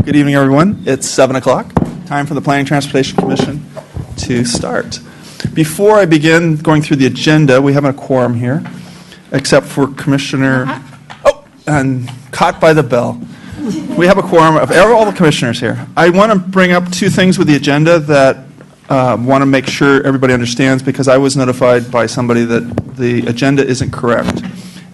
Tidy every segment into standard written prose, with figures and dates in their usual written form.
Good evening, everyone. It's 7 o'clock. Time for the Planning Transportation Commission to start. Before I begin going through the agenda, we have a quorum here, except for Commissioner... Oh, and caught by the bell. We have a quorum of all the commissioners here. I want to bring up two things with the agenda that want to make sure everybody understands, because I was notified by somebody that the agenda isn't correct.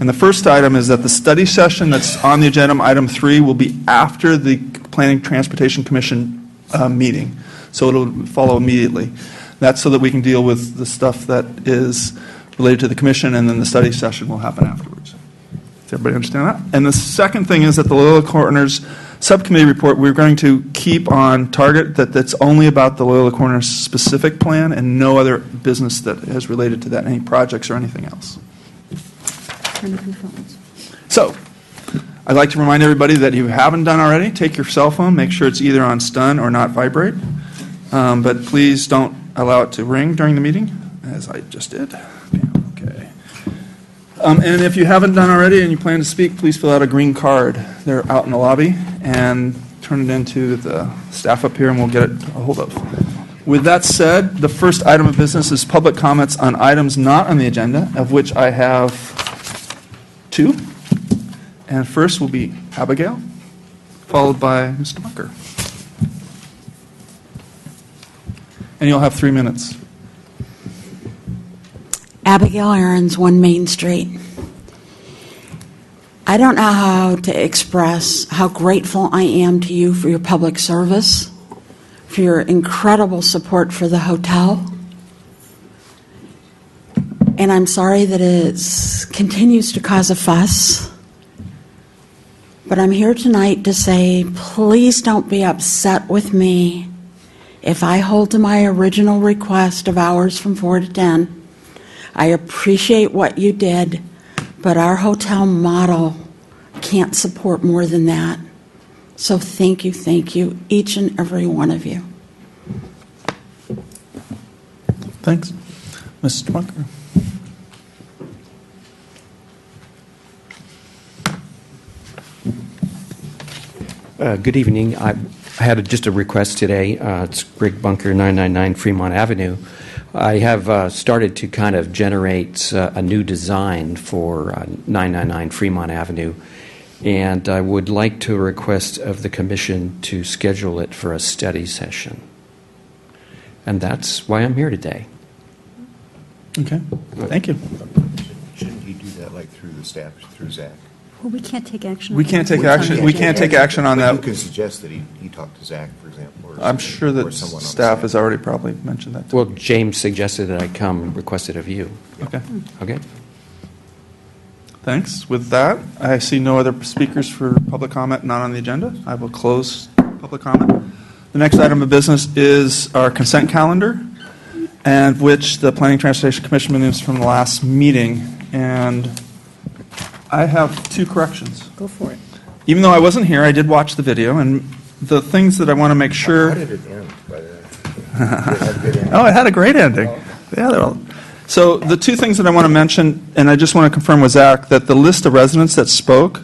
And the first item is that the study session that's on the agenda, item 3, will be after the Planning Transportation Commission meeting. So it'll follow immediately. That's so that we can deal with the stuff that is related to the commission, and then the study session will happen afterwards. Does everybody understand that? And the second thing is that the Loyola Corners subcommittee report, we're going to keep on target that's only about the Loyola Corners specific plan and no other business that is related to that, any projects or anything else. So, I'd like to remind everybody that if you haven't done already, take your cell phone, make sure it's either on stun or not vibrate. But please don't allow it to ring during the meeting, as I just did. Okay. And if you haven't done already and you plan to speak, please fill out a green card. They're out in the lobby, and turn it into the staff up here, and we'll get it a hold of. With that said, the first item of business is public comments on items not on the agenda, of which I have 2. And first will be Abigail, followed by Mr. Bunker. And you'll have 3 minutes. Abigail Aarons, 1 Main Street. I don't know how to express how grateful I am to you for your public service, for your incredible support for the hotel. And I'm sorry that it continues to cause a fuss. But I'm here tonight to say, please don't be upset with me if I hold to my original request of hours from 4 to 10. I appreciate what you did, but our hotel model can't support more than that. So thank you, each and every one of you. Thanks. Mr. Bunker. Good evening. I had just a request today. It's Greg Bunker, 999 Fremont Avenue. I have started to kind of generate a new design for 999 Fremont Avenue, and I would like to request of the Commission to schedule it for a study session. And that's why I'm here today. Okay. Thank you. Shouldn't you do that like through the staff, through Zach? Well, we can't take action. We can't take action. We can't take action on You that. can suggest that he talk to Zach, for example. Or I'm sure that someone on staff has already probably mentioned that. Well, James suggested that I come, requested of you. Okay. Okay? Thanks. With that, I see no other speakers for public comment not on the agenda. I will close public comment. The next item of business is our consent calendar, and which the Planning Transportation Commission minutes from the last meeting. And I have 2 corrections. Go for it. Even though I wasn't here, I did watch the video, and the things that I want to make sure... How did it end, by the way? Did it have a good ending? Oh, it had a great ending. Yeah, they're all... So the 2 things that I want to mention, and I just want to confirm with Zach, that the list of residents that spoke,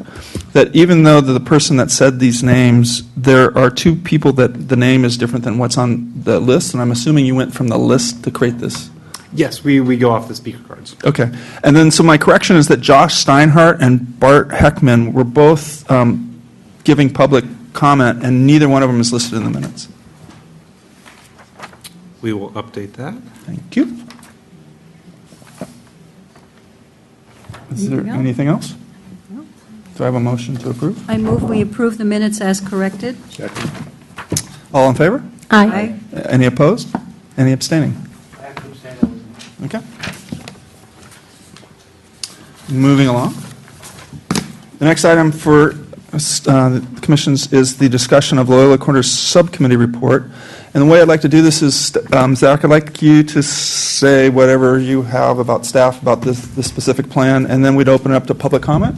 that even though the person that said these names, there are 2 people that the name is different than what's on the list, and I'm assuming you went from the list to create this. Yes, we go off the speaker cards. Okay. And then, so my correction is that Josh Steinhardt and Bart Heckman were both giving public comment, and neither one of them is listed in the minutes. We will update that. Thank you. Is there anything else? No. Do I have a motion to approve? I move we approve the minutes as corrected. Second. All in favor? Aye. Any opposed? Any abstaining? Okay. Moving along. The next item for the Commission's is the discussion of Loyola Corners Subcommittee report. And the way I'd like to do this is, Zach, I'd like you to say whatever you have about staff, about this specific plan, and then we'd open it up to public comment.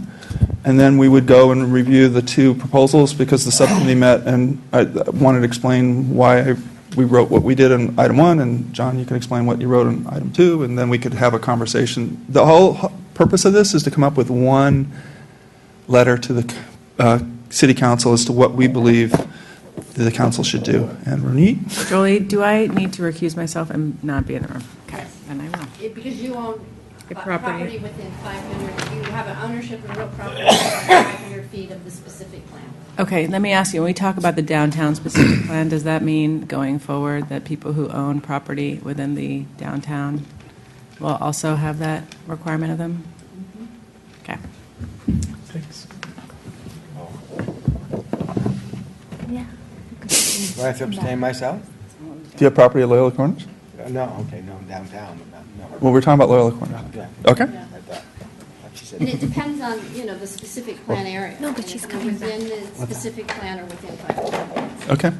And then we would go and review the 2 proposals, because the subcommittee met, and I wanted to explain why we wrote what we did in item 1, and John, you can explain what you wrote in item 2, and then we could have a conversation. The whole purpose of this is to come up with one letter to the City Council as to what we believe the council should do. And Ronit? Jolie, do I need to recuse myself and not be in the room? Okay, then I will. Because you own The property property. within 500, you have an ownership of real property within 500 feet of the specific plan. Okay, let me ask you, when we talk about the downtown specific plan, does that mean going forward that people who own property within the downtown will also have that requirement of them? Okay. Thanks. Yeah. Do I have to abstain myself? Do you have property at Loyola Corners? No, okay, no, downtown, but not, no. Well, we're talking about Loyola Corners. Yeah. Okay. I thought she said. And it depends on, the specific plan area. No, but And she's if coming back. Within the specific plan or within 500. Okay.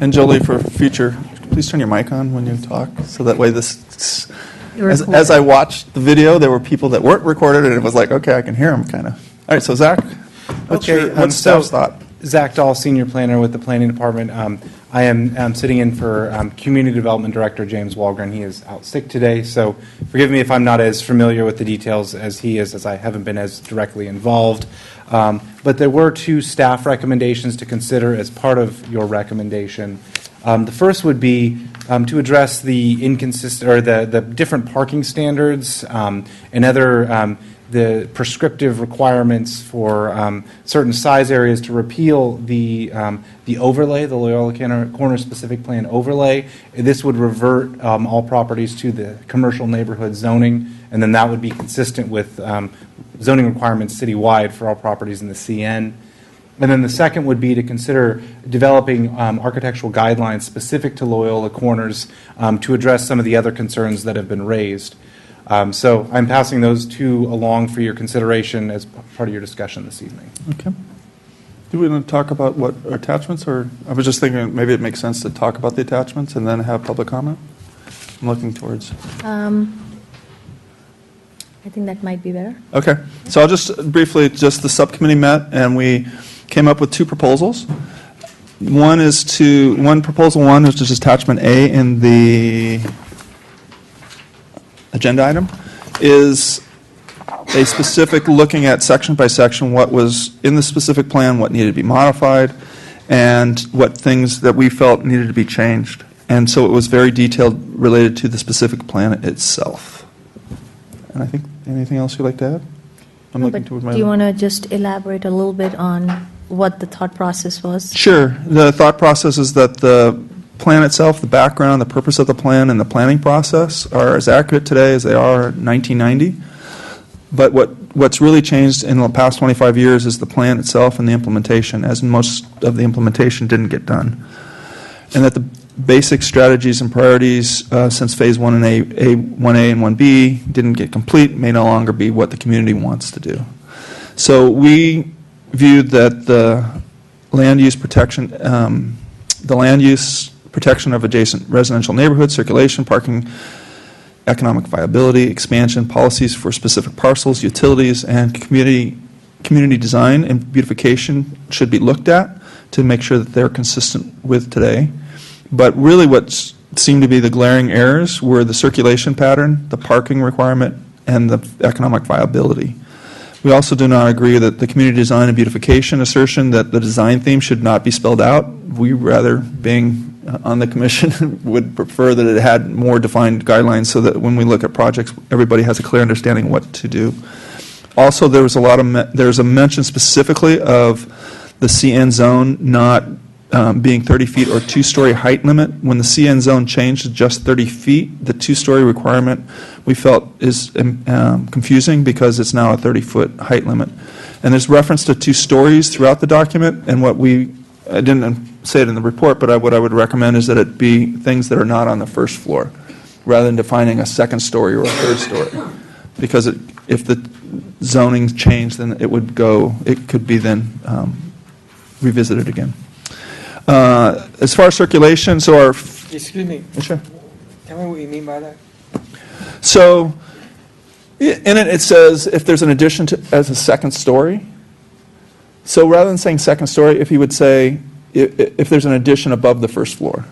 And Jolie, for future, please turn your mic on when you talk, so that way this, as I watched the video, there were people that weren't recorded, and it was like, okay, I can hear them, kind of. All right, so Zach, what's Okay, your staff's so- thought? Zach Dahl, Senior Planner with the Planning Department. I am sitting in for Community Development Director James Walgren. He is out sick today, so forgive me if I'm not as familiar with the details as he is, as I haven't been as directly involved. But there were two staff recommendations to consider as part of your recommendation. The first would be to address the inconsistent, or the different parking standards and other the prescriptive requirements for certain size areas, to repeal the overlay, the Loyola Corner Specific Plan overlay. This would revert all properties to the commercial neighborhood zoning, and then that would be consistent with zoning requirements citywide for all properties in the CN. And then the second would be to consider developing architectural guidelines specific to Loyola Corners to address some of the other concerns that have been raised. So I'm passing those two along for your consideration as part of your discussion this evening. Okay. Do we want to talk about what attachments, or I was just thinking maybe it makes sense to talk about the attachments and then have public comment? I'm looking towards. I think that might be better. Okay, so I'll just briefly, just the subcommittee met, and we came up with two proposals. One proposal one, which is attachment A in the agenda item, is a specific looking at section by section what was in the specific plan, what needed to be modified, and what things that we felt needed to be changed. And so it was very detailed related to the specific plan itself. And I think, anything else you'd like to add? I'm No, looking but toward my. do you want to just elaborate a little bit on what the thought process was? Sure. The thought process is that the plan itself, the background, the purpose of the plan, and the planning process are as accurate today as they are in 1990. But what's really changed in the past 25 years is the plan itself and the implementation, as most of the implementation didn't get done. And that the basic strategies and priorities since Phase 1 and 1A and 1B didn't get complete, may no longer be what the community wants to do. So we viewed that the land use protection, of adjacent residential neighborhoods, circulation, parking, economic viability, expansion, policies for specific parcels, utilities, and community design and beautification should be looked at to make sure that they're consistent with today. But really what seemed to be the glaring errors were the circulation pattern, the parking requirement, and the economic viability. We also do not agree that the community design and beautification assertion that the design theme should not be spelled out. We rather, being on the commission, would prefer that it had more defined guidelines so that when we look at projects, everybody has a clear understanding what to do. Also, there was there's a mention specifically of the CN zone not being 30 feet or two-story height limit. When the CN zone changed to just 30 feet, the two-story requirement we felt is confusing because it's now a 30-foot height limit. And there's reference to 2 stories throughout the document, and I didn't say it in the report, but what I would recommend is that it be things that are not on the first floor, rather than defining a second story or a third story. Because if the zoning changed, then it could be then revisited again. As far as circulation, Excuse me, Sure. tell me what you mean by that. So, in it says if there's an addition as a second story. So rather than saying second story, if you would say if there's an addition above the first floor.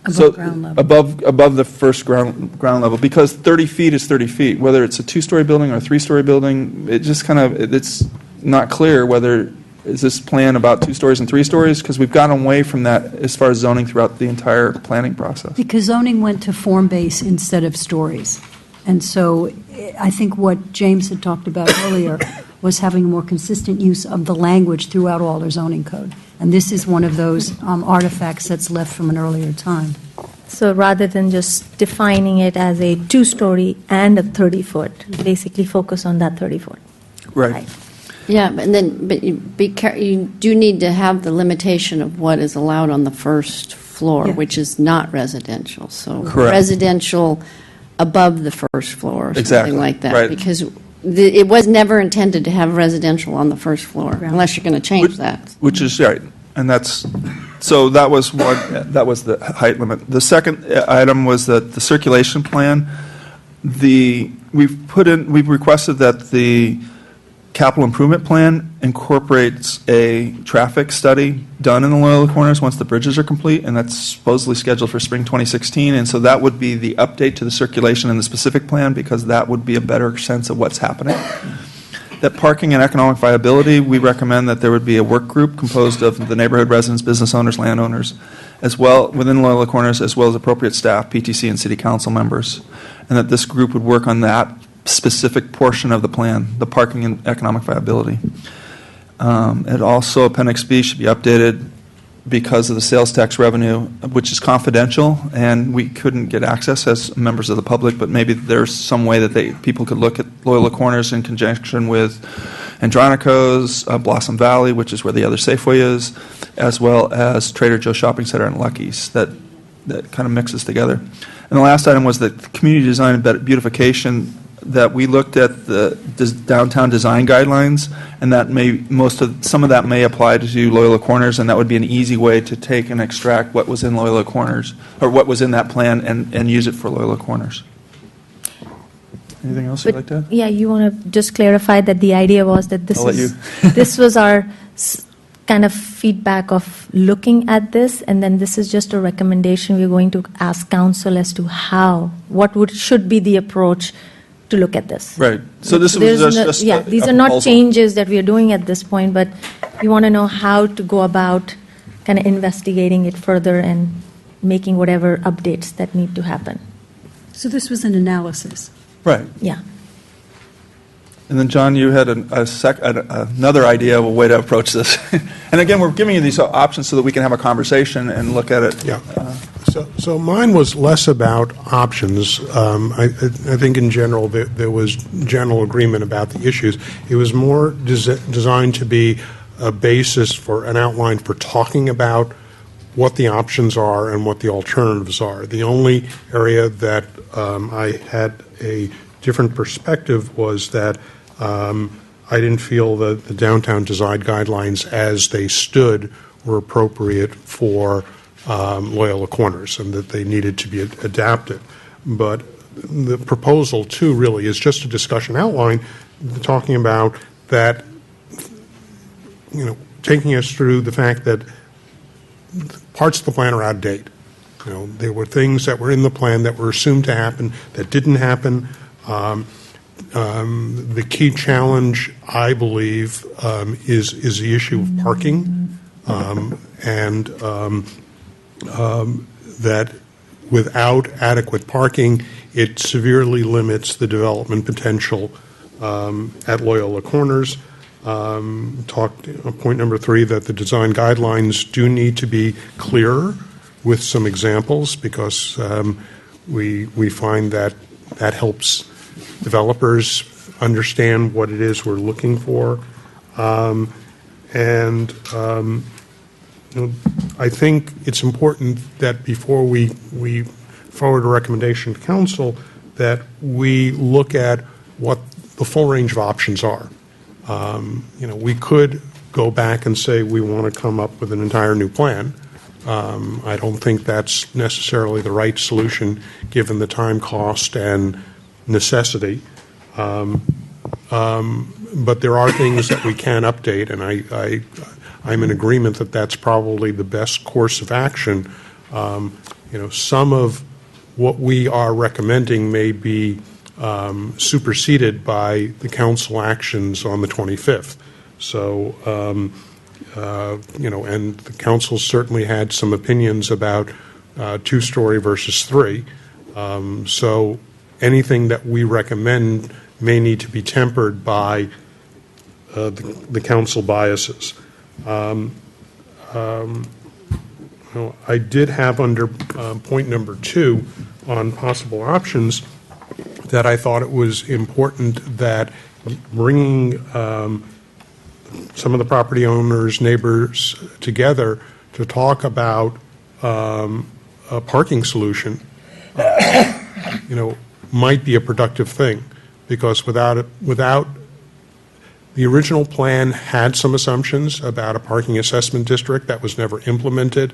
Above ground level. Above the first ground level, because 30 feet is 30 feet. Whether it's a 2-story building or a 3-story building, it just it's not clear whether is this plan about 2 stories and 3 stories? Because we've gotten away from that as far as zoning throughout the entire planning process. Because zoning went to form-based instead of stories. And so I think what James had talked about earlier was having a more consistent use of the language throughout all our zoning code. And this is one of those artifacts that's left from an earlier time. So rather than just defining it as a 2-story and a 30-foot, basically focus on that 30-foot. Right. Yeah, but you do need to have the limitation of what is allowed on the first floor, Yeah. which is not residential. So Correct. residential above the first floor, or Exactly, something like that. right. Because it was never intended to have residential on the first floor, unless you're going to change that. Which is right, and that's, so that was the height limit. The second item was that the circulation plan, we've requested that the capital improvement plan incorporates a traffic study done in the Loyola Corners once the bridges are complete, and that's supposedly scheduled for spring 2016, and so that would be the update to the circulation in the specific plan, because that would be a better sense of what's happening. That parking and economic viability, we recommend that there would be a work group composed of the neighborhood residents, business owners, landowners, as well, within Loyola Corners, as well as appropriate staff, PTC and city council members, and that this group would work on that specific portion of the plan, the parking and economic viability. And also, Appendix B should be updated because of the sales tax revenue, which is confidential, and we couldn't get access as members of the public, but maybe there's some way that people could look at Loyola Corners in conjunction with Andronico's, Blossom Valley, which is where the other Safeway is, as well as Trader Joe's Shopping Center and Lucky's, that kind of mixes together. And the last item was that community design and beautification, that we looked at the downtown design guidelines, and that some of that may apply to Loyola Corners, and that would be an easy way to take and extract what was in Loyola Corners, or what was in that plan, and use it for Loyola Corners. Anything else you'd like to add? Yeah, you want to just clarify that the idea was that this I'll let is, you. this was our kind of feedback of looking at this, and then this is just a recommendation. We're going to ask council as to what should be the approach to look at this. Right. So this There's was no- just yeah, a these are not proposal. changes that we are doing at this point, but we want to know how to go about kind of investigating it further and making whatever updates that need to happen. So this was an analysis. Right. Yeah. And then, John, you had another idea of a way to approach this. And again, we're giving you these options so that we can have a conversation and look at it. Yeah. So mine was less about options. I think in general there was general agreement about the issues. It was more designed to be a basis for an outline for talking about what the options are and what the alternatives are. The only area that I had a different perspective was that I didn't feel that the downtown design guidelines as they stood were appropriate for Loyola Corners, and that they needed to be adapted. But the proposal, too, really is just a discussion outline talking about that, taking us through the fact that parts of the plan are out of date. There were things that were in the plan that were assumed to happen that didn't happen. The key challenge, I believe, is the issue of parking, and that without adequate parking, it severely limits the development potential at Loyola Corners. Point number 3, that the design guidelines do need to be clearer with some examples, because we find that helps developers understand what it is we're looking for. I think it's important that before we forward a recommendation to council, that we look at what the full range of options are. We could go back and say we want to come up with an entire new plan. I don't think that's necessarily the right solution given the time, cost, and necessity. But there are things that we can update, and I'm in agreement that that's probably the best course of action. Some of what we are recommending may be superseded by the council actions on the 25th. So And the council certainly had some opinions about two-story versus three. So anything that we recommend may need to be tempered by the council biases. I did have under point number 2 on possible options that I thought it was important that bringing some of the property owners, neighbors together to talk about a parking solution, might be a productive thing, because without the original plan had some assumptions about a parking assessment district that was never implemented,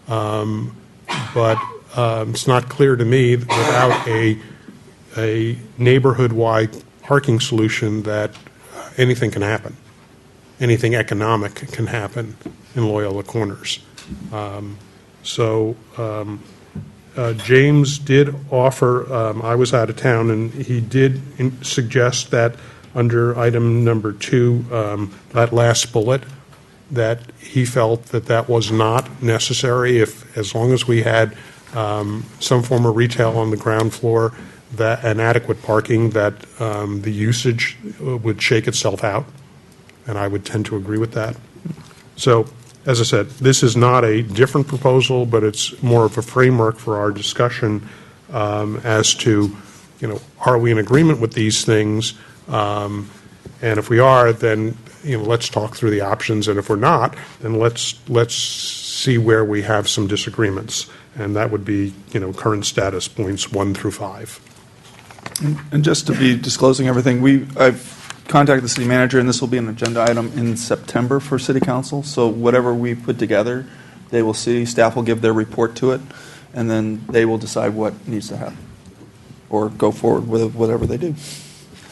but it's not clear to me that without a neighborhood-wide parking solution that anything can happen. Anything economic can happen in Loyola Corners. James did offer, I was out of town, and he did suggest that under item number 2, that last bullet, that he felt that was not necessary as long as we had some form of retail on the ground floor, and adequate parking, that the usage would shake itself out. And I would tend to agree with that. So, as I said, this is not a different proposal, but it's more of a framework for our discussion as to, are we in agreement with these things? And if we are, then, let's talk through the options. And if we're not, then let's see where we have some disagreements. And that would be, current status points 1 through 5. And just to be disclosing everything, I've contacted the city manager, and this will be an agenda item in September for city council. So whatever we put together, they will see, staff will give their report to it, and then they will decide what needs to happen or go forward with whatever they do.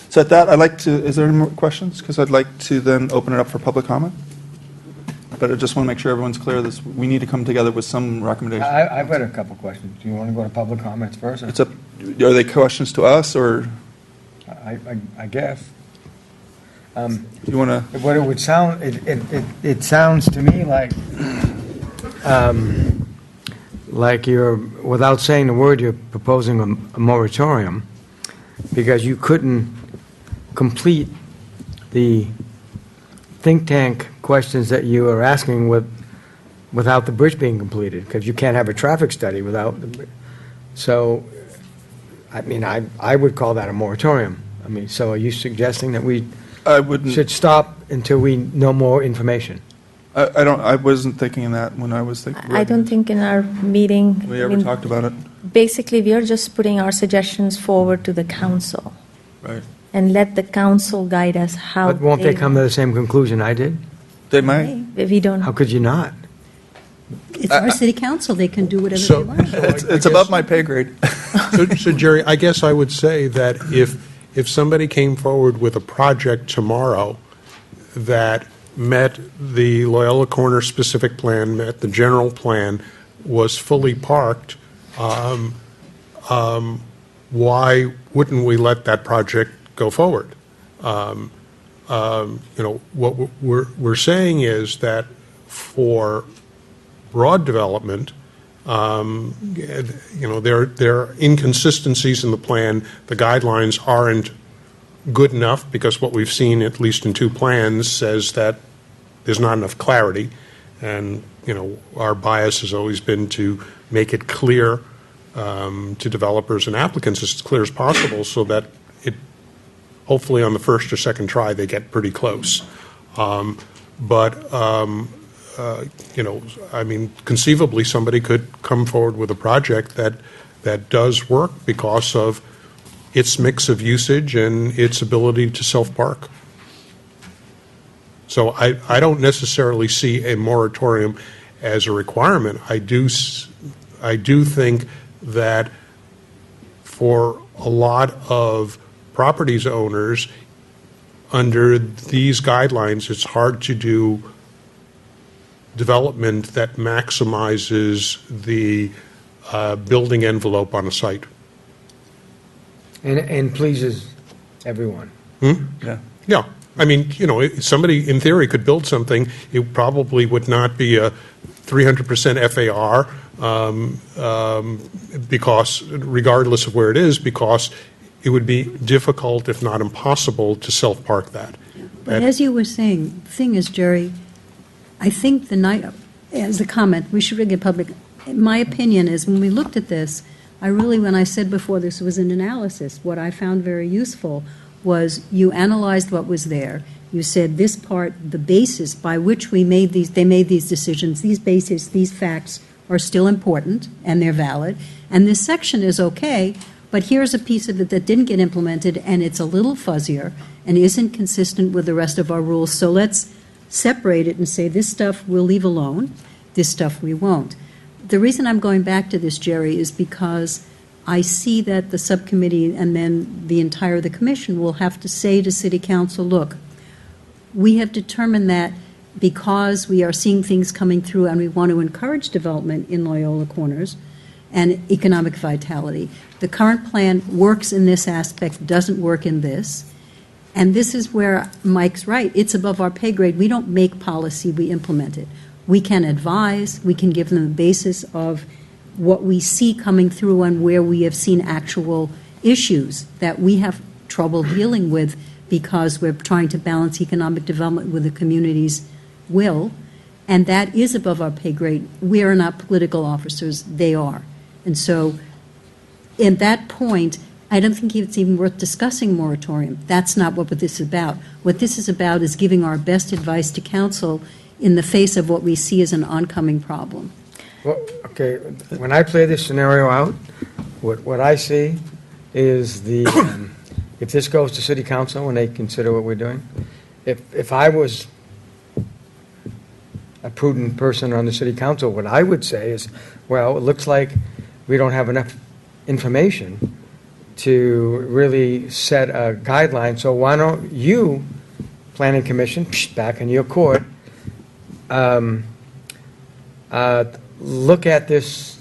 So at that, is there any more questions? Because I'd like to then open it up for public comment. But I just want to make sure everyone's clear this. We need to come together with some recommendations. I've got a couple questions. Do you want to go to public comments first? Or? Are they questions to us, or? I guess. Do you want to? What it would sound, it sounds to me like you're, without saying the word, you're proposing a moratorium, because you couldn't complete the think tank questions that you are asking without the bridge being completed, because you can't have a traffic study without the bridge. So, I would call that a moratorium. So are you suggesting that we should stop until we know more information? I wasn't thinking that when I was thinking. I don't think in our meeting. We ever talked about it. Basically, we are just putting our suggestions forward to the council. Right. And let the council guide us how. But won't they come to the same conclusion I did? They might. We don't. How could you not? It's our city council, they can do whatever So- they want. It's above my pay grade. So Jerry, I guess I would say that if somebody came forward with a project tomorrow that met the Loyola Corner specific plan, met the general plan, was fully parked, why wouldn't we let that project go forward? What we're saying is that for broad development, there are inconsistencies in the plan. The guidelines aren't good enough, because what we've seen, at least in 2 plans, says that there's not enough clarity. And, our bias has always been to make it clear to developers and applicants as clear as possible, so that hopefully on the first or second try, they get pretty close. Conceivably, somebody could come forward with a project that does work because of its mix of usage and its ability to self-park. So I don't necessarily see a moratorium as a requirement. I do think that for a lot of properties owners, under these guidelines, it's hard to do development that maximizes the building envelope on a site. And pleases everyone. Yeah. Yeah. I mean, somebody in theory could build something, it probably would not be a 300% FAR, because, regardless of where it is, because it would be difficult, if not impossible, to self-park that. But as you were saying, the thing is, Jerry, I think as a comment, we should get public. My opinion is, when we looked at this, when I said before this was an analysis, what I found very useful was you analyzed what was there. You said this part, the basis by which they made these decisions, these bases, these facts are still important and they're valid. And this section is okay, but here's a piece of it that didn't get implemented and it's a little fuzzier and isn't consistent with the rest of our rules. So let's separate it and say this stuff we'll leave alone, this stuff we won't. The reason I'm going back to this, Jerry, is because I see that the subcommittee and then the commission will have to say to City Council, look, we have determined that because we are seeing things coming through and we want to encourage development in Loyola Corners and economic vitality, the current plan works in this aspect, doesn't work in this. And this is where Mike's right. It's above our pay grade. We don't make policy, we implement it. We can advise, we can give them the basis of what we see coming through and where we have seen actual issues that we have trouble dealing with because we're trying to balance economic development with the community's will, and that is above our pay grade. We are not political officers, they are. And so, in that point, I don't think it's even worth discussing moratorium. That's not what this is about. What this is about is giving our best advice to council in the face of what we see as an oncoming problem. Well, okay, when I play this scenario out, what I see is if this goes to city council when they consider what we're doing, if I was a prudent person on the city council, what I would say is, well, it looks like we don't have enough information to really set a guideline, so why don't you, Planning Commission, back in your court, look at this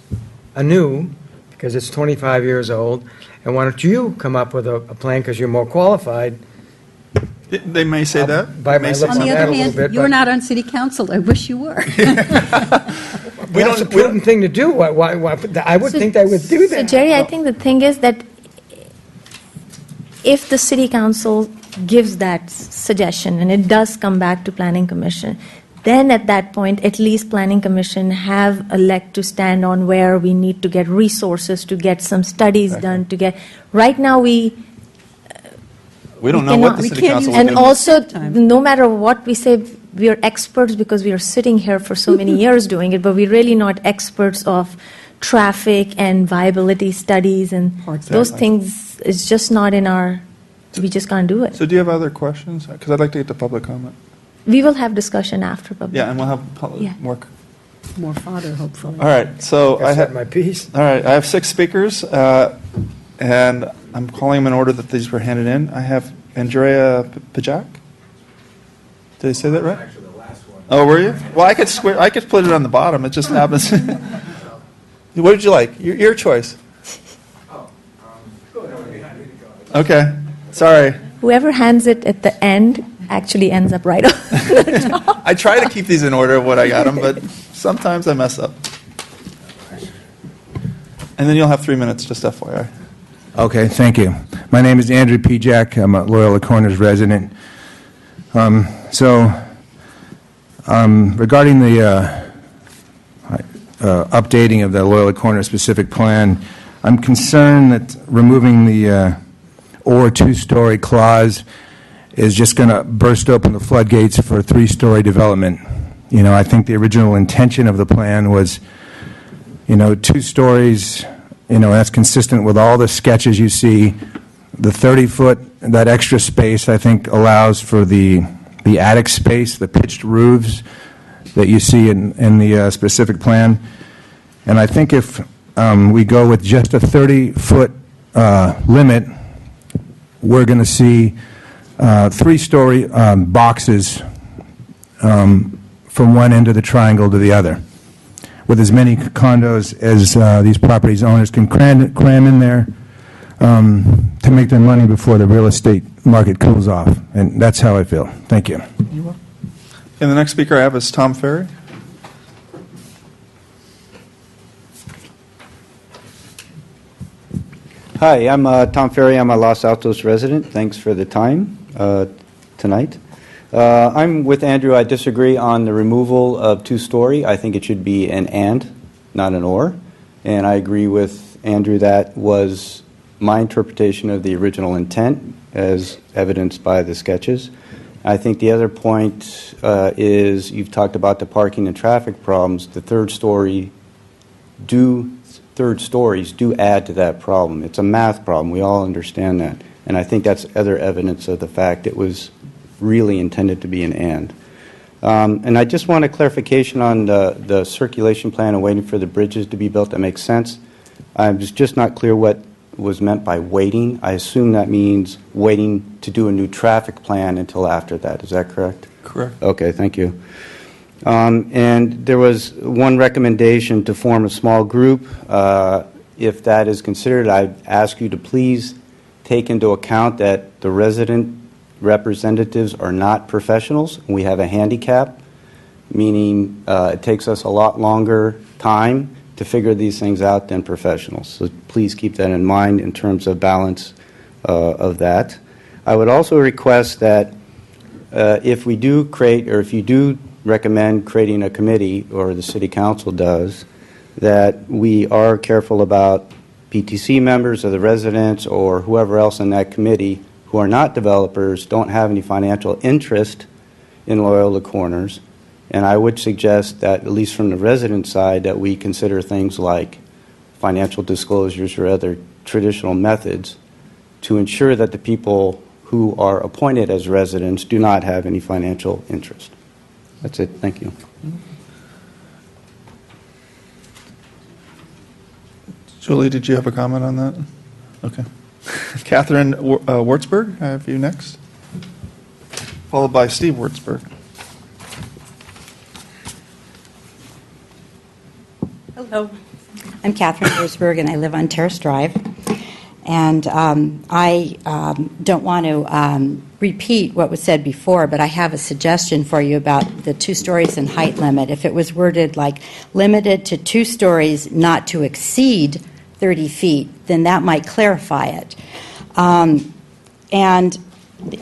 anew, because it's 25 years old, and why don't you come up with a plan, because you're more qualified. They may say that. Bite my May say lip On the that other a little hand, bit, you're but- not on city council. I wish you were. That's a prudent thing to do. Why, I would think they would do that. So Jerry, I think the thing is that if the city council gives that suggestion and it does come back to planning commission, then at that point, at least planning commission have a leg to stand on where we need to get resources to get some studies done to get, right now We don't know what the we city can't council use will And do. also, Time. no matter what we say, we are experts because we are sitting here for so many years doing it, but we're really not experts of traffic and viability studies and those things. It's just not in our, we just can't do it. So do you have other questions? Because I'd like to get to public comment. We will have discussion after public. Yeah, and we'll have Yeah. more. More fodder, hopefully. All right, so I I said have, my piece. all right, I have 6 speakers, and I'm calling them in order that these were handed in. I have Andrea Pajak. Did I say that right? Actually, the last one. Oh, were you? Well, I could split it on the bottom. It just happens. What did you like? Your choice. Okay, sorry. Whoever hands it at the end actually ends up right on the top. I try to keep these in order of what I got them, but sometimes I mess up. And then you'll have 3 minutes, just FYI. Okay, thank you. My name is Andrew P. Jack. I'm a Loyola Corners resident. Regarding the updating of the Loyola Corners specific plan, I'm concerned that removing the or 2-story clause is just going to burst open the floodgates for 3-story development. I think the original intention of the plan was, 2 stories, that's consistent with all the sketches you see. The 30-foot, that extra space, I think, allows for the attic space, the pitched roofs that you see in the specific plan. And I think if we go with just a 30-foot limit, we're going to see 3-story boxes from one end of the triangle to the other, with as many condos as these properties owners can cram in there. to make their money before the real estate market cools off. And that's how I feel. Thank you. And the next speaker I have is Tom Ferry. Hi, I'm Tom Ferry. I'm a Los Altos resident. Thanks for the time tonight. I'm with Andrew. I disagree on the removal of two-story. I think it should be an and, not an or. And I agree with Andrew. That was my interpretation of the original intent, as evidenced by the sketches. I think the other point is you've talked about the parking and traffic problems. The third stories do add to that problem. It's a math problem. We all understand that. And I think that's other evidence of the fact it was really intended to be an and. And I just want a clarification on the circulation plan and waiting for the bridges to be built. That makes sense. I was just not clear what was meant by waiting. I assume that means waiting to do a new traffic plan until after that. Is that correct? Correct. Okay, thank you. And there was one recommendation to form a small group. If that is considered, I'd ask you to please take into account that the resident representatives are not professionals. We have a handicap, meaning it takes us a lot longer time to figure these things out than professionals. So please keep that in mind in terms of balance of that. I would also request that if we do create, or if you do recommend creating a committee, or the City Council does, that we are careful about PTC members or the residents or whoever else in that committee who are not developers, don't have any financial interest in Loyola Corners. And I would suggest that, at least from the resident side, that we consider things like financial disclosures or other traditional methods to ensure that the people who are appointed as residents do not have any financial interest. That's it. Thank you. Julie, did you have a comment on that? Okay. Catherine Wartzberg, I have you next. Followed by Steve Wartzberg. Hello, I'm Catherine Wurzburg, and I live on Terrace Drive. And I don't want to repeat what was said before, but I have a suggestion for you about the 2 stories and height limit. If it was worded like limited to 2 stories, not to exceed 30 feet, then that might clarify it. And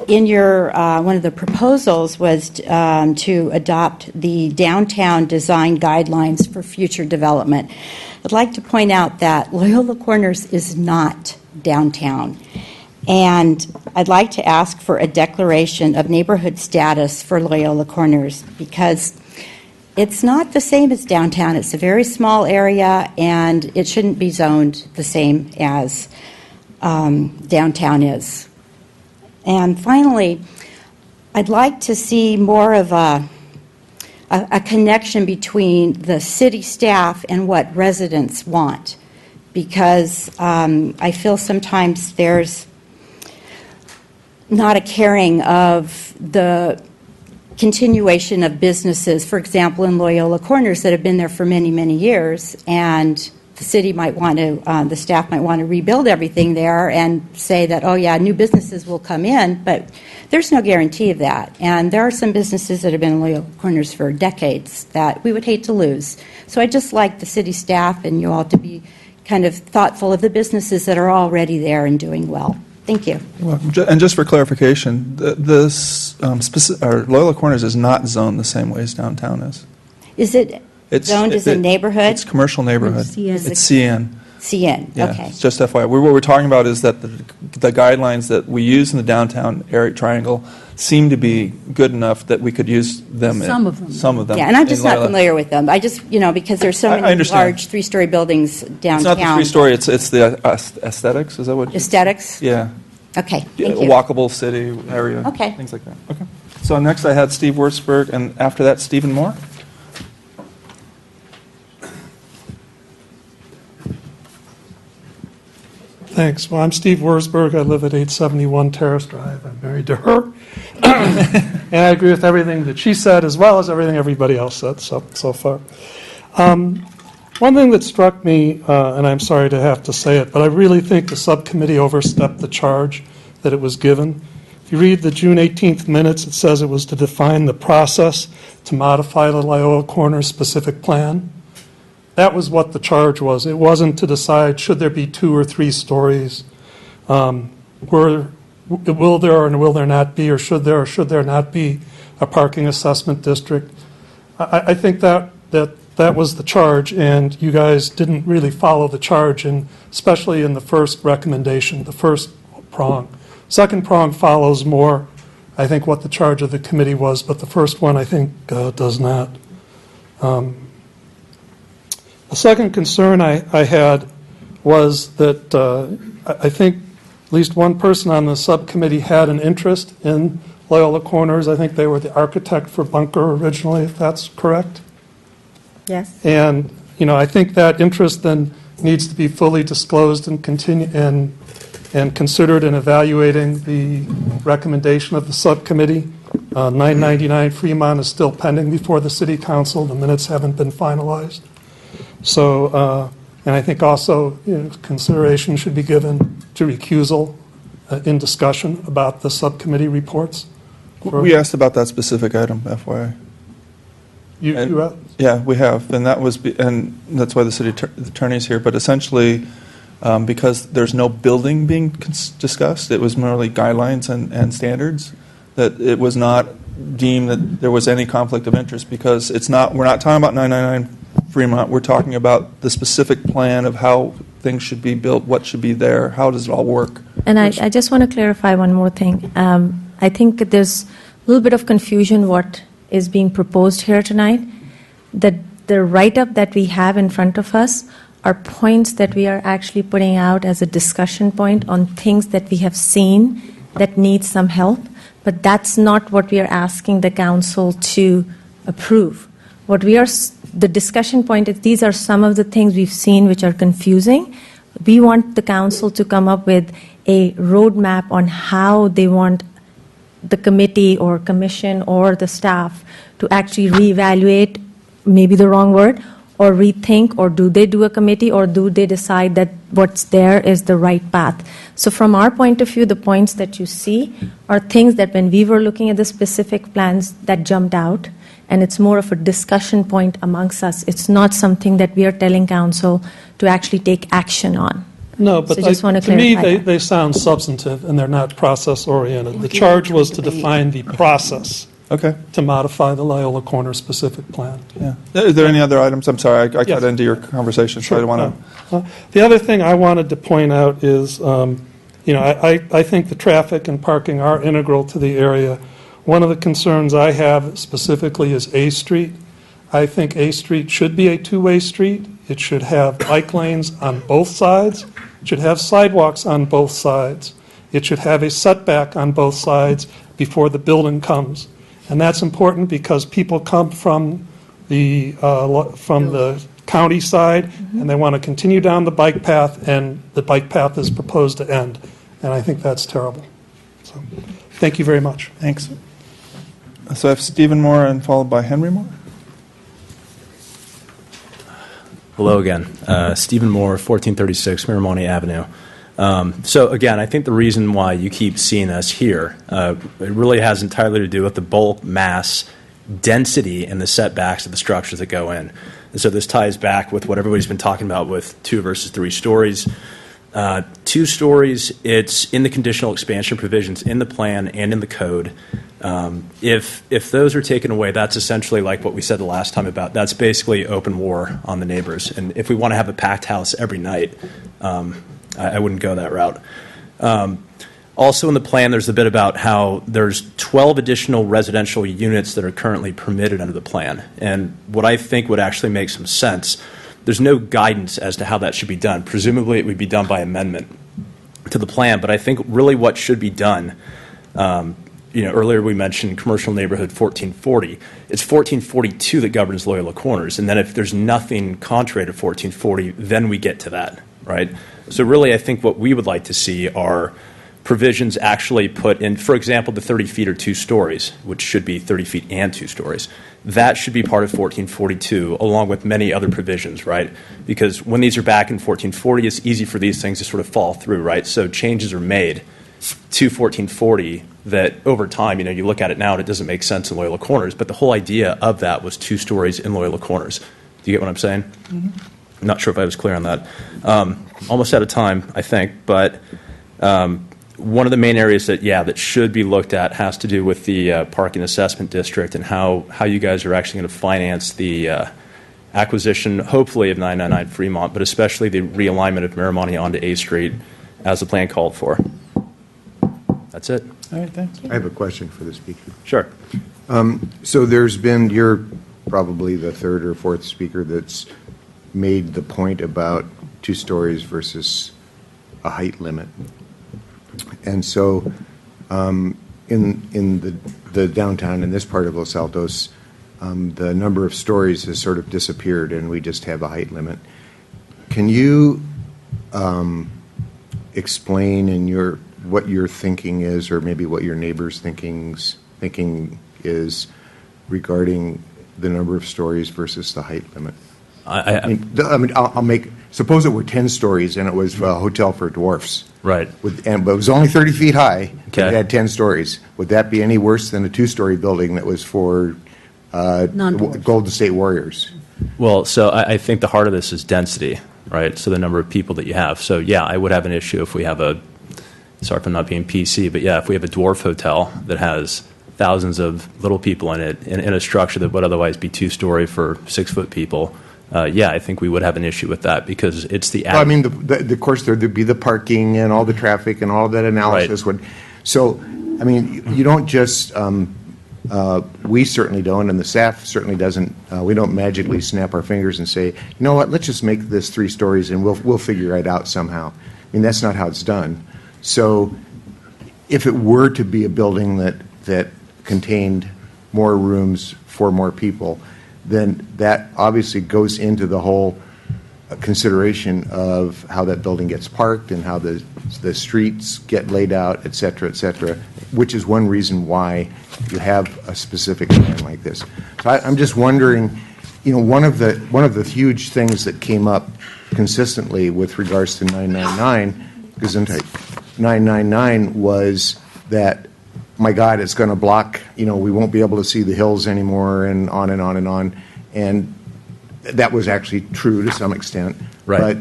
in your one of the proposals was to adopt the downtown design guidelines for future development. I'd like to point out that Loyola Corners is not downtown, and I'd like to ask for a declaration of neighborhood status for Loyola Corners, because it's not the same as downtown. It's a very small area, and it shouldn't be zoned the same as downtown is. And finally, I'd like to see more of a connection between the city staff and what residents want, because I feel sometimes there's not a caring of the continuation of businesses, for example, in Loyola Corners that have been there for many, many years, and the city might want to, the staff might want to rebuild everything there and say that, oh yeah, new businesses will come in, but there's no guarantee of that. And there are some businesses that have been in Loyola Corners for decades that we would hate to lose. So I just like the city staff and you all to be kind of thoughtful of the businesses that are already there and doing well. Thank you. You're welcome. And just for clarification, Loyola Corners is not zoned the same way as downtown is. Is it zoned as a neighborhood? It's commercial neighborhood. CN. It's CN. CN, Yeah, okay. it's just FYI. What we're talking about is that the guidelines that we use in the downtown area triangle seem to be good enough that we could use them. Some of them. Some of them. Yeah, and I'm just in not Loyola. familiar with them. I just, because there's so I many understand. large 3-story buildings downtown. It's not the 3-story, it's the aesthetics, is that what? Aesthetics? Yeah. Okay, thank you. Walkable city area. Okay. Things like that. Okay. So next I had Steve Wurzburg, and after that, Stephen Moore. Thanks. Well, I'm Steve Wurzburg. I live at 871 Terrace Drive. I'm married to her. And I agree with everything that she said, as well as everything everybody else said so far. One thing that struck me, and I'm sorry to have to say it, but I really think the subcommittee overstepped the charge that it was given. If you read the June 18th minutes, it says it was to define the process to modify the Loyola Corners specific plan. That was what the charge was. It wasn't to decide should there be 2 or 3 stories, will there or will there not be, or should there not be a parking assessment district. I think that was the charge, and you guys didn't really follow the charge, and especially in the first recommendation, the first prong. Second prong follows more, I think, what the charge of the committee was, but the first one, I think, does not. The second concern I had was that I think at least one person on the subcommittee had an interest in Loyola Corners. I think they were the architect for Bunker originally, if that's correct. Yes. And, I think that interest then needs to be fully disclosed and considered in evaluating the recommendation of the subcommittee. 999 Fremont is still pending before the city council. The minutes haven't been finalized. So, and I think also consideration should be given to recusal in discussion about the subcommittee reports. We asked about that specific item, FYI. Yeah, we have, and that's why the city attorney's here. But essentially, because there's no building being discussed, it was merely guidelines and standards, that it was not deemed that there was any conflict of interest, because we're not talking about 999 Fremont, we're talking about the specific plan of how things should be built, what should be there, how does it all work. And I just want to clarify one more thing. I think there's a little bit of confusion what is being proposed here tonight. That the write-up that we have in front of us are points that we are actually putting out as a discussion point on things that we have seen that need some help, but that's not what we are asking the council to approve. The discussion point is these are some of the things we've seen which are confusing. We want the council to come up with a roadmap on how they want the committee or commission or the staff to actually reevaluate, maybe the wrong word, or rethink, or do they do a committee, or do they decide that what's there is the right path? So from our point of view, the points that you see are things that when we were looking at the specific plans that jumped out, and it's more of a discussion point amongst us. It's not something that we are telling council to actually take action on. No, but So just want to to me, clarify that. they sound substantive, and they're not process-oriented. The charge was to define the process to modify the Loyola Corner specific plan. Yeah. Are there any other items? I'm sorry, I Yes. cut into your conversation, so I don't want to. The other thing I wanted to point out is, I think the traffic and parking are integral to the area. One of the concerns I have specifically is A Street. I think A Street should be a two-way street. It should have bike lanes on both sides. It should have sidewalks on both sides. It should have a setback on both sides before the building comes. And that's important because people come from the county side, and they want to continue down the bike path, and the bike path is proposed to end. And I think that's terrible. So, thank you very much. Thanks. So I have Stephen Moore and followed by Henry Moore. Hello again. Stephen Moore, 1436 Miramonte Avenue. So again, I think the reason why you keep seeing us here, it really has entirely to do with the bulk mass density and the setbacks of the structures that go in. And so this ties back with what everybody's been talking about with 2 versus 3 stories. 2 stories, it's in the conditional expansion provisions in the plan and in the code. If those are taken away, that's essentially like what we said the last time about, that's basically open war on the neighbors. And if we want to have a packed house every night, I wouldn't go that route. Also in the plan, there's a bit about how there's 12 additional residential units that are currently permitted under the plan. And what I think would actually make some sense, there's no guidance as to how that should be done. Presumably it would be done by amendment to the plan, but I think really what should be done, earlier we mentioned commercial neighborhood 1440. It's 1442 that governs Loyola Corners, and then if there's nothing contrary to 1440, then we get to that, right? So really I think what we would like to see are provisions actually put in, for example, the 30 feet or 2 stories, which should be 30 feet and 2 stories. That should be part of 1442, along with many other provisions, right? Because when these are back in 1440, it's easy for these things to sort of fall through, right? So changes are made to 1440 that over time, you look at it now and it doesn't make sense in Loyola Corners, but the whole idea of that was 2 stories in Loyola Corners. Do you get what I'm saying? Mm-hmm. I'm not sure if I was clear on that. Almost out of time, I think, but one of the main areas that should be looked at has to do with the parking assessment district and how you guys are actually going to finance the acquisition, hopefully, of 999 Fremont, but especially the realignment of Miramonte onto A Street as the plan called for. That's it. All right, thanks. I have a question for the speaker. Sure. So you're probably the third or fourth speaker that's made the point about 2 stories versus a height limit. And so in the downtown, in this part of Los Altos, the number of stories has sort of disappeared and we just have a height limit. Can you explain what your thinking is, or maybe what your neighbor's thinking is regarding the number of stories versus the height limit? Suppose it were 10 stories and it was a hotel for dwarfs. Right. But it was only 30 feet high. Okay. It had 10 stories. Would that be any worse than a 2-story building that was for Golden State Warriors? Well, so I think the heart of this is density, right? So the number of people that you have. So, yeah, I would have an issue if we have sorry if I'm not being PC, but yeah, if we have a dwarf hotel that has thousands of little people in it, in a structure that would otherwise be 2-story for 6-foot people, I think we would have an issue with that because it's the. Well, I mean, of course, there'd be the parking and all the traffic and all of that analysis. Right. So, I mean, you don't just. We certainly don't, and the staff certainly doesn't. We don't magically snap our fingers and say, you know what, let's just make this 3 stories and we'll figure it out somehow. I mean, that's not how it's done. So, if it were to be a building that contained more rooms for more people, then that obviously goes into the whole consideration of how that building gets parked and how the streets get laid out, et cetera, which is one reason why you have a specific plan like this. So I'm just wondering, one of the huge things that came up consistently with regards to 999, Gesundheit, 999 was that, my God, it's going to block, we won't be able to see the hills anymore, and on and on and on. And that was actually true to some extent. Right.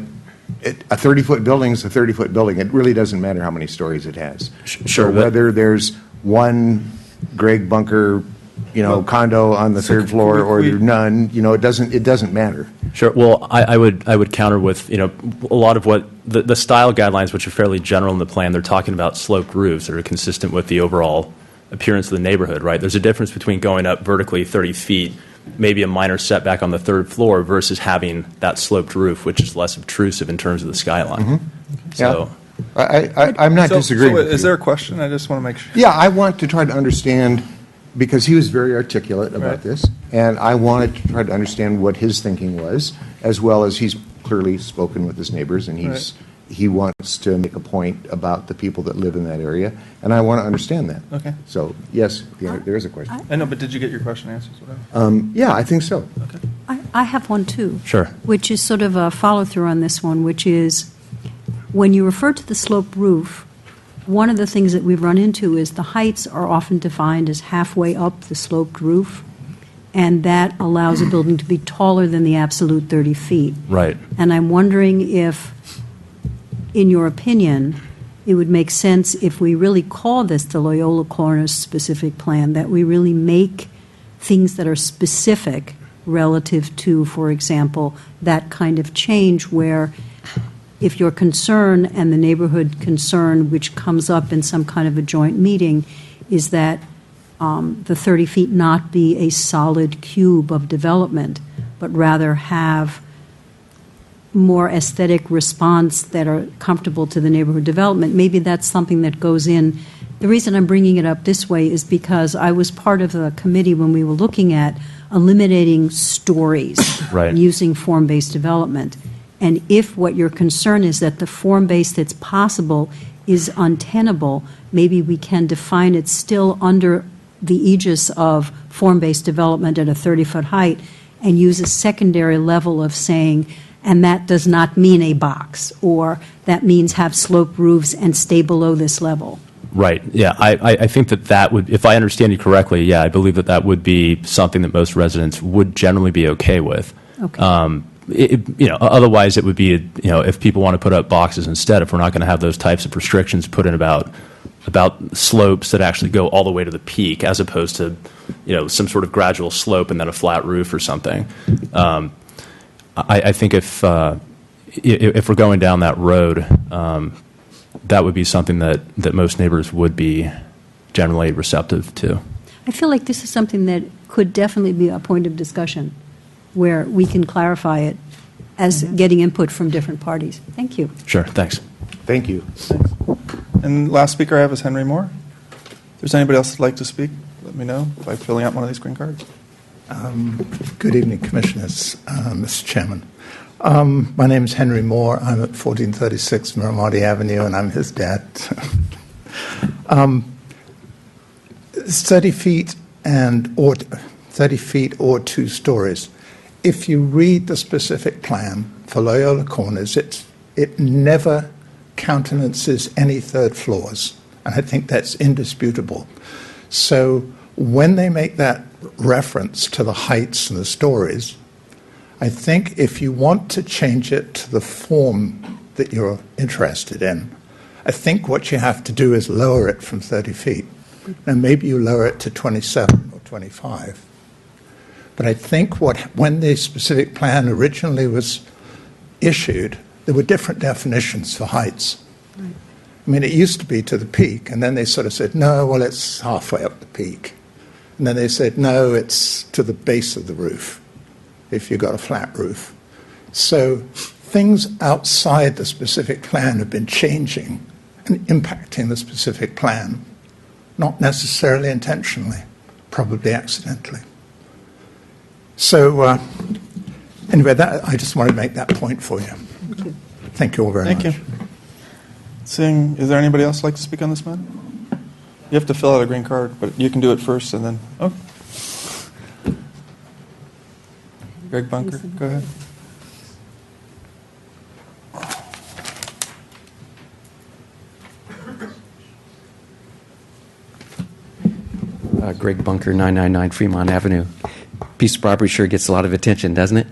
But a 30-foot building is a 30-foot building. It really doesn't matter how many stories it has. Sure. So whether there's one Greg Bunker, condo on the 3rd floor or none, it doesn't matter. Sure. Well, I would counter with, a lot of what the style guidelines, which are fairly general in the plan, they're talking about sloped roofs that are consistent with the overall appearance of the neighborhood, right? There's a difference between going up vertically 30 feet, maybe a minor setback on the 3rd floor, versus having that sloped roof, which is less obtrusive in terms of the skyline. Mm-hmm. So, I'm not disagreeing with you. Is there a question? I just want to make sure. Yeah, I want to try to understand, because he was very articulate about this, and I wanted to try to understand what his thinking was, as well as he's clearly spoken with his neighbors, and he wants to make a point about the people that live in that area, and I want to understand that. Okay. So, yes, there is a question. I know, but did you get your question answered? Yeah, I think so. Okay. I have one too. Sure. Which is sort of a follow-through on this one, which is when you refer to the sloped roof, one of the things that we've run into is the heights are often defined as halfway up the sloped roof, and that allows a building to be taller than the absolute 30 feet. right. And I'm wondering if, in your opinion, it would make sense if we really call this the Loyola Corners specific plan, that we really make things that are specific relative to, for example, that kind of change where if your concern and the neighborhood concern, which comes up in some kind of a joint meeting, is that the 30 feet not be a solid cube of development, but rather have more aesthetic response that are comfortable to the neighborhood development. Maybe that's something that goes in. The reason I'm bringing it up this way is because I was part of the committee when we were looking at eliminating stories Right. using form-based development. And if what your concern is that the form-based that's possible is untenable, maybe we can define it still under the aegis of form-based development at a 30-foot height and use a secondary level of saying, and that does not mean a box, or that means have sloped roofs and stay below this level. Right, yeah, I think that would, if I understand you correctly, yeah, I believe that would be something that most residents would generally be okay with. Okay. Otherwise it would be, if people want to put up boxes instead, if we're not going to have those types of restrictions put in about slopes that actually go all the way to the peak, as opposed to, some sort of gradual slope and then a flat roof or something. I think if we're going down that road, that would be something that most neighbors would be generally receptive to. I feel like this is something that could definitely be a point of discussion where we can clarify it as getting input from different parties. Thank you. Sure, thanks. Thank you. And last speaker I have is Henry Moore. If there's anybody else who'd like to speak, let me know by filling out one of these green cards. Good evening, Commissioners, Mr. Chairman. My name is Henry Moore. I'm at 1436 Miramati Avenue, and I'm his dad. 30 feet or 2 stories. If you read the specific plan for Loyola Corners, it never countenances any third floors, and I think that's indisputable. So when they make that reference to the heights and the stories, I think if you want to change it to the form that you're interested in, I think what you have to do is lower it from 30 feet. Now, maybe you lower it to 27 or 25. But I think when the specific plan originally was issued, there were different definitions for heights. Right. I mean, it used to be to the peak, and then they sort of said, no, well, it's halfway up the peak. And then they said, no, it's to the base of the roof, if you've got a flat roof. So things outside the specific plan have been changing and impacting the specific plan, not necessarily intentionally, probably accidentally. So anyway, I just wanted to make that point for you. Thank you all very much. Thank you. Is there anybody else who'd like to speak on this matter? You have to fill out a green card, but you can do it first and then, Greg Bunker, go ahead. Greg Bunker, 999 Fremont Avenue. Piece of property sure gets a lot of attention, doesn't it?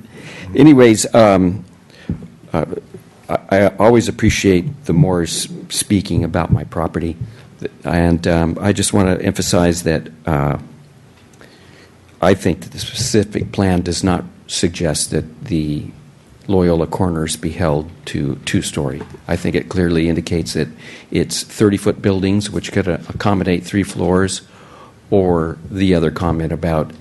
Anyways, I always appreciate the Moores speaking about my property, and I just want to emphasize that I think that the specific plan does not suggest that the Loyola Corners be held to 2-story. I think it clearly indicates that it's 30-foot buildings, which could accommodate 3 floors, or the other comment about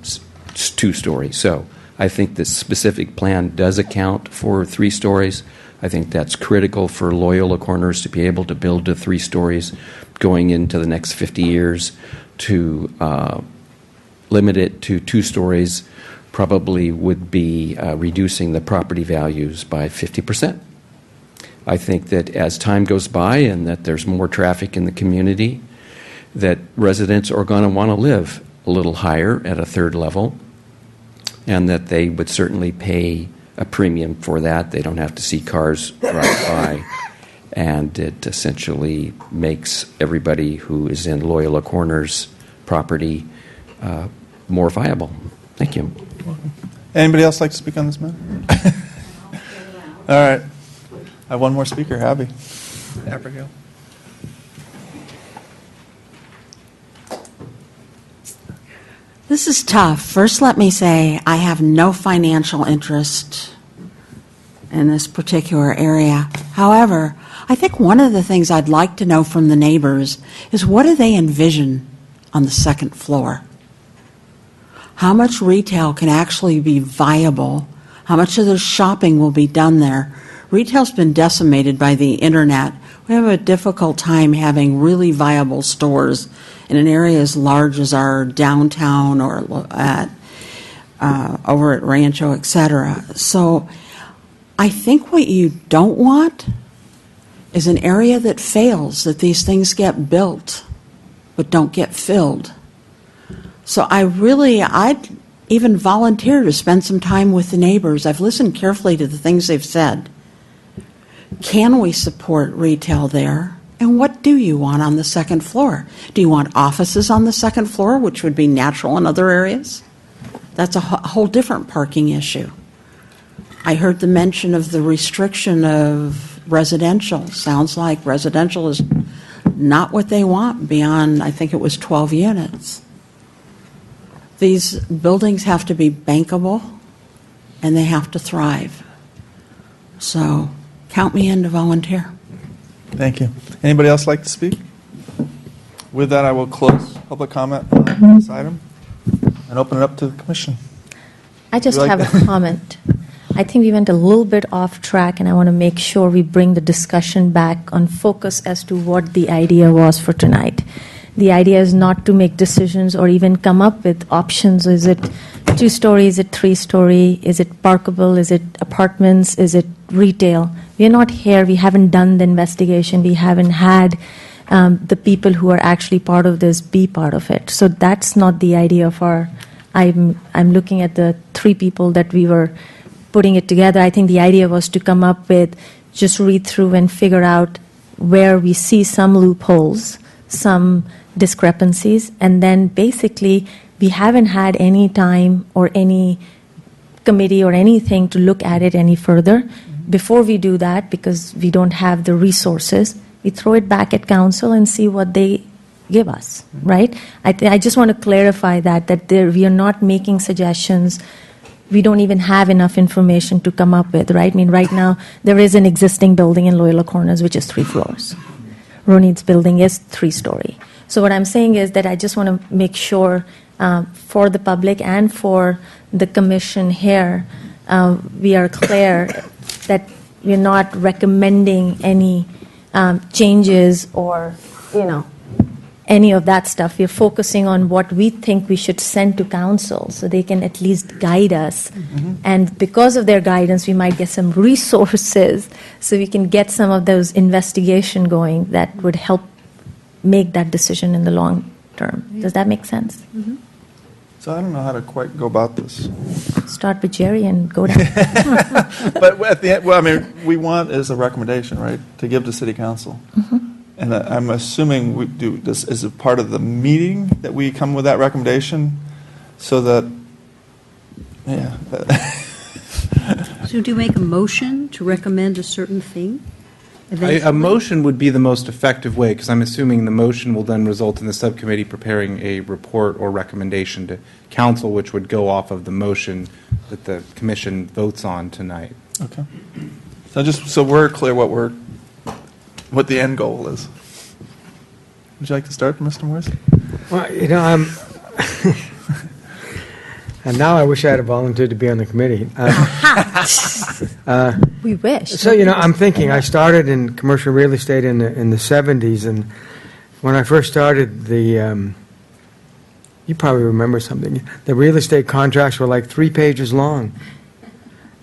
2-story. So I think the specific plan does account for 3 stories. I think that's critical for Loyola Corners to be able to build to 3 stories going into the next 50 years. To limit it to 2 stories probably would be reducing the property values by 50%. I think that as time goes by and that there's more traffic in the community, that residents are going to want to live a little higher at a 3rd level, and that they would certainly pay a premium for that. They don't have to see cars drive by, and it essentially makes everybody who is in Loyola Corners property more viable. Thank you. Anybody else like to speak on this matter? All right. I have one more speaker, Abby. Abigail. This is tough. First, let me say I have no financial interest in this particular area. However, I think one of the things I'd like to know from the neighbors is what do they envision on the 2nd floor? How much retail can actually be viable? How much of the shopping will be done there? Retail's been decimated by the internet. We have a difficult time having really viable stores in an area as large as our downtown or over at Rancho, etc. So I think what you don't want is an area that fails, that these things get built but don't get filled. So I'd even volunteer to spend some time with the neighbors. I've listened carefully to the things they've said. Can we support retail there? And what do you want on the second floor? Do you want offices on the second floor, which would be natural in other areas? That's a whole different parking issue. I heard the mention of the restriction of residential. Sounds like residential is not what they want beyond, I think it was 12 units. These buildings have to be bankable, and they have to thrive. So count me in to volunteer. Thank you. Anybody else like to speak? With that, I will close public comment on this item and open it up to the commission. I just Would you like have a comment. I think we went a little bit off track, and I want to make sure we bring the discussion back on focus as to what the idea was for tonight. The idea is not to make decisions or even come up with options. Is it 2-story? Is it 3-story? Is it parkable? Is it apartments? Is it retail? We are not here. We haven't done the investigation. We haven't had the people who are actually part of this be part of it. So that's not the idea of our. I'm looking at the 3 people that we were putting it together. I think the idea was to come up with, just read through and figure out where we see some loopholes, some discrepancies, and then basically we haven't had any time or any committee or anything to look at it any further. Before we do that, because we don't have the resources, we throw it back at council and see what they give us, right? I just want to clarify that we are not making suggestions. We don't even have enough information to come up with, right? I mean, right now, there is an existing building in Loyola Corners, which is 3 floors. Ronit's building is 3-story. So what I'm saying is that I just want to make sure for the public and for the commission here, we are clear that we're not recommending any changes or, any of that stuff. We're focusing on what we think we should send to council so they can at least guide us. And because of their guidance, we might get some resources so we can get some of those investigation going that would help make that decision in the long term. Does that make sense? So I don't know how to quite go about this. Start with Jerry and go down. But at the end, well, I mean, we want as a recommendation, right, to give to city council. And I'm assuming we do this as a part of the meeting that we come with that recommendation, so that, yeah. So do you make a motion to recommend a certain thing? A eventually? motion would be the most effective way, because I'm assuming the motion will then result in the subcommittee preparing a report or recommendation to council, which would go off of the motion that the commission votes on tonight. Okay. So just so we're clear what the end goal is. Would you like to start, Mr. Morris? Well, I'm, and now I wish I had volunteered to be on the committee. We wish. So, I'm thinking, I started in commercial real estate in the 70s, and when I first started, you probably remember something, the real estate contracts were like 3 pages long.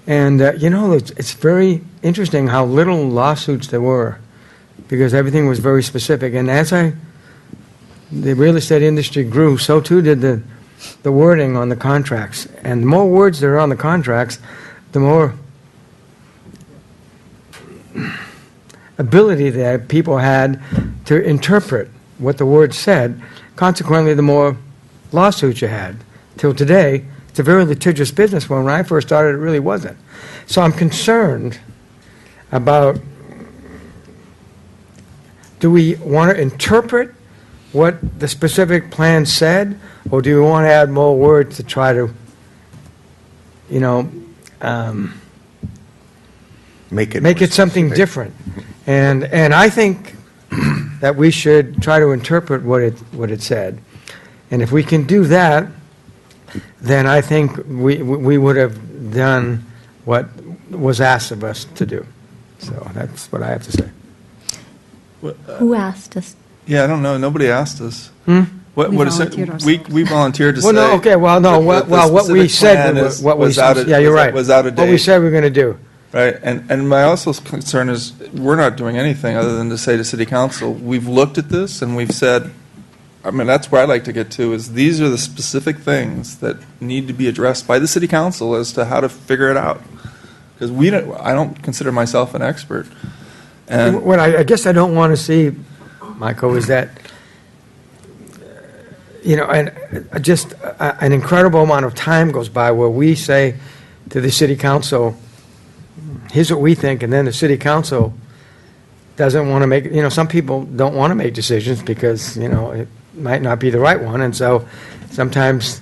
And, it's very interesting how little lawsuits there were, because everything was very specific. And as the real estate industry grew, so too did the wording on the contracts. And the more words there are on the contracts, the more ability that people had to interpret what the words said. Consequently, the more lawsuits you had. Till today, it's a very litigious business. When I first started, it really wasn't. So I'm concerned about, do we want to interpret what the specific plan said, or do we want to add more words to try to, Make it something different? And I think that we should try to interpret what it said. And if we can do that, then I think we would have done what was asked of us to do. So that's what I have to say. Who asked us? Yeah, I don't know. Nobody asked us. What We is it? volunteered We volunteered to Well, say. no, okay, well, no, that the what we specific said, plan is- what we was out of- yeah, you're was- right. was out of What we date. said we're going to do. Right, and my also concern is, we're not doing anything other than to say to city council, we've looked at this and we've said, I mean, that's where I'd like to get to, is these are the specific things that need to be addressed by the city council as to how to figure it out. Because I don't consider myself an expert. And What I guess I don't want to see, Michael, is that, just an incredible amount of time goes by where we say to the city council, here's what we think, and then the city council doesn't want to make, some people don't want to make decisions because, it might not be the right one, and so sometimes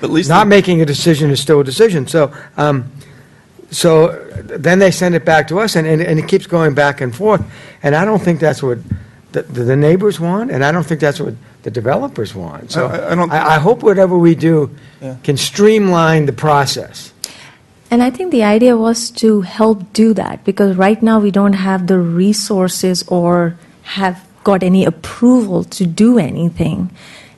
at least not making a decision is still a decision. So then they send it back to us, and it keeps going back and forth, and I don't think that's what the neighbors want, and I don't think that's what the developers want. So I hope whatever we do can streamline the process. And I think the idea was to help do that, because right now we don't have the resources or have got any approval to do anything.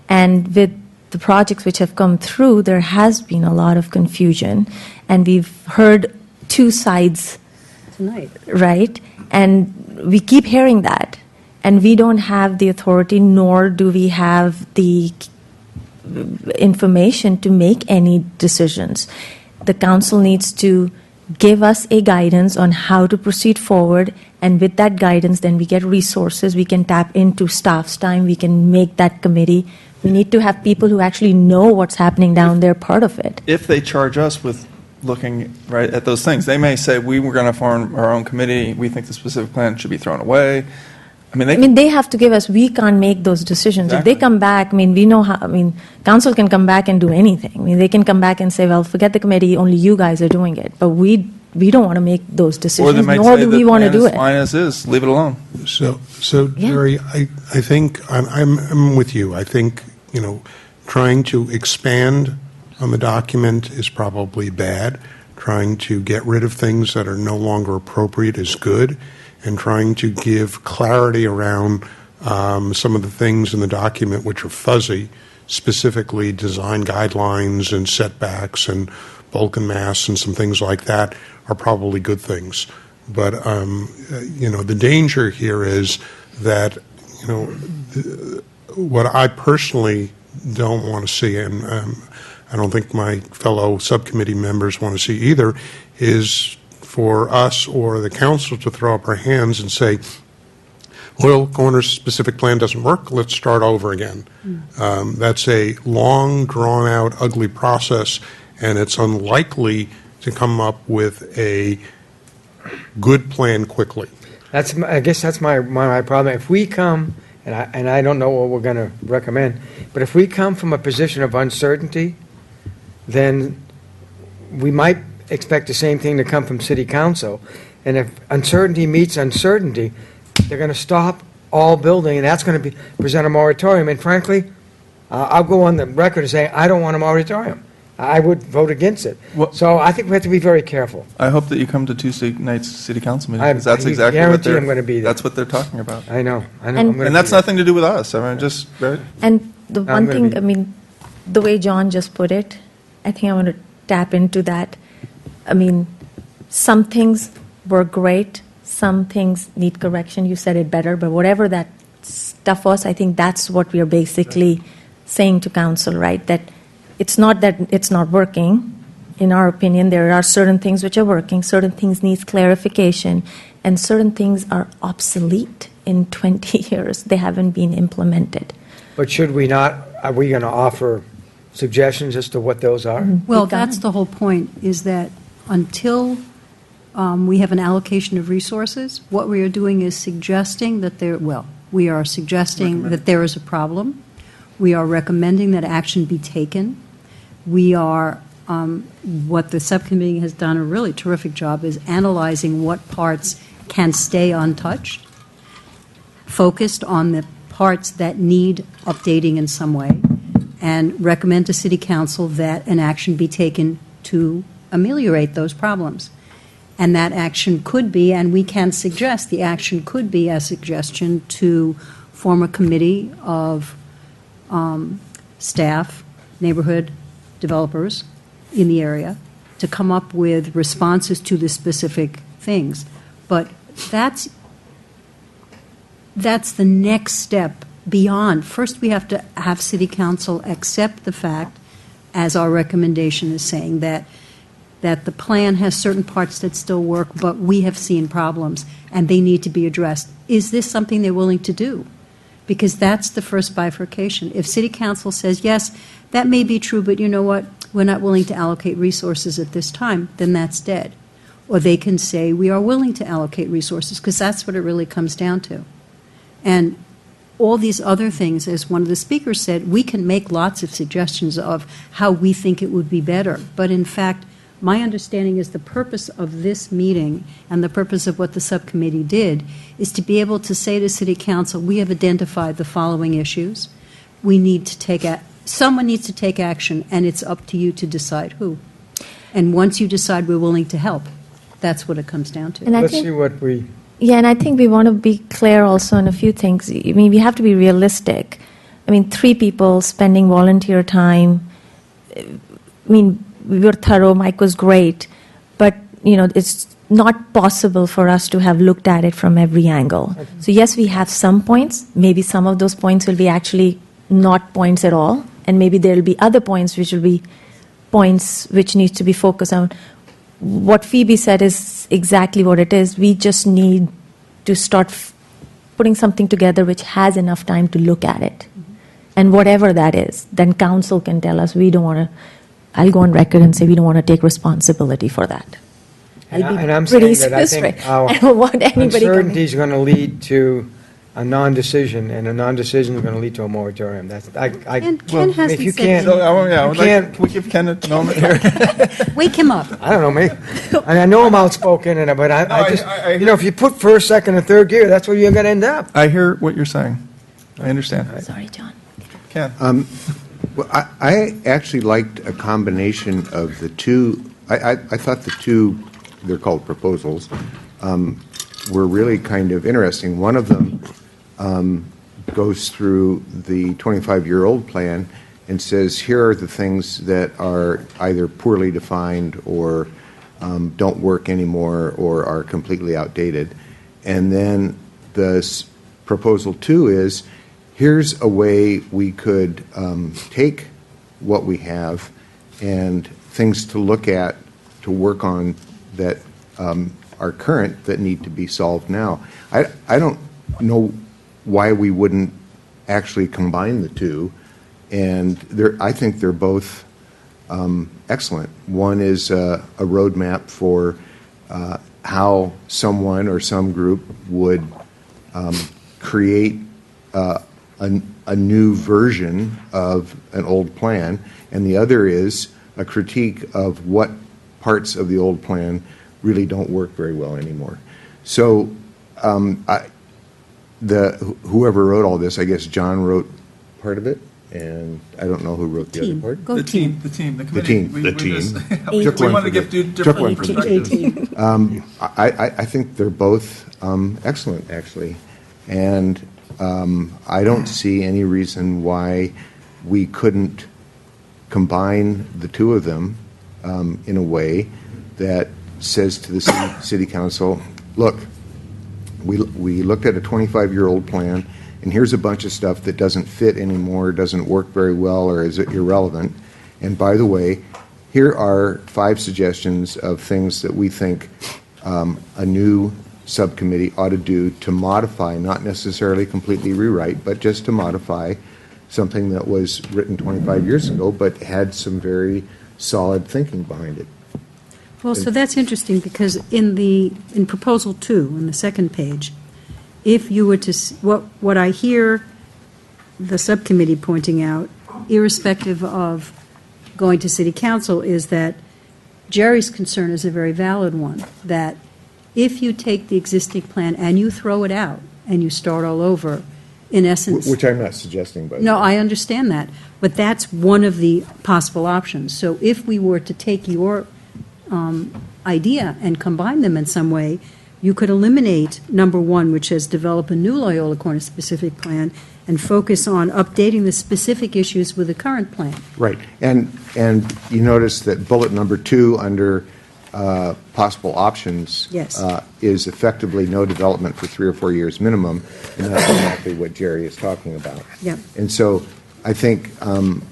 And with the projects which have come through, there has been a lot of confusion, and we've heard two sides Tonight. right? And we keep hearing that. And we don't have the authority, nor do we have the information to make any decisions. The council needs to give us a guidance on how to proceed forward, and with that guidance, then we get resources, we can tap into staff's time, we can make that committee. We need to have people who actually know what's happening down there, part of it. if they charge us with looking right at those things, they may say, we were going to form our own committee, we think the specific plan should be thrown away. I mean, They have to give us, we can't make those decisions. If Exactly. they come back, we know how, council can come back and do anything. They can come back and say, well, forget the committee, only you guys are doing it. But we don't want to make those or they decisions, might nor say do the we want to plan do is it. fine as is, leave it alone. So Jerry, I think I'm with you. I think, trying to expand on the document is probably bad. Trying to get rid of things that are no longer appropriate is good. And trying to give clarity around some of the things in the document which are fuzzy, specifically design guidelines and setbacks and bulk and mass and some things like that, are probably good things. But, the danger here is that, what I personally don't want to see, and I don't think my fellow subcommittee members want to see either, is for us or the council to throw up our hands and say, Loyola Corners specific plan doesn't work, let's start over again. That's a long, drawn-out, ugly process, and it's unlikely to come up with a good plan quickly. I guess that's my problem. If we come, and I don't know what we're going to recommend, but if we come from a position of uncertainty, then we might expect the same thing to come from city council. And if uncertainty meets uncertainty, they're going to stop all building, and that's going to present a moratorium. And frankly, I'll go on the record as saying I don't want a moratorium. I would vote against it. So I think we have to be very careful. I hope that you come to Tuesday night's city council meeting, because that's I exactly what guarantee I'm gonna be there. that's what they're talking about. I know. And- I'm gonna And that's be there. nothing to do with us. I mean, just, right? And the I'm one gonna thing, be- the way John just put it, I think I want to tap into that. Some things were great, some things need correction. You said it better, but whatever that stuff was, I think that's what we are basically saying to council, right? That it's not working. In our opinion, there are certain things which are working, certain things need clarification, and certain things are obsolete in 20 years. They haven't been implemented. But should we not, are we going to offer suggestions as to what those are? Well, that's the whole point, is that until we have an allocation of resources, what we are doing is suggesting that we are suggesting that there is a problem. We are recommending that action be taken. We are, what the subcommittee has done a really terrific job is analyzing what parts can stay untouched, focused on the parts that need updating in some way, and recommend to City Council that an action be taken to ameliorate those problems. And that action could be, and we can suggest, the action could be a suggestion to form a committee of staff, neighborhood developers in the area, to come up with responses to the specific things. But that's the next step beyond. First, we have to have City Council accept the fact, as our recommendation is saying, that the plan has certain parts that still work, but we have seen problems, and they need to be addressed. Is this something they're willing to do? Because that's the first bifurcation. If City Council says, yes, that may be true, but you know what, we're not willing to allocate resources at this time, then that's dead. Or they can say, we are willing to allocate resources, because that's what it really comes down to. And all these other things, as one of the speakers said, we can make lots of suggestions of how we think it would be better. But in fact, my understanding is the purpose of this meeting and the purpose of what the subcommittee did is to be able to say to City Council, we have identified the following issues. We need to someone needs to take action, and it's up to you to decide who. And once you decide we're willing to help, that's what it comes down to. And I Let's think- see what we, Yeah, and I think we want to be clear also on a few things. I mean, we have to be realistic. I mean, 3 people spending volunteer time. I mean, we were thorough, Mike was great, but, it's not possible for us to have looked at it from every angle. So yes, we have some points. Maybe some of those points will be actually not points at all, and maybe there will be other points which will be points which needs to be focused on. What Phoebe said is exactly what it is. We just need to start putting something together which has enough time to look at it. And whatever that is, then council can tell us we don't want to, I'll go on record and say we don't want to take responsibility for that. and I'll be I'm pretty saying that I specific. think our I don't want anybody coming. uncertainty is going to lead to a non-decision, and a non-decision is going to lead to a moratorium. That's, Ken hasn't if you said can't, So, you can't, can we give Ken a moment here? Wake him up. I don't know, maybe, I know I'm outspoken, but I just, if you put first, second, and third gear, that's where you're going to end up. I hear what you're saying. I understand. Sorry, John. Ken? Well, I actually liked a combination of the two. I thought the two, they're called proposals, were really kind of interesting. One of them goes through the 25-year-old plan and says, here are the things that are either poorly defined or don't work anymore or are completely outdated. And then proposal 2 is, here's a way we could take what we have and things to look at, to work on that are current that need to be solved now. I don't know why we wouldn't actually combine the two, and I think they're both excellent. One is a roadmap for how someone or some group would create a new version of an old plan, and the other is a critique of what parts of the old plan really don't work very well anymore. So whoever wrote all this, I guess John wrote part of it, and I don't know who wrote the other part. The team, the committee. The team. We want to give different perspectives. I think they're both excellent, actually. And I don't see any reason why we couldn't combine the two of them in a way that says to the city council, look, we looked at a 25-year-old plan, and here's a bunch of stuff that doesn't fit anymore, doesn't work very well, or is irrelevant. And by the way, here are 5 suggestions of things that we think a new subcommittee ought to do to modify, not necessarily completely rewrite, but just to modify something that was written 25 years ago, but had some very solid thinking behind it. Well, so that's interesting, because in proposal 2, on the second page, if you were to, what I hear the subcommittee pointing out, irrespective of going to city council, is that Jerry's concern is a very valid one, that if you take the existing plan and you throw it out and you start all over, in essence. Which I'm not suggesting, by the way. No, I understand that, but that's one of the possible options. So if we were to take your idea and combine them in some way, you could eliminate number 1, which says develop a new Loyola Corner specific plan, and focus on updating the specific issues with the current plan. Right. And you notice that bullet number 2 under possible options Yes. is effectively no development for 3 or 4 years minimum, and that's exactly what Jerry is talking about. Yep. And so I think I'm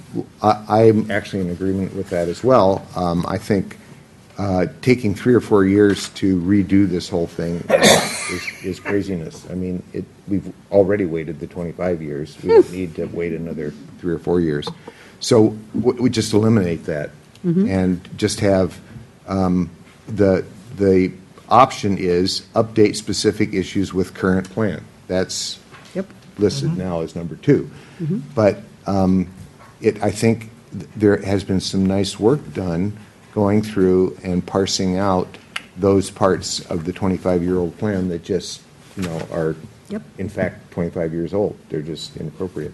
actually in agreement with that as well. I think taking 3 or 4 years to redo this whole thing is craziness. I mean, we've already waited the 25 years. We don't need to wait another 3 or 4 years. So we just eliminate that and just have the option is update specific issues with current plan. That's listed now as number 2. But I think there has been some nice work done going through and parsing out those parts of the 25-year-old plan that just, are, in fact, 25 years old. They're just inappropriate.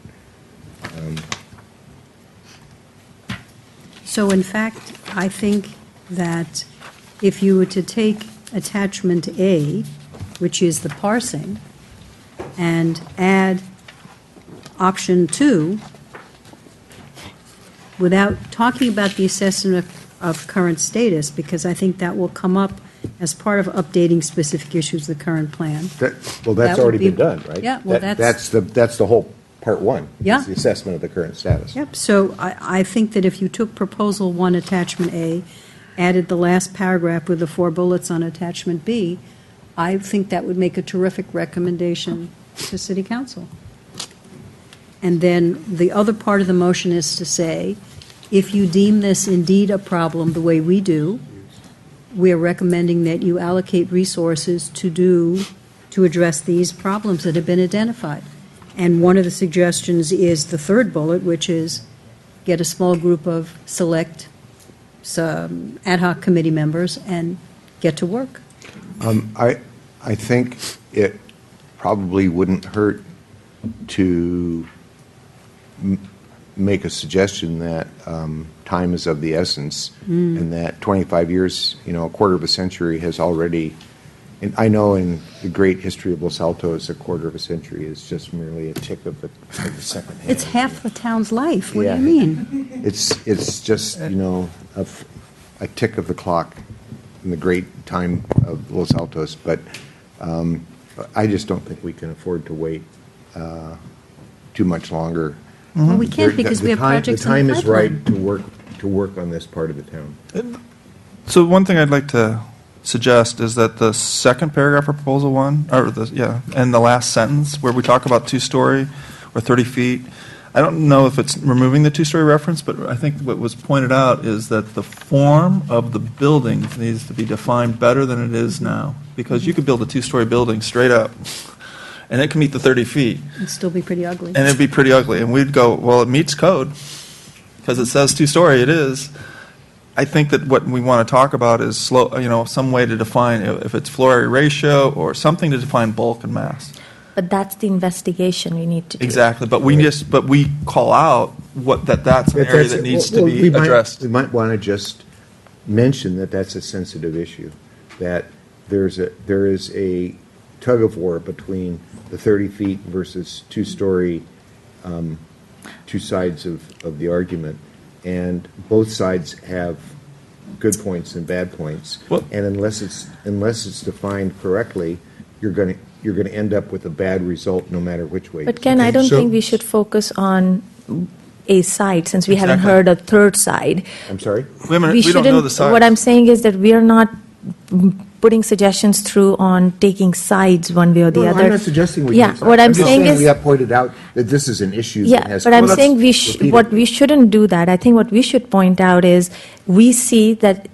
So in fact, I think that if you were to take attachment A, which is the parsing, and add option 2, without talking about the assessment of current status, because I think that will come up as part of updating specific issues of the current plan. That's That would already be- been done, right? Yeah, well, that's the whole part 1. Yeah. It's the assessment of the current status. Yep, so I think that if you took proposal 1, attachment A, added the last paragraph with the 4 bullets on attachment B, I think that would make a terrific recommendation to City Council. And then the other part of the motion is to say, if you deem this indeed a problem the way we do, we are recommending that you allocate resources to address these problems that have been identified. And one of the suggestions is the 3rd bullet, which is get a small group of select some ad hoc committee members and get to work. I think it probably wouldn't hurt to make a suggestion that time is of the essence, and that 25 years, a quarter of a century has already, and I know in the great history of Los Altos, a quarter of a century is just merely a tick of the second hand. It's half the town's life. What Yeah. do you mean? It's just, a tick of the clock in the great time of Los Altos, but I just don't think we can afford to wait too much longer. Well, we can't because we have projects The time in the is pipeline. right to work on this part of the town. So one thing I'd like to suggest is that the second paragraph of proposal 1, and the last sentence where we talk about 2-story or 30 feet, I don't know if it's removing the 2-story reference, but I think what was pointed out is that the form of the building needs to be defined better than it is now, because you could build a 2-story building straight up, and it can meet the 30 feet, It'd still be pretty ugly. and it'd be pretty ugly, and we'd go, well, it meets code, because it says 2-story, it is. I think that what we want to talk about is some way to define if it's floor area ratio or something to define bulk and mass. But that's the investigation we need to do. Exactly, but we call out that's an area that needs to be addressed. We might want to just mention that that's a sensitive issue, that there is a tug of war between the 30 feet versus 2-story, two sides of the argument, and both sides have good points and bad points. And unless it's defined correctly, you're going to end up with a bad result no matter which way. But Ken, I don't think we should focus on a side, since we haven't heard a third side. I'm sorry? Wait a minute, we don't know the sides. What I'm saying is that we are not putting suggestions through on taking sides one way or the No, other. I'm not suggesting we Yeah, do. what I'm just saying is. we have pointed out that this is an issue that Yeah, has. but I'm come up saying what we repeatedly. shouldn't do that. I think what we should point out is we see that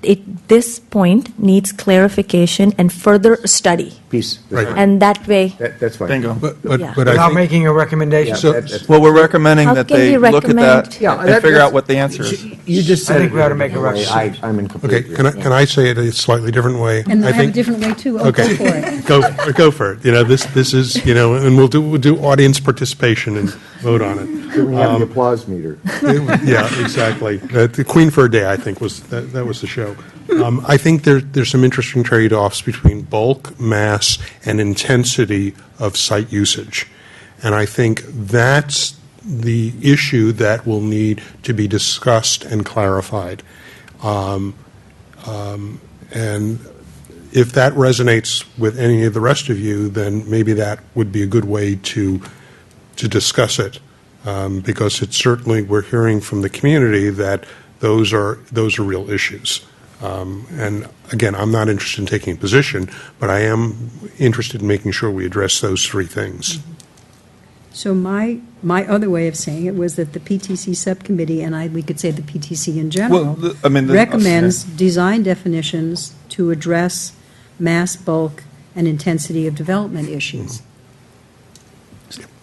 this point needs clarification and further study. Peace. Right. And that way, That's fine. Bingo. But Yeah. I Without think, making a recommendation. Well, we're recommending How that can they we look at that recommend- and figure out what the answer is. You just I said think it we ought to a make a different way. recommendation. I'm in complete okay, agreement. can I say it a slightly different way? And I have a think- different way, too. Oh, Okay. go for it. Go for it. This is, and we'll do audience participation and vote on it. We have the applause meter. Yeah, exactly. The Queen for a Day, I think, was that was the show. I think there's some interesting trade-offs between bulk, mass, and intensity of site usage. And I think that's the issue that will need to be discussed and clarified. And if that resonates with any of the rest of you, then maybe that would be a good way to discuss it, because it's certainly, we're hearing from the community that those are real issues. And again, I'm not interested in taking a position, but I am interested in making sure we address those three things. So my other way of saying it was that the PTC subcommittee, and we could say the PTC in general, recommends design definitions to address mass, bulk, and intensity of development issues.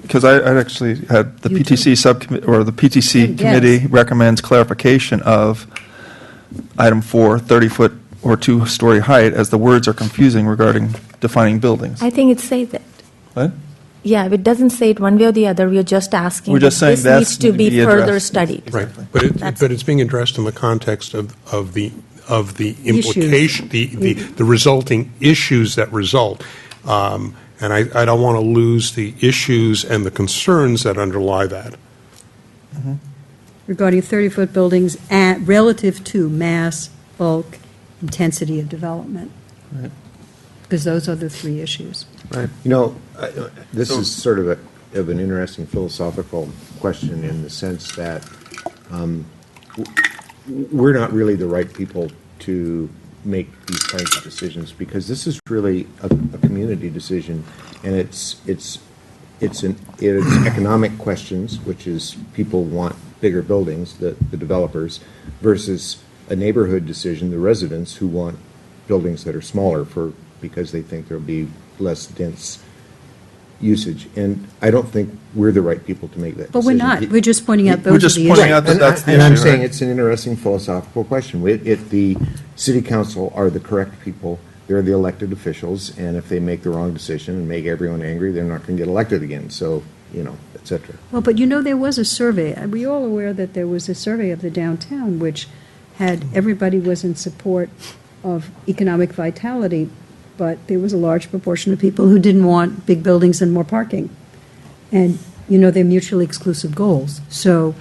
Because I actually had the PTC subcommittee, or the PTC Yes. committee recommends clarification of item 4, 30-foot or 2-story height, as the words are confusing regarding defining buildings. I think it says that. What? Yeah, it doesn't say it one way or the other. We're just asking. We're just that saying this that's needs to be be further addressed. studied. Right, but it's being addressed in the context of the implication, the resulting issues that result. And I don't want to lose the issues and the concerns that underlie that. Regarding 30-foot buildings relative to mass, bulk, intensity of development. Right. Because those are the three issues. Right. You know, this is sort of an interesting philosophical question in the sense that we're not really the right people to make these kinds of decisions, because this is really a community decision, and it's economic questions, which is people want bigger buildings, the developers, versus a neighborhood decision, the residents who want buildings that are smaller because they think there'll be less dense usage. And I don't think we're the right people to make that But decision. we're not. We're just pointing out We're those just are the pointing issues. out that that's the And I'm issue, saying right? it's an interesting philosophical question. If the city council are the correct people, they're the elected officials, and if they make the wrong decision and make everyone angry, they're not going to get elected again, so, et cetera. Well, but there was a survey. Are we all aware that there was a survey of the downtown which had everybody was in support of economic vitality, but there was a large proportion of people who didn't want big buildings and more parking. And, they're mutually exclusive goals. So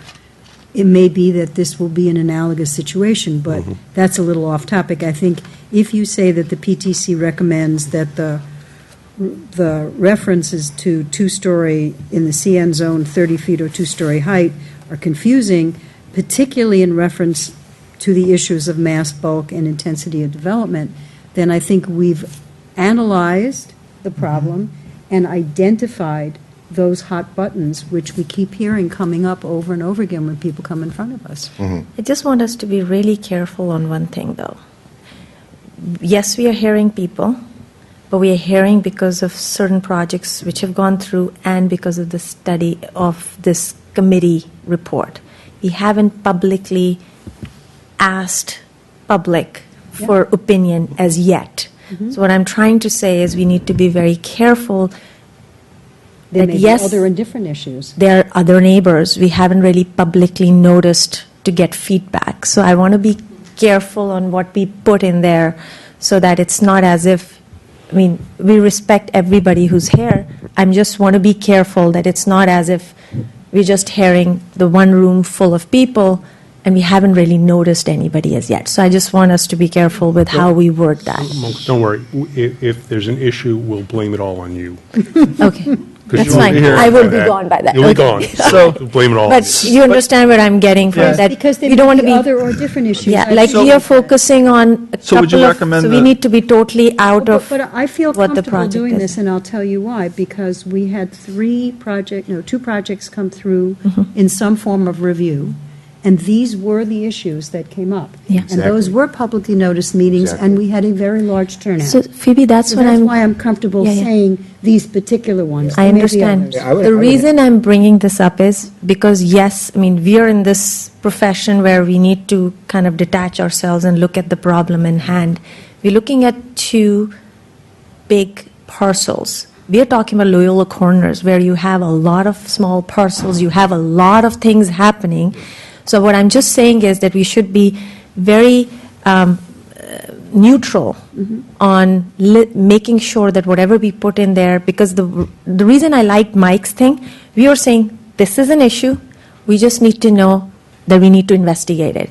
it may be that this will be an analogous situation, but that's a little off topic. I think if you say that the PTC recommends that the references to 2-story in the CN zone, 30 feet or 2-story height are confusing, particularly in reference to the issues of mass, bulk, and intensity of development, then I think we've analyzed the problem and identified those hot buttons, which we keep hearing coming up over and over again when people come in front of us. I just want us to be really careful on one thing, though. Yes, we are hearing people, but we are hearing because of certain projects which have gone through and because of the study of this committee report. We haven't publicly asked public for opinion as yet. So what I'm trying to say is we need to be very careful There that, may be yes, other and different issues. there are other neighbors we haven't really publicly noticed to get feedback. So I want to be careful on what we put in there so that it's not as if, we respect everybody who's here. I just want to be careful that it's not as if we're just hearing the one room full of people and we haven't really noticed anybody as yet. So I just want us to be careful with how we word that. Don't worry, if there's an issue, we'll blame it all on you. Okay. 'Cause That's you won't fine. be here I will for be that. gone by that. You'll be Okay. gone, so blame it all on But you. you understand where I'm getting from, Yeah. that Because there we don't may want to be be... other or different issues. Yeah, I like feel we are that. focusing on a So would you couple of, recommend so we that- need to be totally out of But I feel what the comfortable project doing is. this, and I'll tell you why, because we had two projects come through Mm-hmm. in some form of review, and these were the issues that came up. Yeah. And those Exactly. were publicly noticed meetings, and Exactly. we had a very large turnout. So Phoebe, that's So what that's I'm... why I'm comfortable Yeah, yeah. saying these particular ones. I There may be understand. others. Yeah, I would- The I would- reason I'm bringing this up is because, yes, we are in this profession where we need to kind of detach ourselves and look at the problem in hand. We're looking at two big parcels. We are talking about Loyola Corners, where you have a lot of small parcels, you have a lot of things happening. So what I'm just saying is that we should be very neutral on making sure that whatever we put in there, because the reason I liked Mike's thing, we were saying, this is an issue, we just need to know that we need to investigate it.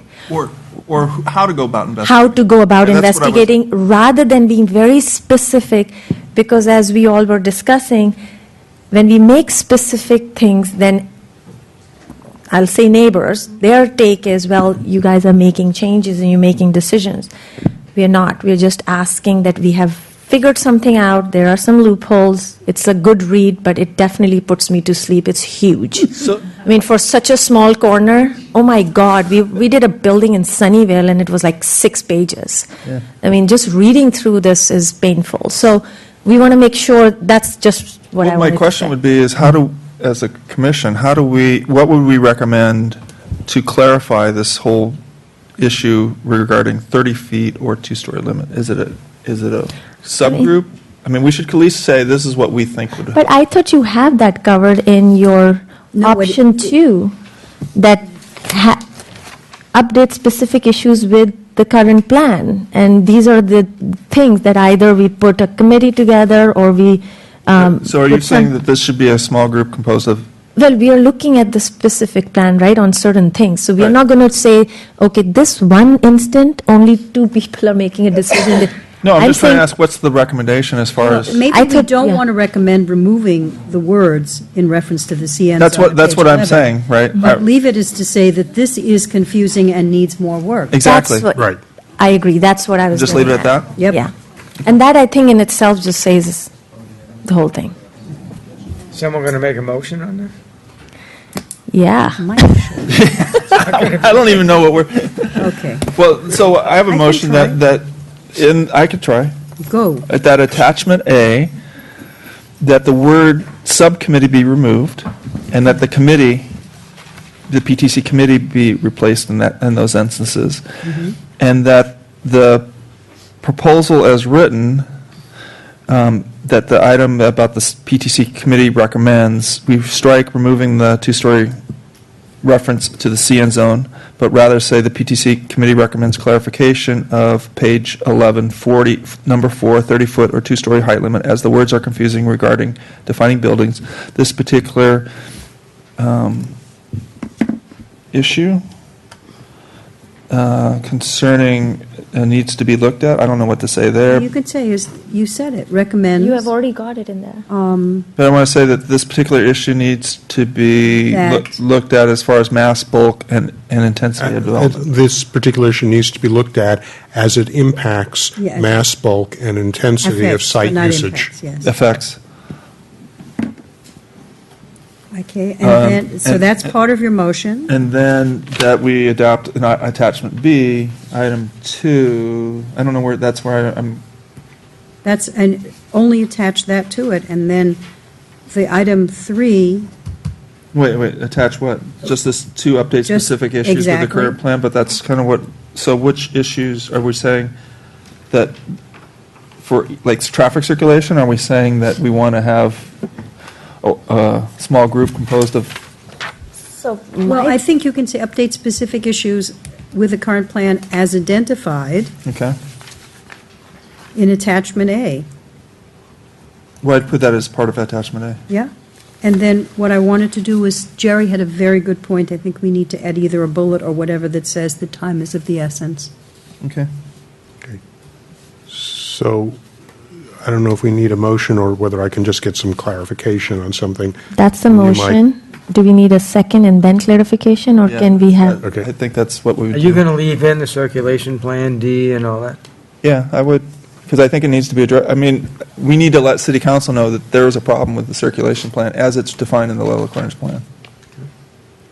Or how to go about investigating. How to go about Yeah, that's what I was- investigating, rather than being very specific, because as we all were discussing, when we make specific things, then I'll say neighbors, their take is, well, you guys are making changes and you're making decisions. We are not. We're just asking that we have figured something out. There are some loopholes. It's a good read, but it definitely puts me to sleep. It's huge. I mean, for such a small corner, oh my God, we did a building in Sunnyvale and it was like 6 pages. Yeah. I mean, just reading through this is painful. So we want to make sure that's just what I Well, wanted my to question say. would be is as a commission, what would we recommend to clarify this whole issue regarding 30 feet or two-story limit? Is it a subgroup? I mean, we should at least say this is what we think would. But I thought you have that covered in your option 2, that update specific issues with the current plan. And these are the things that either we put a committee together or we. So are you put saying some- that this should be a small group composed of? Well, we are looking at the specific plan, right, on certain things. So we are Right. not going to say, okay, this one instant, only 2 people are making a decision. that- No, I'm just trying saying- to ask, what's the recommendation as far as? Maybe I we thought- don't yeah. want to recommend removing the words in reference to the CN That's zone what, on that's page what I'm 11. saying, right? But leave it as to say that this is confusing and needs more work. Exactly. That's what- Right. I agree, that's what I was Just leave getting it at that? Yep. Yeah. And that, I think, in itself just says the whole thing. Someone going to make a motion on that? Yeah. I don't even know what we're, Okay, well, so I have a I can motion try. I could try. go. At that attachment A, that the word subcommittee be removed, and that the committee, the PTC committee be replaced in those instances, and that the proposal as written, that the item about the PTC committee recommends, we strike removing the two-story reference to the CN zone, but rather say the PTC committee recommends clarification of page 1140, number 4, 30-foot or two-story height limit, as the words are confusing regarding defining buildings. This particular issue concerning needs to be looked at. I don't know what to say there. You could say, is you said it, recommends. You have already got it in there. But I want to say that this particular issue needs to be That- looked at as far as mass, bulk, and intensity of development. This particular issue needs to be looked at as it impacts Yes. mass bulk and intensity of Affects, site but not usage. impacts, yes. Effects. Okay, and then, so that's part of your motion. And then that we adopt in attachment B, item 2, I don't know where, that's where I'm, That's, and only attach that to it, and then the item 3, wait, attach what? Just this to update Just- specific issues with the exactly. current plan, but that's kind of what, so which issues are we saying that, for, like, traffic circulation, are we saying that we want to have a small group composed of? So, well, I think you can say update specific issues with the current plan as identified Okay. in attachment A. Well, I'd put that as part of attachment A. Yeah? And then what I wanted to do was, Jerry had a very good point. I think we need to add either a bullet or whatever that says the time is of the essence. Okay. So I don't know if we need a motion or whether I can just get some clarification on something. that's the You might- motion. Do we need a second and then clarification, or Yeah. can we have? Okay. I think that's what we would Are do. you going to leave in the circulation plan, D, and all that? Yeah, I would, because I think it needs to be addressed. I mean, we need to let city council know that there is a problem with the circulation plan as it's defined in the Little Occurrence plan.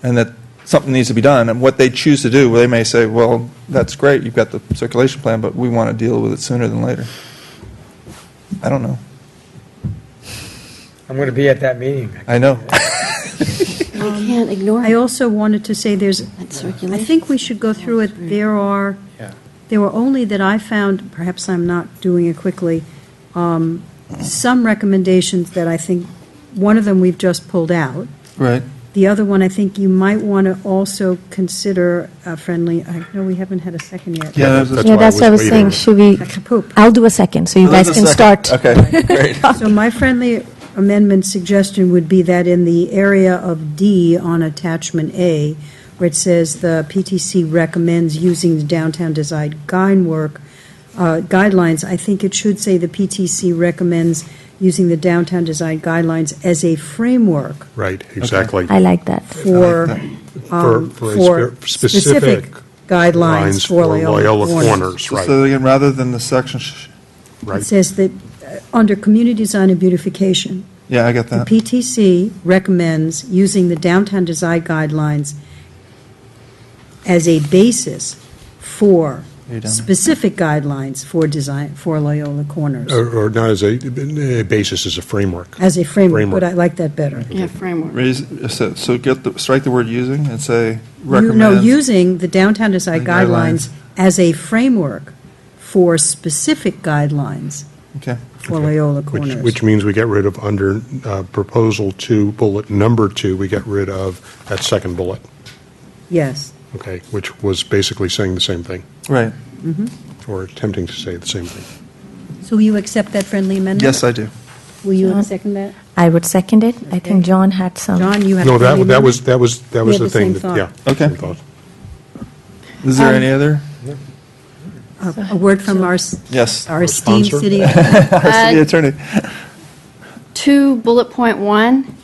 And that something needs to be done. And what they choose to do, they may say, well, that's great, you've got the circulation plan, but we want to deal with it sooner than later. I don't know. I'm going to be at that meeting. I know. We can't ignore I also wanted to say there's, that I circulation. think we should go through it. There were only that I found, perhaps I'm not doing it quickly, some recommendations that I think, one of them we've just pulled out, Right. The other one, I think you might want to also consider friendly, I know we haven't had a second yet. Yeah, That's Yeah, why that's what I was waiting. saying. Should we, Poop. I'll do a second, so you guys can start. Okay, great. So my friendly amendment suggestion would be that in the area of D on attachment A, where it says the PTC recommends using the downtown design guidelines, I think it should say the PTC recommends using the downtown design guidelines as a framework Right, exactly. I like that. for, For a specific guidelines for Loyola Corners. right. So again, rather than the section, It says that under community design and beautification, yeah, I get the that. PTC recommends using the downtown design guidelines as a basis for specific guidelines for design, for Loyola Corners, Or not as a basis, as a framework. as a framework, but framework. I like that better. Yeah, framework. So strike the word using and say No, recommend. using the downtown design Guidelines. guidelines as a framework for specific guidelines Okay. for Loyola Corners. Which means we get rid of under proposal 2, bullet number 2, we get rid of that second bullet, Yes. okay, which was basically saying the same thing, Right. or attempting to say the same thing. So will you accept that friendly amendment? Yes, I do. Will you John? second that? I would second it. I think John had some. John, you have No, a friendly that was, amendment? that was, that We was had the the thing, same that- yeah. thought. Okay. same thought. Is there any other? A word from our Yes. our esteemed Sponsor? city. Our city attorney. 2, bullet point 1,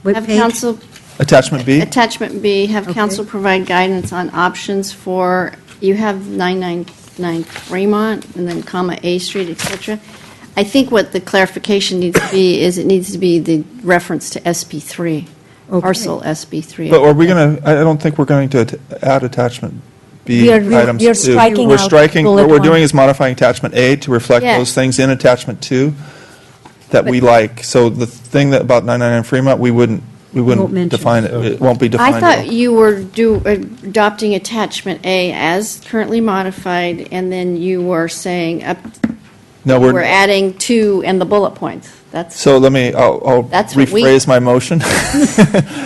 What have page? council, Attachment B? attachment B, have council provide guidance on options for, you have 999 Fremont, and then comma A Street, et cetera. I think what the clarification needs to be is it needs to be the reference to SB3, Okay. parcel SB3. But are we going to, I don't think we're going to add attachment B We are- items we are two. striking We're out striking, bullet what we're one. doing is modifying attachment A to reflect Yeah. those things in attachment 2 that we like. So the thing that about 999 Fremont, we Won't wouldn't mention. define it. It won't be defined. I at all. thought you were adopting attachment A as currently modified, and then you were saying, No, we're adding 2 and the bullet points. That's, So let me, I'll That's what we- rephrase my motion.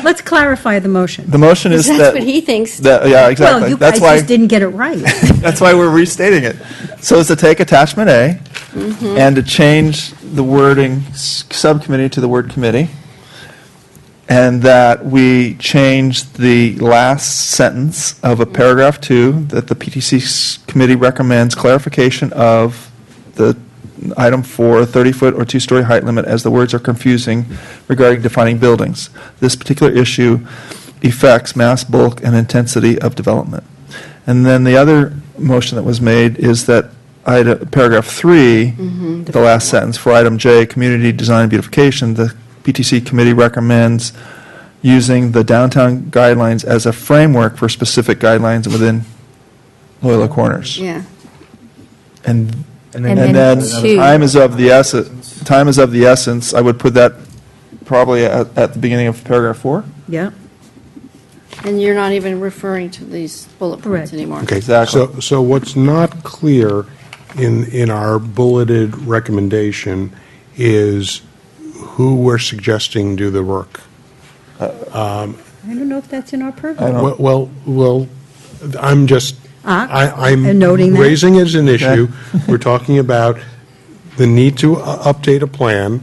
Let's clarify the motion. The motion is that's that. what he thinks. Yeah, exactly. Well, you That's guys why. just didn't get it right. That's why we're restating it. So it's to take attachment A and to change the wording subcommittee to the word committee, and that we change the last sentence of a paragraph 2, that the PTC committee recommends clarification of the item 4, 30-foot or 2-story height limit, as the words are confusing regarding defining buildings. This particular issue affects mass, bulk, and intensity of development. And then the other motion that was made is that paragraph 3, the last sentence, for item J, community design and beautification, the PTC committee recommends using the downtown guidelines as a framework for specific guidelines within Loyola Corners. Yeah. And And then then two. time is of the essence. Time is of the essence. I would put that probably at the beginning of paragraph 4. Yeah. And you're not even referring to these bullet points Correct. anymore. Okay, Exactly. so what's not clear in our bulleted recommendation is who we're suggesting do the work. I don't know if that's in our purview. I don't- Well, I'm just, I'm and noting that. raising it as an issue. We're talking about the need to update a plan.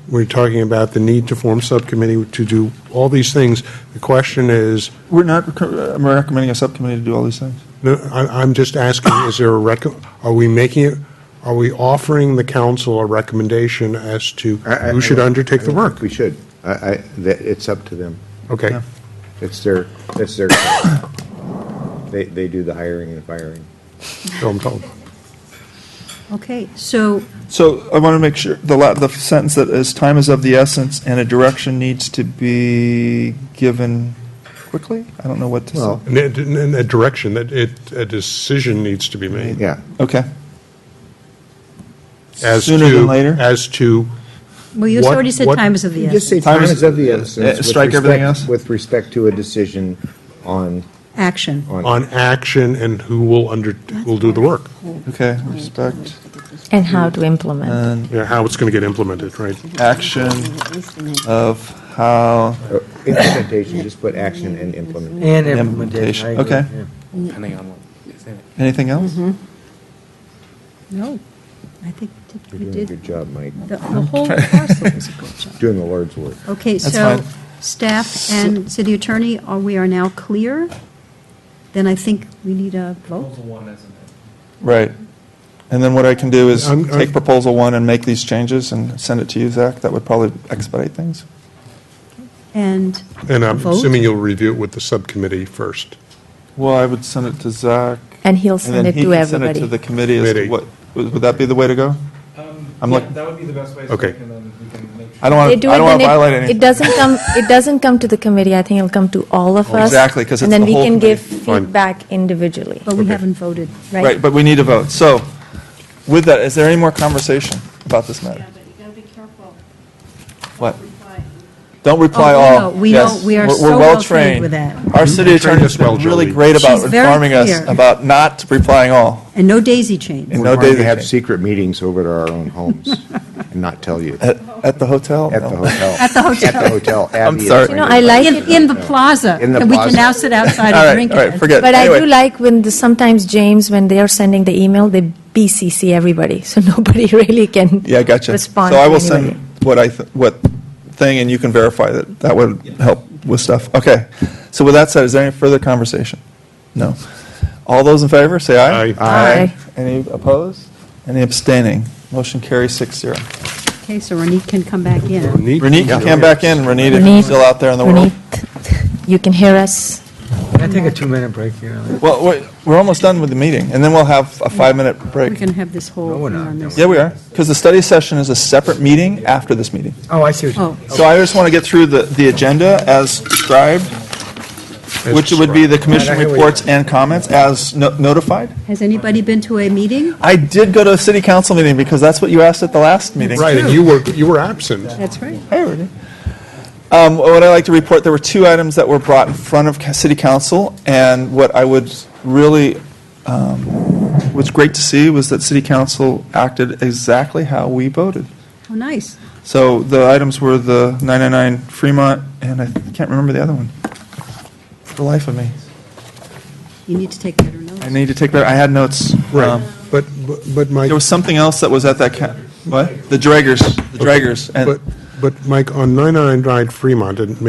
We're talking about the need to form subcommittee to do all these things. The question is, We're not recommending a subcommittee to do all these things. no, I'm just asking, is there are we making it, are we offering the council a recommendation as to who should undertake the work? We should. It's up to them. Okay. Yeah. It's their, they do the hiring and firing. So I'm told. Okay, so So I want to make sure, the sentence that is, time is of the essence and a direction needs to be given quickly? I don't know what to say. Well, In a direction that a decision needs to be made. yeah. Okay. As Sooner to- than later? As to, well, you What- already said what- time is of the You just say essence. Time time is- is of the essence. with strike everything respect- else? With respect to a decision on. Action. on action and who will do the work. Okay, respect And how to implement. and Yeah, how it's going to get implemented, right? action of how Implementation, just put action and implementation. And implementation. I agree, Okay. yeah. Depending on what is in it. Anything else? No, I think You're we doing a did, good job, Mike. the whole parcel was a good job. Doing the Lord's work. Okay, That's so fine. staff and city attorney, we are now clear? Then I think we need a vote. Right. And then what I can do is I'm- take proposal one and make these changes and send it to you, Zach. That would probably expedite things. And And I'm vote? assuming you'll review it with the subcommittee first. Well, I would send it to Zach. And he'll And send then it he to can send it everybody. to the committee as to Committee. what, would that be the way to go? I'm Yeah, look- that would be the best way. Okay. And then we can make sure. I don't want They to, do I don't it, want then to violate anything. it doesn't come to the committee, I think it'll come to all of us. Exactly, 'cause it's And then the we whole can give committee. Fine. feedback individually, But we haven't voted. right? Right, but we need a vote. So with that, is there any more conversation about this matter? Yeah, but you gotta be careful. What? Reply. Don't reply Oh, all. we Yes. know, we are We're so well well trained with that. Our city You trained attorney's us well, been really Jolie. great about She's very informing us clear. about not replying all. And no daisy chains. And We're no going daisy to have chain. secret meetings over at our own homes and not tell you. At the hotel? At No. the hotel. At the hotel. At the hotel. I'm Abby is sorry. going You know, to- I like In the plaza. In the And we can plaza. now sit outside All and right, drink all right, it. forget. But I Anyway. do like when sometimes James, when they are sending the email, they BCC everybody, so nobody really can Yeah, I gotcha. respond So I to will anybody. send what thing, and you can verify that. That would help with stuff. Okay. So with that said, is there any further conversation? No. All those in favor, say aye. Aye. Aye. Any opposed? Any abstaining? Motion carries 6-0. Okay, so Ronit can come back in. Renee came back in. Renee, if you're still out there in the world. Ronit, you can hear us. Can I take a 2-minute break here? Well, we're almost done with the meeting, and then we'll have a 5-minute We break. can have this whole No, we're thing not. on this. Yeah, we are, because the study session is a separate meeting after this meeting. Oh, I see what you Oh, So I just want to get through the agenda as described, which would be the commission Right, I hear what reports and comments as notified. has anybody been to a meeting? I did go to a city council meeting because that's what you asked at the last meeting. Right, and you were absent. That's right. Hey, Rudy. What I'd like to report, there were 2 items that were brought in front of city council, and what I would really, was great to see was that city council acted exactly how we voted. Oh, nice. So the items were the 999 Fremont, and I can't remember the other one, for the life of me. You need to take better notes. I need to take that, I had notes. Right, but Mike, There was something else that was at that, what? The draggers, and, but Mike, on 999 Fremont, and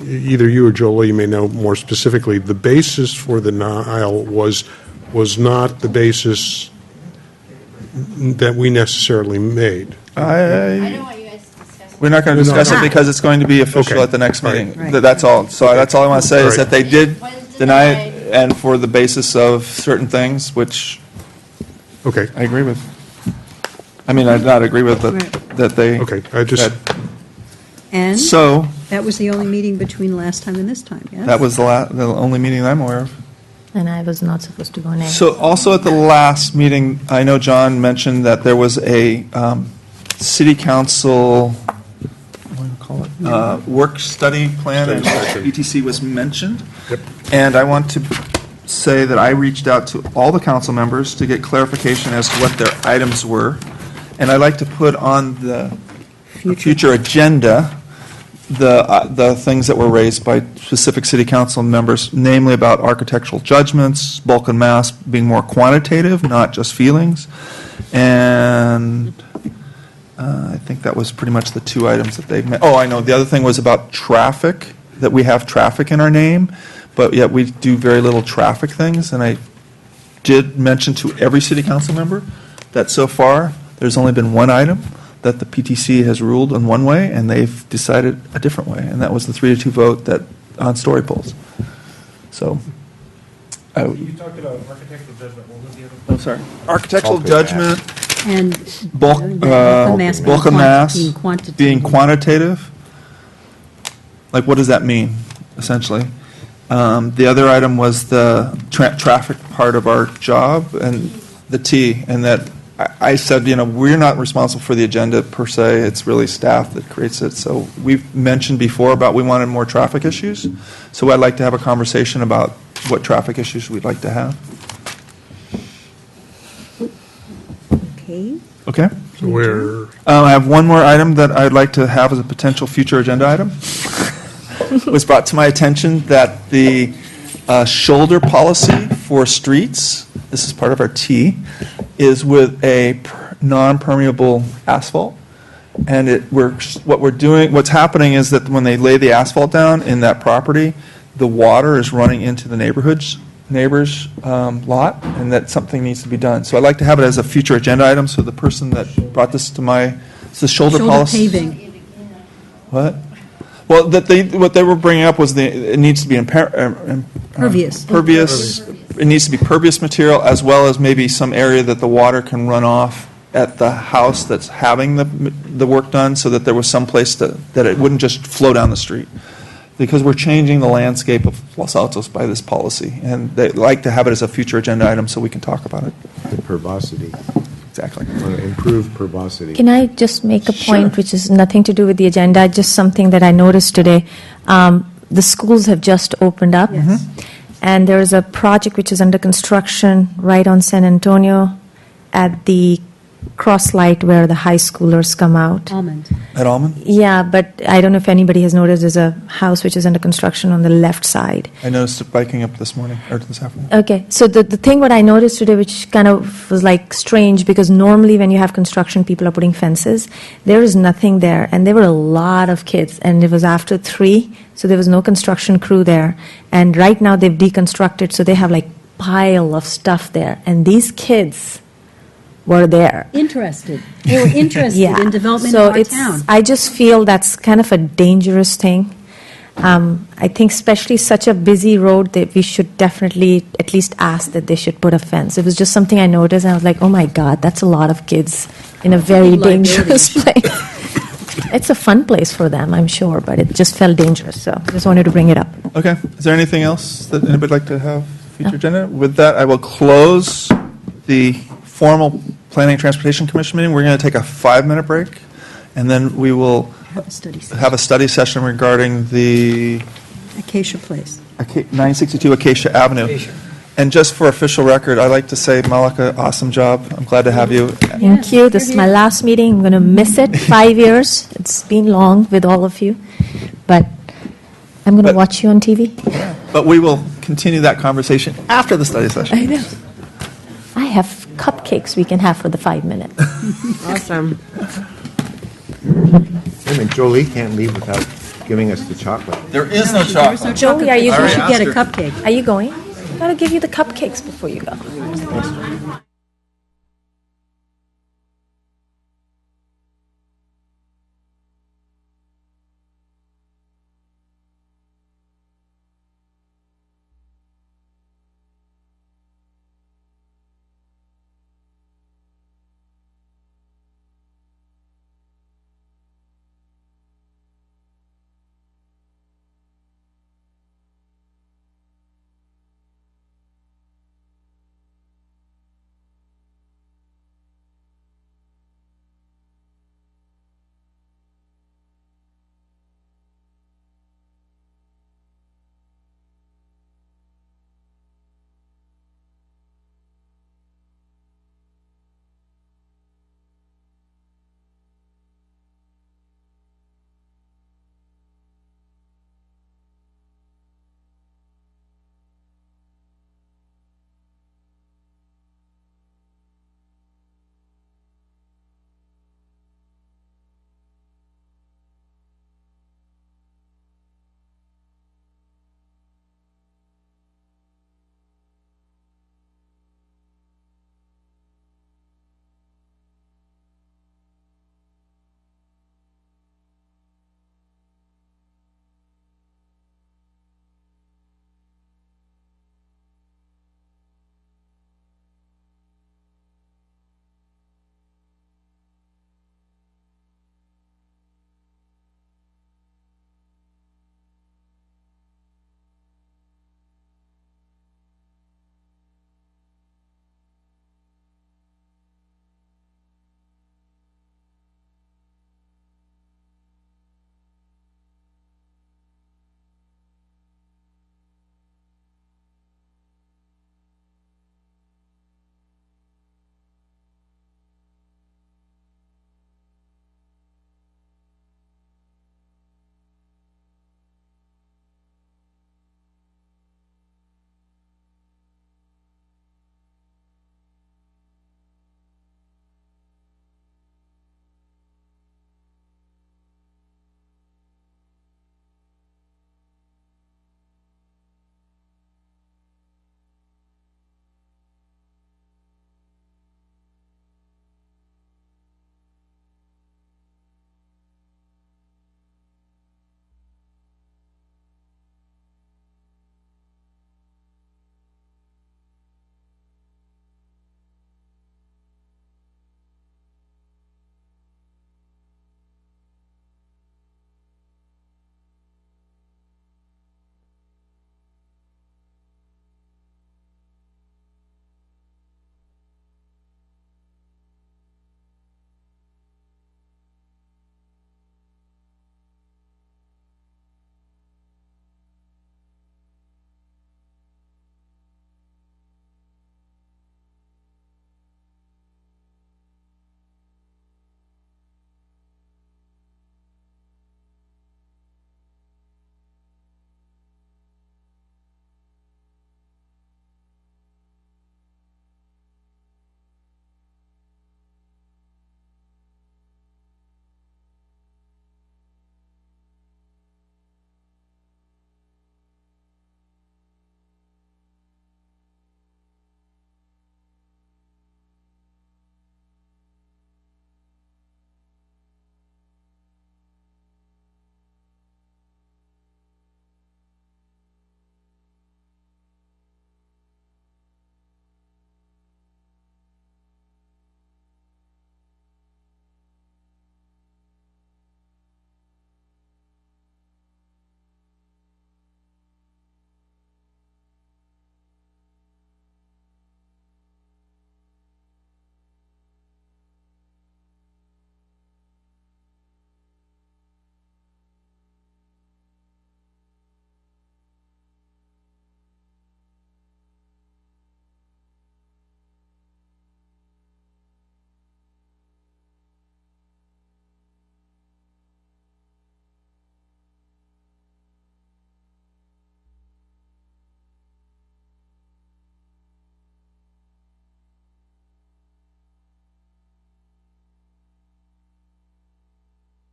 either you or Jolie may know more specifically, the basis for the denial was not the basis that we necessarily made. I don't want you guys to discuss. we're not going to discuss it because it's going to be official Okay. at the next meeting. Right. That's all. So that's all I want to say is Right. that they did When's deny denied? it, and for the basis of certain things, which Okay, I agree with. I mean, I not agree with, but Right. that they. okay, I just, that- And So, that was the only meeting between last time and this time, yes? that was the only meeting I'm aware of. And I was not supposed to go next. So also at the last meeting, I know John mentioned that there was a city council, what do you call it? Work study plan, and ETC was mentioned. And I want to say that I reached out to all the council members to get clarification as to what their items were. And I'd like to put on the future agenda the things that were raised by specific city council members, namely about architectural judgments, bulk and mass being more quantitative, not just feelings. And I think that was pretty much the 2 items that they met. Oh, I know, the other thing was about traffic, that we have traffic in our name, but yet we do very little traffic things. And I did mention to every city council member that so far, there's only been 1 item that the PTC has ruled in one way, and they've decided a different way, and that was the 3-2 vote that, on story polls. So, You talked about architectural judgment, what was the other? I'm sorry. Architectural judgment, And bulk, and mass being bulk and mass, being quantitative. being quantitative. Like, what does that mean, essentially? The other item was the traffic part of our job, and the T, and that I said, we're not responsible for the agenda per se, it's really staff that creates it. So we've mentioned before about we wanted more traffic issues, so I'd like to have a conversation about what traffic issues we'd like to have. Okay. Okay? so we're, I have one more item that I'd like to have as a potential future agenda item. was brought to my attention that the shoulder policy for streets, this is part of our T, is with a non-permeable asphalt. And what's happening is that when they lay the asphalt down in that property, the water is running into the neighbor's lot, and that something needs to be done. So I'd like to have it as a future agenda item, so the person that brought this to it's the shoulder policy. paving. What? Well, what they were bringing up was it needs to be Pervious. pervious. It needs to be pervious material, as well as maybe some area that the water can run off at the house that's having the work done, so that there was some place that it wouldn't just flow down the street. Because we're changing the landscape of Los Altos by this policy, and they'd like to have it as a future agenda item so we can talk about it. The verbosity. Exactly. Want to improve verbosity. Can I just make a point Sure. which is nothing to do with the agenda, just something that I noticed today? The schools have just opened up. Yes. And there is a project which is under construction right on San Antonio at the cross light where the high schoolers come out. Almond. At Almond? Yeah, but I don't know if anybody has noticed, there's a house which is under construction on the left side. I noticed it biking up this morning, or this afternoon. Okay, so the thing what I noticed today, which kind of was like strange, because normally when you have construction, people are putting fences. There is nothing there, and there were a lot of kids, and it was after 3, so there was no construction crew there. And right now they've deconstructed, so they have like pile of stuff there, and these kids were there. Interested. They were interested Yeah. in development So of our it's, town. I just feel that's kind of a dangerous thing. I think especially such a busy road that we should definitely at least ask that they should put a fence. It was just something I noticed, and I was like, oh my God, that's a lot of kids in a very dangerous place. It's a fun place for them, I'm sure, but it just felt dangerous, so I just wanted to bring it up. Okay. Is there anything else that anybody would like to have future agenda? With that, I will close the formal Planning and Transportation Commission meeting. We're going to take a 5-minute break, and then we will Have a study session. have a study session regarding the Acacia Place. 962 Acacia Avenue. And just for official record, I'd like to say, Malika, awesome job. I'm glad to have you. Thank you. This is my last meeting. I'm going to miss it. 5 years. It's been long with all of you, but I'm going to watch you on TV. But we will continue that conversation after the study session. I know. I have cupcakes we can have for the 5 minutes. Awesome. I mean, Jolie can't leave without giving us the chocolate. There is no chocolate. Joey, are you I going? already You should get a asked her. cupcake. Are you going? I got to give you the cupcakes before you go.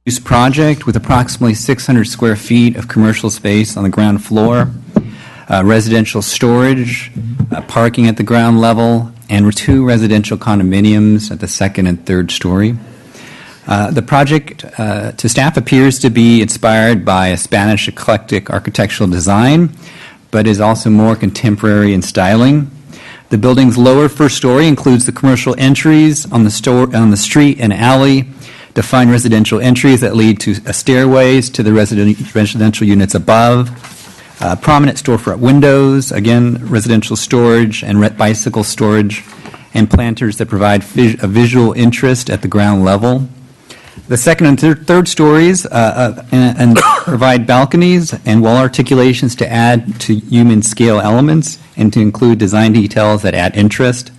use project with approximately 600 square feet of commercial space on the ground floor, residential storage, parking at the ground level, and 2 residential condominiums at the second and third story. The project to staff appears to be inspired by a Spanish eclectic architectural design, but is also more contemporary in styling. The building's lower first story includes the commercial entries on the street and alley, defined residential entries that lead to stairways to the residential units above, prominent storefront windows, again, residential storage and bicycle storage, and planters that provide a visual interest at the ground level. The second and third stories and provide balconies and wall articulations to add to human scale elements and to include design details that add interest.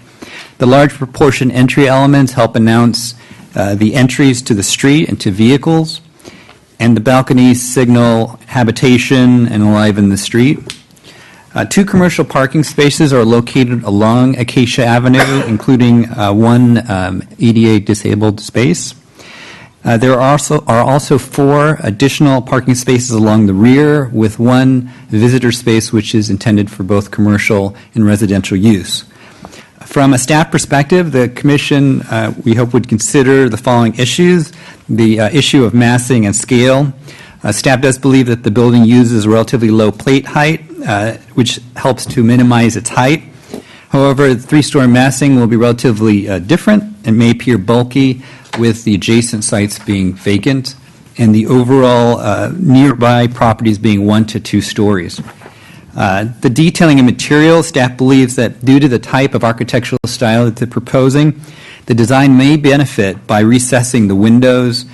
The large proportion entry elements help announce the entries to the street and to vehicles, and the balconies signal habitation and enliven the street. 2 commercial parking spaces are located along Acacia Avenue, including one ADA disabled space. There are also 4 additional parking spaces along the rear, with 1 visitor space which is intended for both commercial and residential use. From a staff perspective, the Commission, we hope, would consider the following issues. The issue of massing and scale. Staff does believe that the building uses relatively low plate height, which helps to minimize its height. However, the 3-story massing will be relatively different and may appear bulky, with the adjacent sites being vacant and the overall nearby properties being 1 to 2 stories. The detailing of materials, staff believes that due to the type of architectural style that they're proposing, the design may benefit by recessing the windows,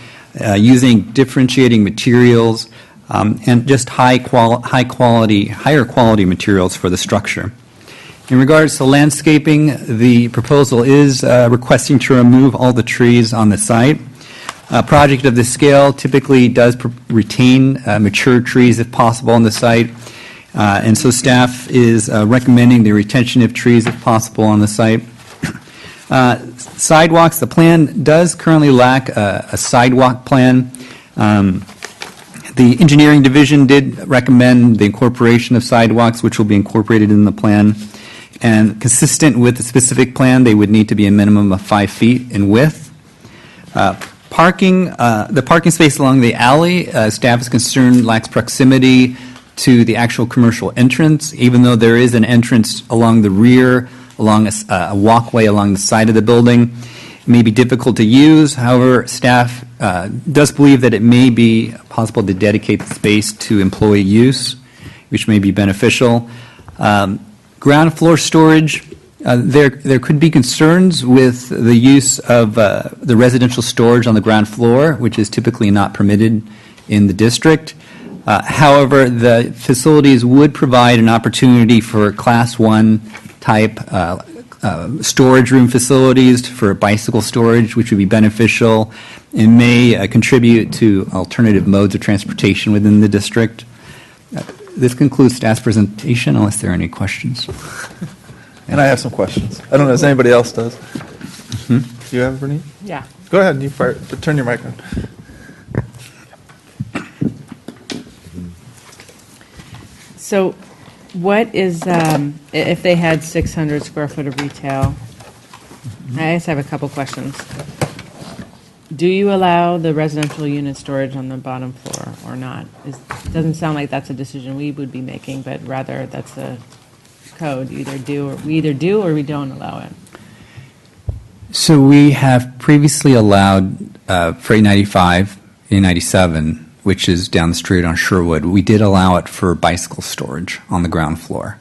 using differentiating materials, and just higher quality materials for the structure. In regards to landscaping, the proposal is requesting to remove all the trees on the site. A project of this scale typically does retain mature trees if possible on the site, and so staff is recommending the retention of trees if possible on the site. Sidewalks, the plan does currently lack a sidewalk plan. The engineering division did recommend the incorporation of sidewalks, which will be incorporated in the plan. And consistent with the specific plan, they would need to be a minimum of 5 feet in width. Parking, the parking space along the alley, staff is concerned lacks proximity to the actual commercial entrance, even though there is an entrance along the rear, along a walkway along the side of the building. It may be difficult to use. However, staff does believe that it may be possible to dedicate the space to employee use, which may be beneficial. Ground floor storage, there could be concerns with the use of the residential storage on the ground floor, which is typically not permitted in the district. However, the facilities would provide an opportunity for Class 1 type storage room facilities for bicycle storage, which would be beneficial and may contribute to alternative modes of transportation within the district. This concludes staff's presentation, unless there are any questions. And I have some questions. I don't know if anybody else does. Do you have any? Yeah. Go ahead. You fire, turn your microphone. So what is, if they had 600 square foot of retail, I just have a couple questions. Do you allow the residential unit storage on the bottom floor or not? It doesn't sound like that's a decision we would be making, but rather that's the code. We either do or we don't allow it. So we have previously allowed for 895, 897, which is down the street on Sherwood. We did allow it for bicycle storage on the ground floor.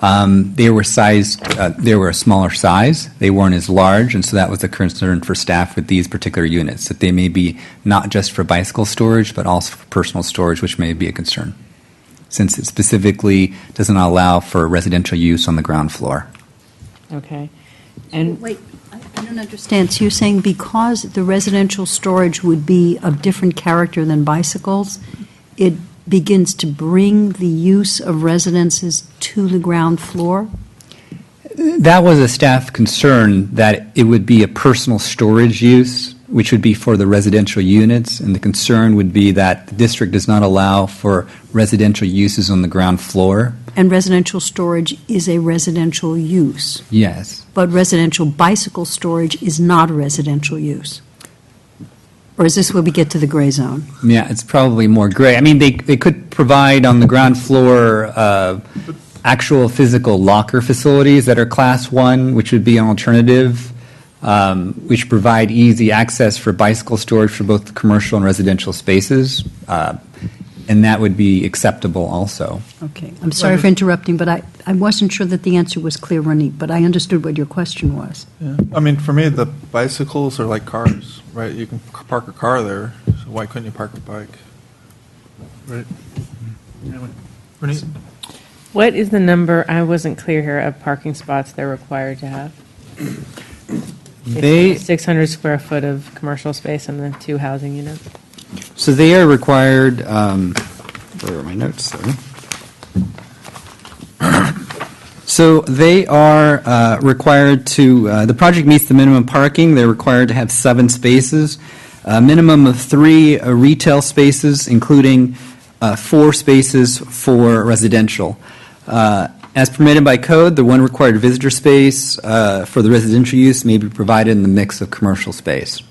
They were a smaller size. They weren't as large, and so that was a concern for staff with these particular units, that they may be not just for bicycle storage, but also for personal storage, which may be a concern, since it specifically does not allow for residential use on the ground floor. Okay. And Wait, I don't understand. So you're saying because the residential storage would be of different character than bicycles, it begins to bring the use of residences to the ground floor? That was a staff concern, that it would be a personal storage use which would be for the residential units, and the concern would be that the district does not allow for residential uses on the ground floor. And residential storage is a residential use, Yes. but residential bicycle storage is not a residential use. Or is this where we get to the gray zone? Yeah, it's probably more gray. I mean, they could provide on the ground floor actual physical locker facilities that are Class 1, which would be an alternative, which provide easy access for bicycle storage for both the commercial and residential spaces, and that would be acceptable also. Okay, I'm sorry for interrupting, but I wasn't sure that the answer was clear, Ronit, but I understood what your question was. Yeah. I mean, for me, the bicycles are like cars, right? You can park a car there, so why couldn't you park a bike? Right? Anyway. Renee? What is the number, I wasn't clear here, of parking spots they're required to have? They 600 square foot of commercial space and then 2 housing units? So they are required, where are my notes, sorry? So they are required to, the project meets the minimum parking. They're required to have 7 spaces, a minimum of 3 retail spaces, including 4 spaces for residential. As permitted by code, the one required visitor space for the residential use may be provided in the mix of commercial space.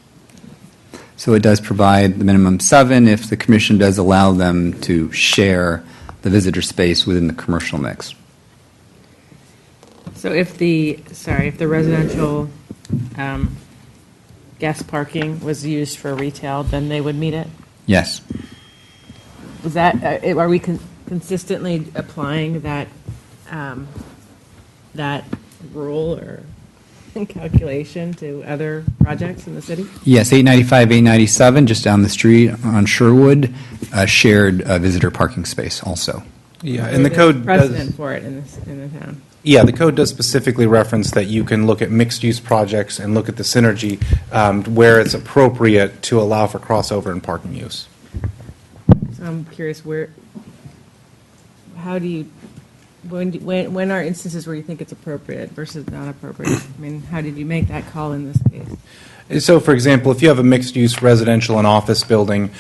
So it does provide the minimum 7 if the commission does allow them to share the visitor space within the commercial mix. So if the residential guest parking was used for retail, then they would meet it? Yes. Is that, are we consistently applying that, that rule or calculation to other projects in the city? Yes, 895, 897, just down the street on Sherwood, shared visitor parking space also. Yeah, and the code does... Precedent for it in the town. Yeah, the code does specifically reference that you can look at mixed-use projects and look at the synergy where it's appropriate to allow for crossover in parking use. So I'm curious, how do you, when are instances where you think it's appropriate versus not appropriate? I mean, how did you make that call in this case? So, for example, if you have a mixed-use residential and office building,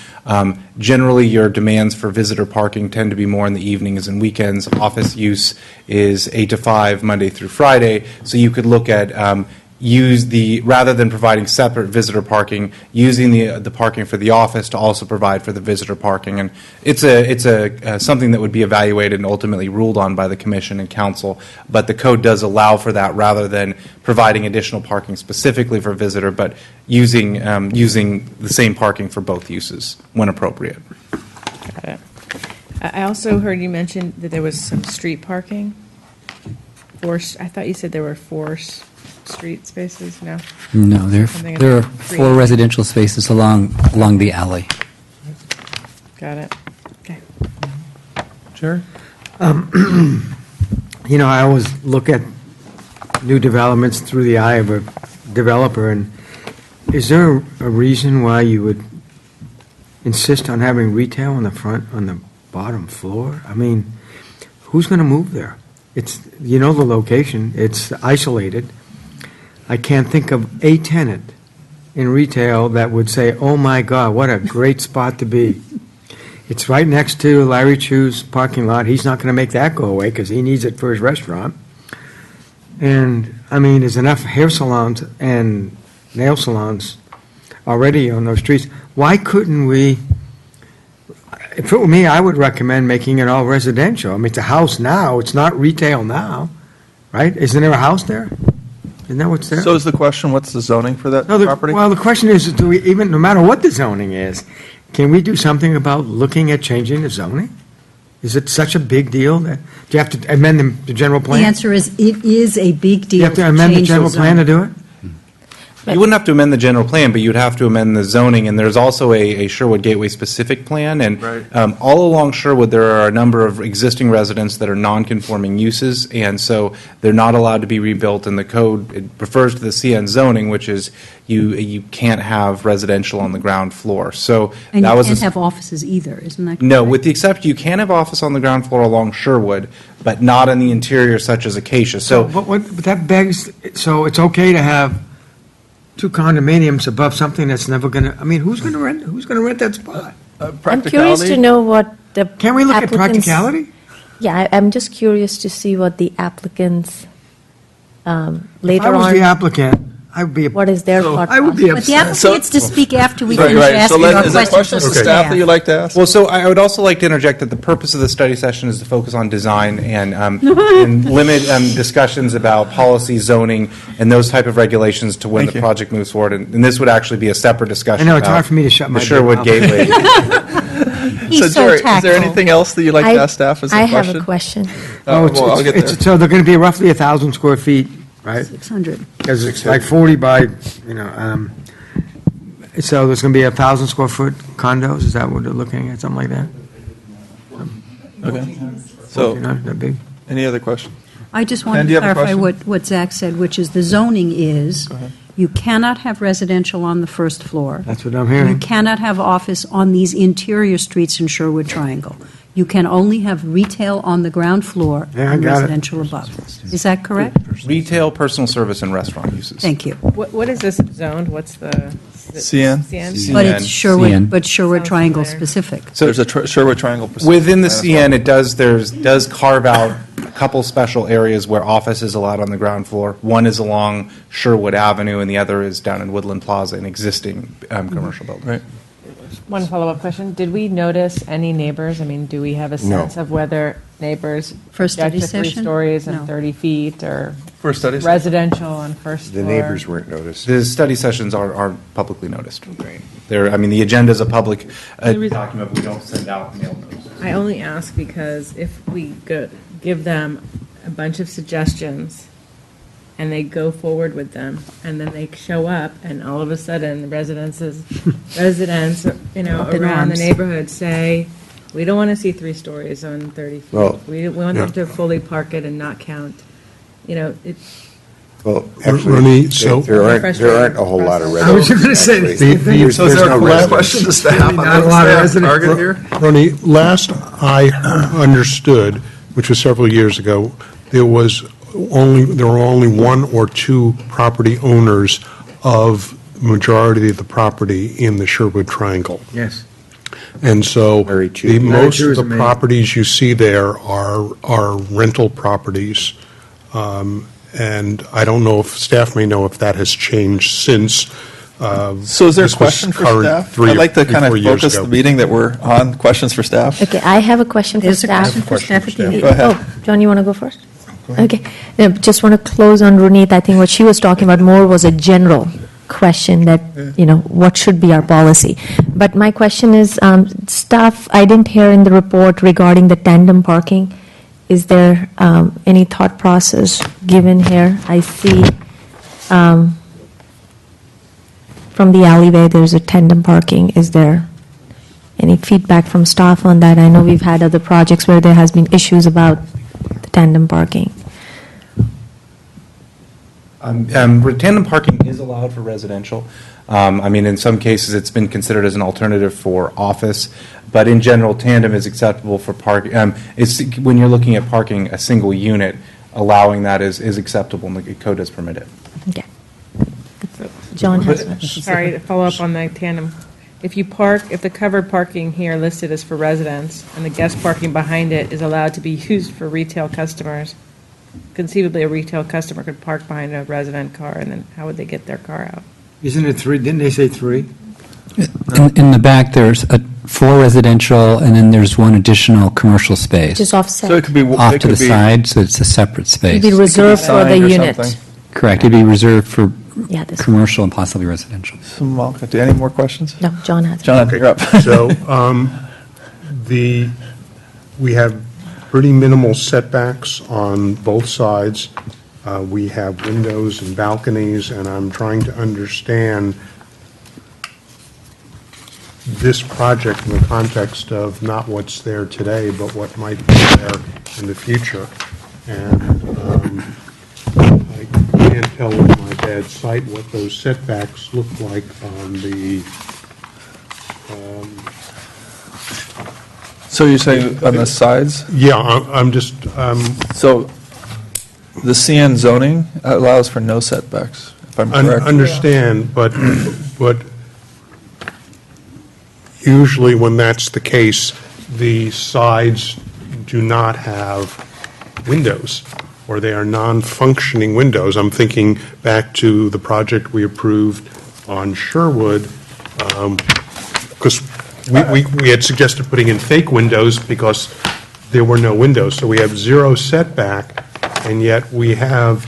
generally your demands for visitor parking tend to be more in the evenings and weekends. Office use is 8 to 5, Monday through Friday. So you could look at rather than providing separate visitor parking, using the parking for the office to also provide for the visitor parking. And it's something that would be evaluated and ultimately ruled on by the commission and council. But the code does allow for that rather than providing additional parking specifically for visitor, but using the same parking for both uses when appropriate. Got it. I also heard you mention that there was some street parking. I thought you said there were 4 street spaces, no? No, there are 3. 4 residential spaces along the alley. Got it. Okay. Jerry? You know, I always look at new developments through the eye of a developer, and is there a reason why you would insist on having retail on the bottom floor? I mean, who's going to move there? It's, you know, the location, it's isolated. I can't think of a tenant in retail that would say, oh my God, what a great spot to be. It's right next to Larry Chu's parking lot. He's not going to make that go away because he needs it for his restaurant. And, I mean, there's enough hair salons and nail salons already on those streets. Why couldn't we, if it were me, I would recommend making it all residential. I mean, it's a house now. It's not retail now, right? Isn't there a house there? Isn't that what's there? So is the question, what's the zoning for that property? Well, the question is, do we even, no matter what the zoning is, can we do something about looking at changing the zoning? Is it such a big deal that, do you have to amend the general plan? The answer is, it is a big deal. You have to amend the change general plan to zone. do it? You wouldn't have to amend the general plan, but you'd have to amend the zoning, and there's also a Sherwood Gateway specific plan, and all along Sherwood, there are a number of existing residents that are non-conforming uses, and so they're not allowed to be rebuilt, and the code, it refers to the CN zoning, which is you can't have residential on the ground floor. So And that you was can't have offices either, isn't that correct? No, with the exception, you can have office on the ground floor along Sherwood, but not in the interior such as Acacia. So But that begs, so it's okay to have two condominiums above something that's never going to, I mean, who's going to rent that spot? I'm curious to know what the Can we look at applicants- practicality? Yeah, I'm just curious to see what the applicants If I later was the on, applicant, I would be, what is their thought I would be process. But the applicant gets to speak after we Right, finish right. So asking let- our is there questions. questions to staff that you'd like to ask? Well, so I would also like to interject that the purpose of the study session is to focus on design and limit discussions about policy, zoning, and those type of regulations to when Thank the you. project moves forward. And this would actually be a separate discussion I know, it's about hard for me to shut my the Sherwood mouth. Gateway. He's So so Jerry, is there tactful. anything else that you'd like to ask staff as a I question? have a question. Well, I'll get there. So they're going to be roughly 1,000 square feet, right? 600. Because it's like 40 by, so there's going to be 1,000 square foot condos, is that what they're looking at, something like that? Okay. So, That big? any other questions? I just Ken, wanted do to you have a clarify question? what Zach said, which is the zoning is, you cannot have residential on the first floor. That's what I'm You hearing. cannot have office on these interior streets in Sherwood Triangle. You can only have retail on the ground floor Yeah, I and got it. residential above. Is that correct? Retail, personal service, and restaurant uses. Thank you. What is this zoned? What's the? CN? CN? But it's Sherwood, CN. but Sherwood Sounds Triangle familiar. specific. So there's a Sherwood Triangle. Within the CN, it does carve out a couple special areas where office is allowed on the ground floor. One is along Sherwood Avenue, and the other is down in Woodland Plaza, an existing commercial building. Right. One follow-up question. Did we notice any neighbors? I mean, do we have a No. sense of whether neighbors For a study object to 3 session? stories No. and 30 feet or For studies? residential on first The floor? neighbors weren't noticed. The study sessions are publicly noticed. They're, I mean, the agenda is a public document. We don't send out mail notices. I only ask because if we give them a bunch of suggestions and they go forward with them, and then they show up, and all of a sudden, residents, Up in around the arms. neighborhood say, we don't want to see 3 stories on 30 feet. Well, We want them yeah. to fully park it and not count, Well, Ronnie, actually, so- there aren't a whole lot of I was residents. going to say the actually. same thing. There's- So is there's there a no last residents. question to staff? Not a lot of Staff residents. target here? Ronnie, last I understood, which was several years ago, there were only 1 or 2 property owners of majority of the property in the Sherwood Triangle. Yes. And so Very cheap. most Very of the cheap. properties you see there are rental properties. And I don't know if, staff may know if that has changed since. So is there a this was question for current staff? 3 I'd like to or kind of 4 years focus ago. the meeting that we're on, questions for staff. Okay, I have a question for There's a staff. question for staff if you need. Go ahead. Oh, John, you want to go first? Okay. No, just want to close on Runit. I think what she was talking about more was a general question that, what should be our policy. But my question is, staff, I didn't hear in the report regarding the tandem parking. Is there any thought process given here? I see from the alleyway, there's a tandem parking. Is there any feedback from staff on that? I know we've had other projects where there has been issues about the tandem parking. Tandem parking is allowed for residential. I mean, in some cases, it's been considered as an alternative for office, but in general, tandem is acceptable for parking. When you're looking at parking a single unit, allowing that is acceptable, and the code does permit it. Okay. John has Sorry, to follow up on the tandem. If the covered parking here listed is for residents, and the guest parking behind it is allowed to be used for retail customers, conceivably a retail customer could park behind a resident car, and then how would they get their car out? Isn't it 3? Didn't they say 3? In the back, there's 4 residential, and then there's 1 additional commercial space. Just offset. So it could be. Off it to the could be- side, so it's a separate space. It'd be reserved for the signed or unit. something. Correct, it'd be reserved for Yeah, this, commercial and possibly residential. So, Malka, do any more questions? no, John has. John, you're up. So we have pretty minimal setbacks on both sides. We have windows and balconies, and I'm trying to understand this project in the context of not what's there today, but what might be there in the future. And I can't tell with my bad sight what those setbacks look like on the So you're saying on the sides? Yeah, I'm just, So the CN zoning allows for no setbacks at if I'm correct. Understand, but usually when that's the case, the sides do not have windows, or they are non-functioning windows. I'm thinking back to the project we approved on Sherwood, because we had suggested putting in fake windows because there were no windows. So we have zero setback, and yet we have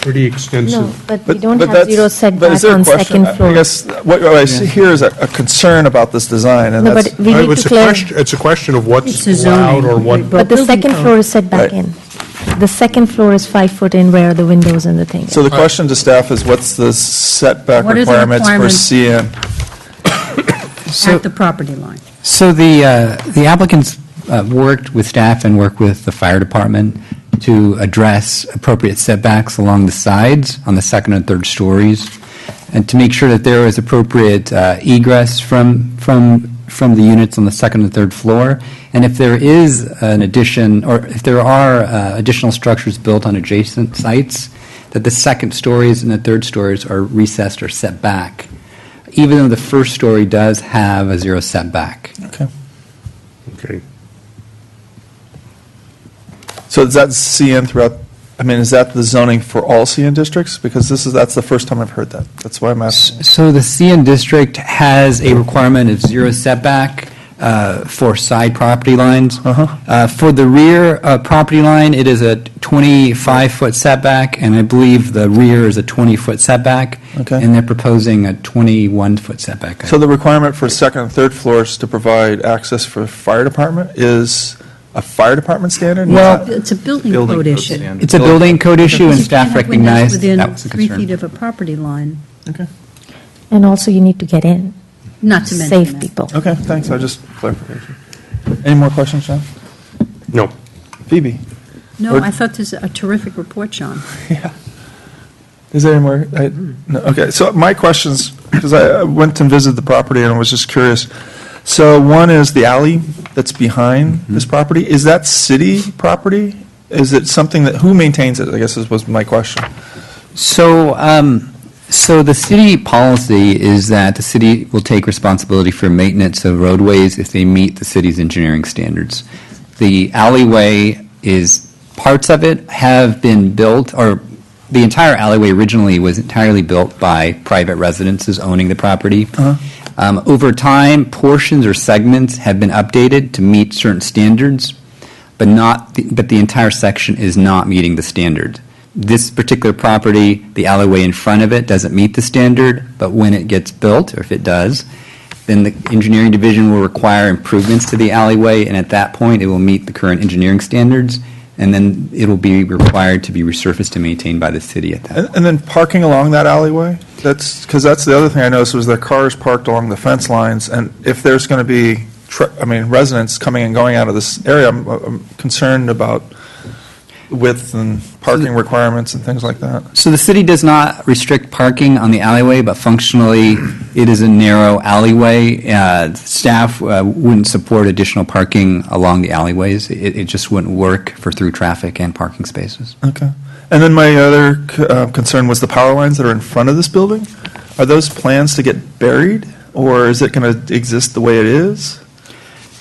pretty extensive. No, but we don't have that's- zero but is setback there a on question? second floor. I guess what I see here is a concern about this design, and No, that's... but we need to clarify. It's a question of what's It's a zoning. allowed or what. But the second floor is set back Right. in. The second floor is 5 foot in where are the windows and the thing. So the question to staff is, what's the setback What are the requirements for requirements? CN? At the property line. So the applicants worked with staff and worked with the fire department to address appropriate setbacks along the sides on the second and third stories, and to make sure that there was appropriate egress from the units on the second and third floor. And if there is an addition, or if there are additional structures built on adjacent sites, that the second stories and the third stories are recessed or set back, even though the first story does have a zero setback. Okay. Okay. So is that CN throughout, I mean, is that the zoning for all CN districts? Because that's the first time I've heard that. That's why I'm asking. So the CN district has a requirement of zero setback for side property lines. For the rear property line, it is a 25-foot setback, and I believe the rear is a 20-foot setback. Okay. And they're proposing a 21-foot setback. So the requirement for second and third floors to provide access for fire department is a fire department standard? Well, It's a building code issue. It's a building code issue, and You staff can't have windows recognized that was a within 3 concern. feet of a property line, Okay. And also you need to get in. not to mention Save that. people. Okay, thanks. I just clarification. Any more questions, John? No. Phoebe? No, Or- I thought this was a terrific report, John. Is there any more? No, okay, so my questions, because I went and visited the property and I was just curious. So one is the alley that's behind this property. Is that city property? Is it something that, who maintains it, I guess was my question. So, so the city policy is that the city will take responsibility for maintenance of roadways if they meet the city's engineering standards. The alleyway is, parts of it have been built, or the entire alleyway originally was entirely built by private residences owning the property. Over time, portions or segments have been updated to meet certain standards, but the entire section is not meeting the standard. This particular property, the alleyway in front of it doesn't meet the standard, but when it gets built, or if it does, then the engineering division will require improvements to the alleyway, and at that point, it will meet the current engineering standards, and then it will be required to be resurfaced and maintained by the city at that. And then parking along that alleyway? That's, because that's the other thing I noticed was the cars parked along the fence lines, and if there's going to be, residents coming and going out of this area, I'm concerned about width and parking requirements and things like that. So the city does not restrict parking on the alleyway, but functionally, it is a narrow alleyway. Staff wouldn't support additional parking along the alleyways. It just wouldn't work for through traffic and parking spaces. Okay. And then my other concern was the power lines that are in front of this building. Are those plans to get buried, or is it going to exist the way it is?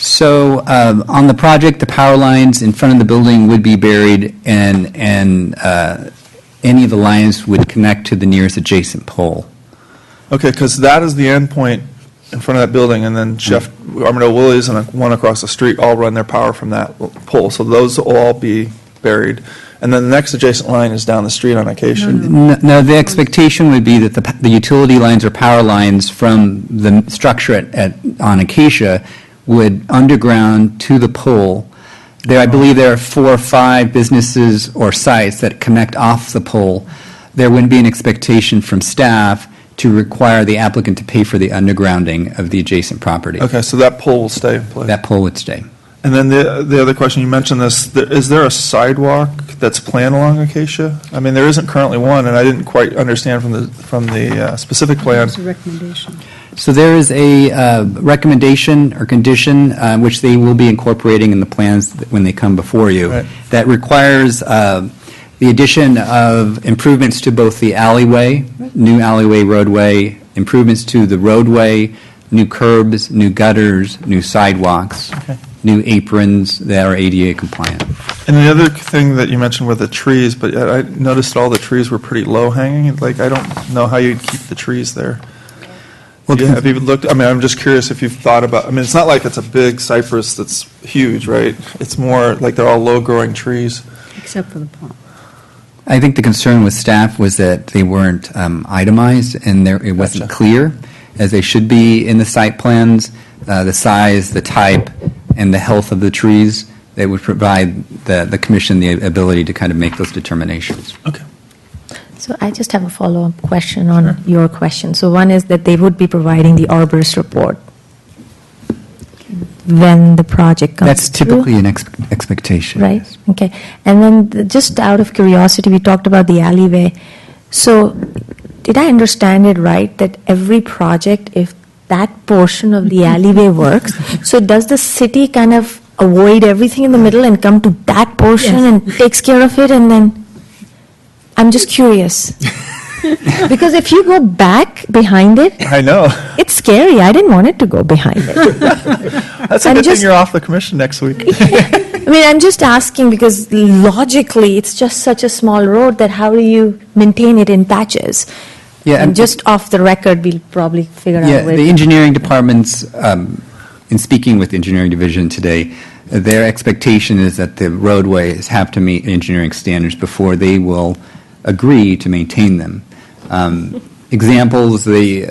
So on the project, the power lines in front of the building would be buried, and any of the lines would connect to the nearest adjacent pole. Okay, because that is the end point in front of that building, and then Jeff Armando Willie's and one across the street all run their power from that pole. So those will all be buried. And then the next adjacent line is down the street on Acacia. No, the expectation would be that the utility lines or power lines from the structure on Acacia would underground to the pole. I believe there are 4 or 5 businesses or sites that connect off the pole. There wouldn't be an expectation from staff to require the applicant to pay for the undergrounding of the adjacent property. Okay, so that pole will stay in place. That pole would stay. And then the other question, you mentioned this, is there a sidewalk that's planned along Acacia? I mean, there isn't currently one, and I didn't quite understand from the specific plan. It's a recommendation. So there is a recommendation or condition, which they will be incorporating in the plans when they come before you, Right. that requires The addition of improvements to both the alleyway, new alleyway roadway, improvements to the roadway, new curbs, new gutters, new sidewalks, new aprons that are ADA compliant. And the other thing that you mentioned were the trees, but I noticed all the trees were pretty low hanging. Like, I don't know how you'd keep the trees there. Well, have you looked, I mean, I'm just curious if you've thought about, I mean, it's not like it's a big cypress that's huge, right? It's more like they're all low-growing trees. Except for the pond. I think the concern with staff was that they weren't itemized and it wasn't clear, as they should be in the site plans, the size, the type, and the health of the trees that would provide the commission the ability to kind of make those determinations. Okay. So I just have a follow-up question on your question. So one is that they would be providing the arborist report when the project comes That's typically an expectation. Right, okay. And then just out of curiosity, we talked about the alleyway. So did I understand it right, that every project, if that portion of the alleyway works, so does the city kind of avoid everything in the middle and come to that portion and takes care of it, and then, I'm just curious. Because if you go back behind it, I know. it's scary. I didn't want it to go behind it. That's a good thing you're off the commission next week. I mean, I'm just asking because logically, it's just such a small road that how do you maintain it in patches? Yeah, And just off the record, we'll probably figure out a way. The engineering departments, in speaking with the engineering division today, their expectation is that the roadways have to meet engineering standards before they will agree to maintain them. Examples, the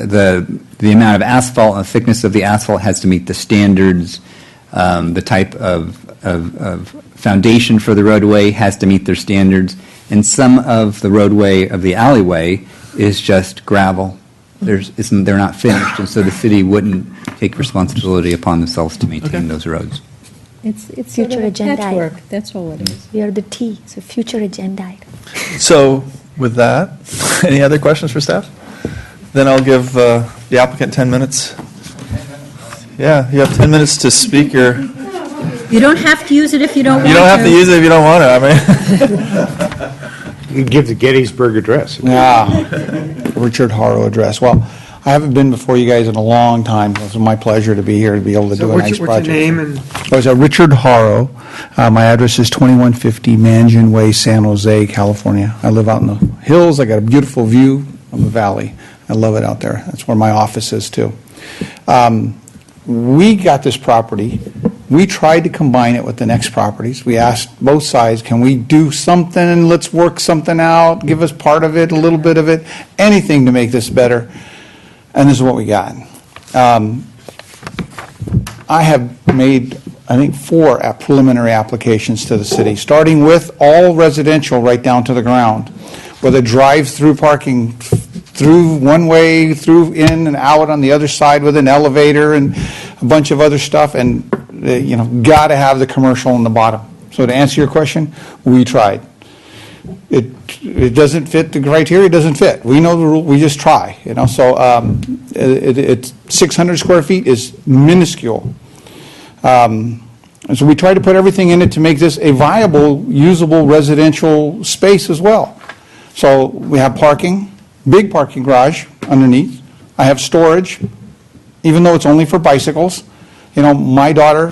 amount of asphalt and the thickness of the asphalt has to meet the standards. The type of foundation for the roadway has to meet their standards. And some of the roadway of the alleyway is just gravel. They're not finished, and so the city wouldn't take responsibility upon themselves to maintain those roads. It's future agenda item. That's all it is. We are the T, so future agenda item. So with that, any other questions for staff? Then I'll give the applicant 10 minutes. Yeah, you have 10 minutes to speak your... You don't have to use it if you don't want to. You don't have to use it if you don't want to, I mean... You can give the Gettysburg Address. Richard Haro address. Well, I haven't been before you guys in a long time. It was my pleasure to be here, to be able to do a nice project. What's your name and? I was Richard Haro. My address is 2150 Mangian Way, San Jose, California. I live out in the hills. I got a beautiful view of the valley. I love it out there. That's where my office is, too. We got this property. We tried to combine it with the next properties. We asked both sides, can we do something? Let's work something out. Give us part of it, a little bit of it, anything to make this better. And this is what we got. I have made, I think, 4 preliminary applications to the city, starting with all residential right down to the ground, with a drive-through parking through one way, through in and out on the other side with an elevator and a bunch of other stuff, and got to have the commercial on the bottom. So to answer your question, we tried. It doesn't fit the criteria, it doesn't fit. We know the rule, we just try, So it's 600 square feet is minuscule. And so we try to put everything in it to make this a viable, usable residential space as well. So we have parking, big parking garage underneath. I have storage, even though it's only for bicycles. My daughter,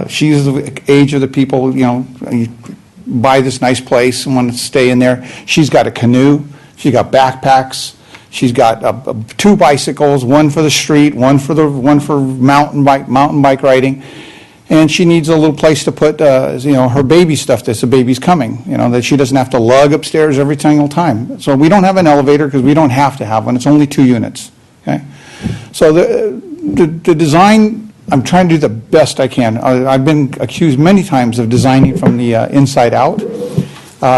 she's the age of the people, you buy this nice place and want to stay in there. She's got a canoe. She's got backpacks. She's got 2 bicycles, one for the street, one for mountain bike riding. And she needs a little place to put, her baby stuff that's the baby's coming, that she doesn't have to lug upstairs every single time. So we don't have an elevator because we don't have to have one. It's only 2 units. Okay? So the design, I'm trying to do the best I can. I've been accused many times of designing from the inside out.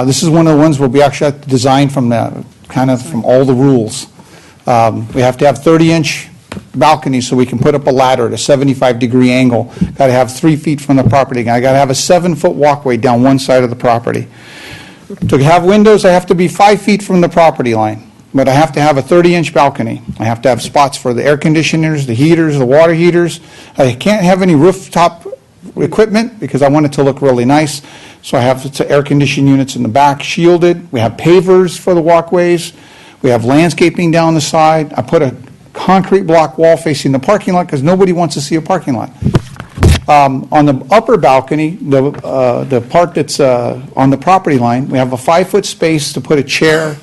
This is one of the ones where we actually have to design from from all the rules. We have to have 30-inch balconies so we can put up a ladder at a 75-degree angle. Got to have 3 feet from the property. I got to have a 7-foot walkway down one side of the property. To have windows, I have to be 5 feet from the property line. But I have to have a 30-inch balcony. I have to have spots for the air conditioners, the heaters, the water heaters. I can't have any rooftop equipment because I want it to look really nice. So I have air-conditioned units in the back, shielded. We have pavers for the walkways. We have landscaping down the side. I put a concrete block wall facing the parking lot because nobody wants to see a parking lot. On the upper balcony, the part that's on the property line, we have a 5-foot space to put a chair,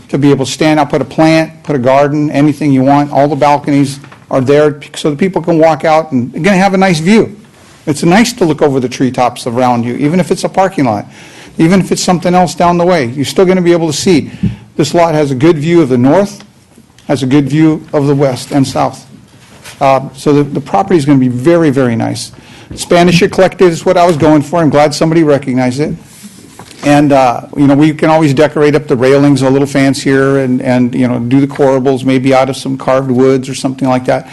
to be able to stand out, put a plant, put a garden, anything you want. All the balconies are there so that people can walk out and, again, have a nice view. It's nice to look over the treetops around you, even if it's a parking lot, even if it's something else down the way. You're still going to be able to see. This lot has a good view of the north, has a good view of the west and south. So the property is going to be very, very nice. Spanish Eclectic is what I was going for. I'm glad somebody recognized it. And, we can always decorate up the railings a little fancier and do the corbels maybe out of some carved woods or something like that.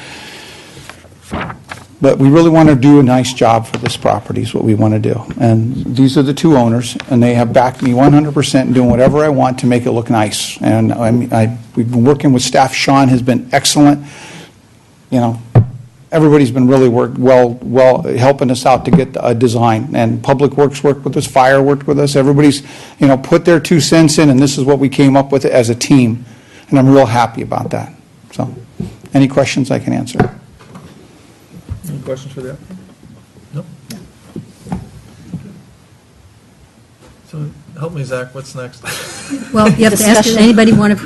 But we really want to do a nice job for this property is what we want to do. And these are the two owners, and they have backed me 100% in doing whatever I want to make it look nice. And we've been working with staff. Sean has been excellent. Everybody's been really well helping us out to get a design. And Public Works worked with us, Fire worked with us. Everybody's, put their 2 cents in, and this is what we came up with as a team. And I'm real happy about that. So, any questions I can answer? Any questions for the applicant? Nope. So help me, Zach, what's next? Well, you have to ask, does anybody public?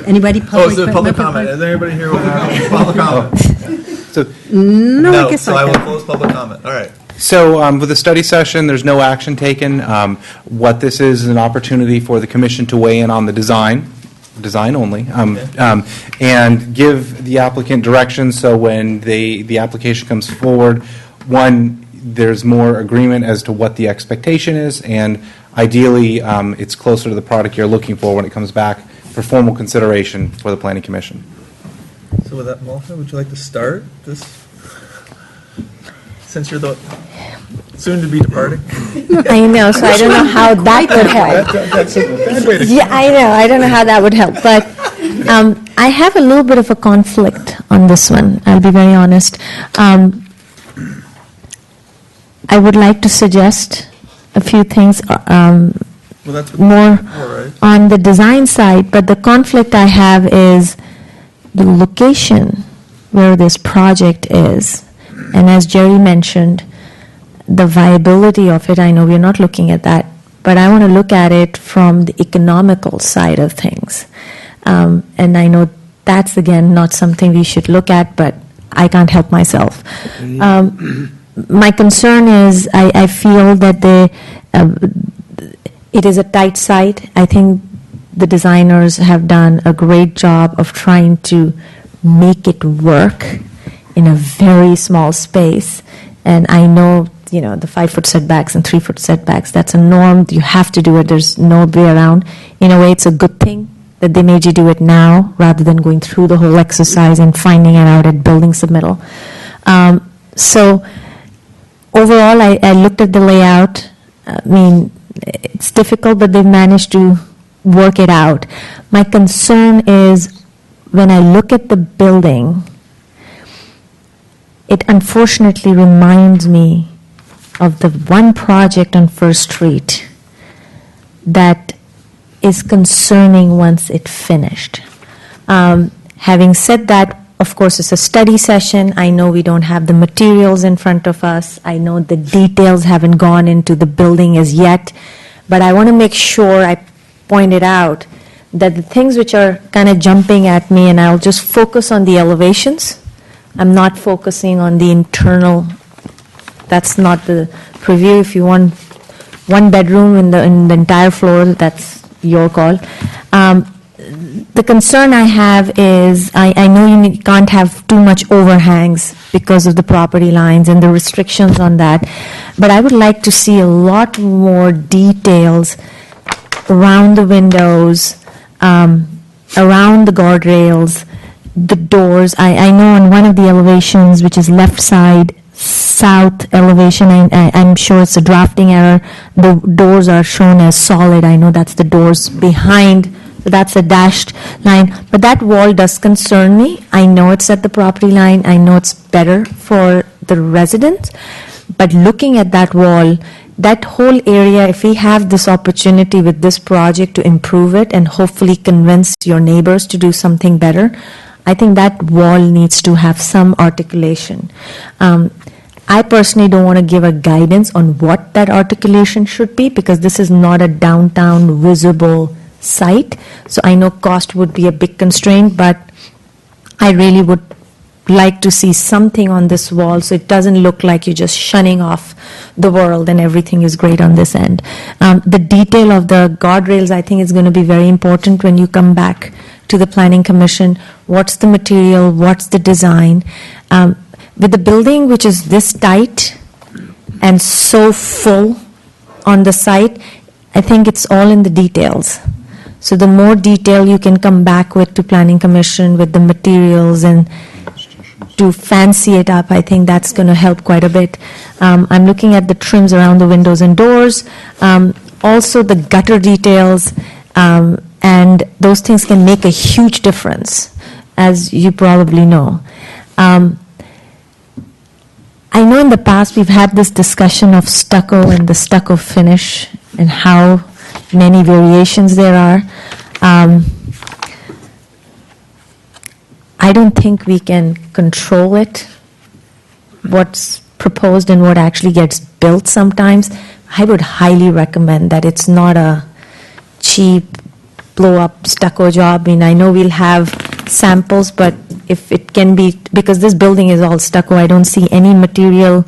Oh, is there public comment? Is there anybody here with public comment? No, I guess so I not. will close public comment. All right. So with the study session, there's no action taken. What this is an opportunity for the commission to weigh in on the design only, and give the applicant direction so when the application comes forward, one, there's more agreement as to what the expectation is, and ideally, it's closer to the product you're looking for when it comes back for formal consideration for the Planning Commission. So with that, Malta, would you like to start this? Since you're the soon-to-be departing. I know, so I don't know how that would help. That's a bad way to. Yeah, I know. I don't know how that would help, but I have a little bit of a conflict on this one. I'll be very honest. I would like to suggest a few things That's what more right? on the design side, but the conflict I have is the location where this project is. And as Jerry mentioned, the viability of it, I know we're not looking at that, but I want to look at it from the economical side of things. And I know that's, again, not something we should look at, but I can't help myself. My concern is I feel that it is a tight site. I think the designers have done a great job of trying to make it work in a very small space. And I know, the 5-foot setbacks and 3-foot setbacks, that's a norm. You have to do it. There's no way around. In a way, it's a good thing that they made you do it now rather than going through the whole exercise and finding it out at building submittal. So overall, I looked at the layout. It's difficult, but they've managed to work it out. My concern is when I look at the building, it unfortunately reminds me of the one project on First Street that is concerning once it's finished. Having said that, of course, it's a study session. I know we don't have the materials in front of us. I know the details haven't gone into the building as yet. But I want to make sure I point it out that the things which are kind of jumping at me, and I'll just focus on the elevations. I'm not focusing on the internal. That's not the preview. If you want one bedroom in the entire floor, that's your call. The concern I have is I know you can't have too much overhangs because of the property lines and the restrictions on that, but I would like to see a lot more details around the windows, around the guardrails, the doors. I know on one of the elevations, which is left side, south elevation, I'm sure it's a drafting error, the doors are shown as solid. I know that's the doors behind, so that's a dashed line. But that wall does concern me. I know it's at the property line. I know it's better for the residents. But looking at that wall, that whole area, if we have this opportunity with this project to improve it and hopefully convince your neighbors to do something better, I think that wall needs to have some articulation. I personally don't want to give a guidance on what that articulation should be because this is not a downtown visible site. So I know cost would be a big constraint, but I really would like to see something on this wall so it doesn't look like you're just shunning off the world and everything is great on this end. The detail of the guardrails, I think, is going to be very important when you come back to the Planning Commission. What's the material? What's the design? With the building, which is this tight and so full on the site, I think it's all in the details. So the more detail you can come back with to Planning Commission with the materials and to fancy it up, I think that's going to help quite a bit. I'm looking at the trims around the windows and doors, also the gutter details, and those things can make a huge difference, as you probably know. I know in the past we've had this discussion of stucco and the stucco finish and how many variations there are. I don't think we can control it, what's proposed and what actually gets built sometimes. I would highly recommend that it's not a cheap blow-up stucco job. I mean, I know we'll have samples, but if it can be, because this building is all stucco, I don't see any material,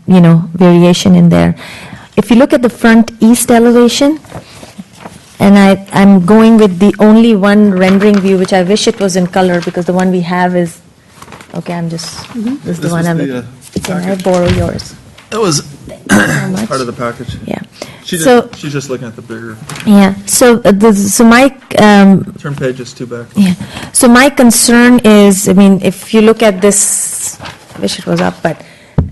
variation in there. If you look at the front east elevation, and I'm going with the only one rendering view, which I wish it was in color, because the one we have is, okay, this is the one I'm, can I borrow yours? That was much. part of the package. Yeah. She's just looking at the bigger. Yeah, so my, Turn pages two back. yeah, so my concern is, I mean, if you look at this, wish it was up, but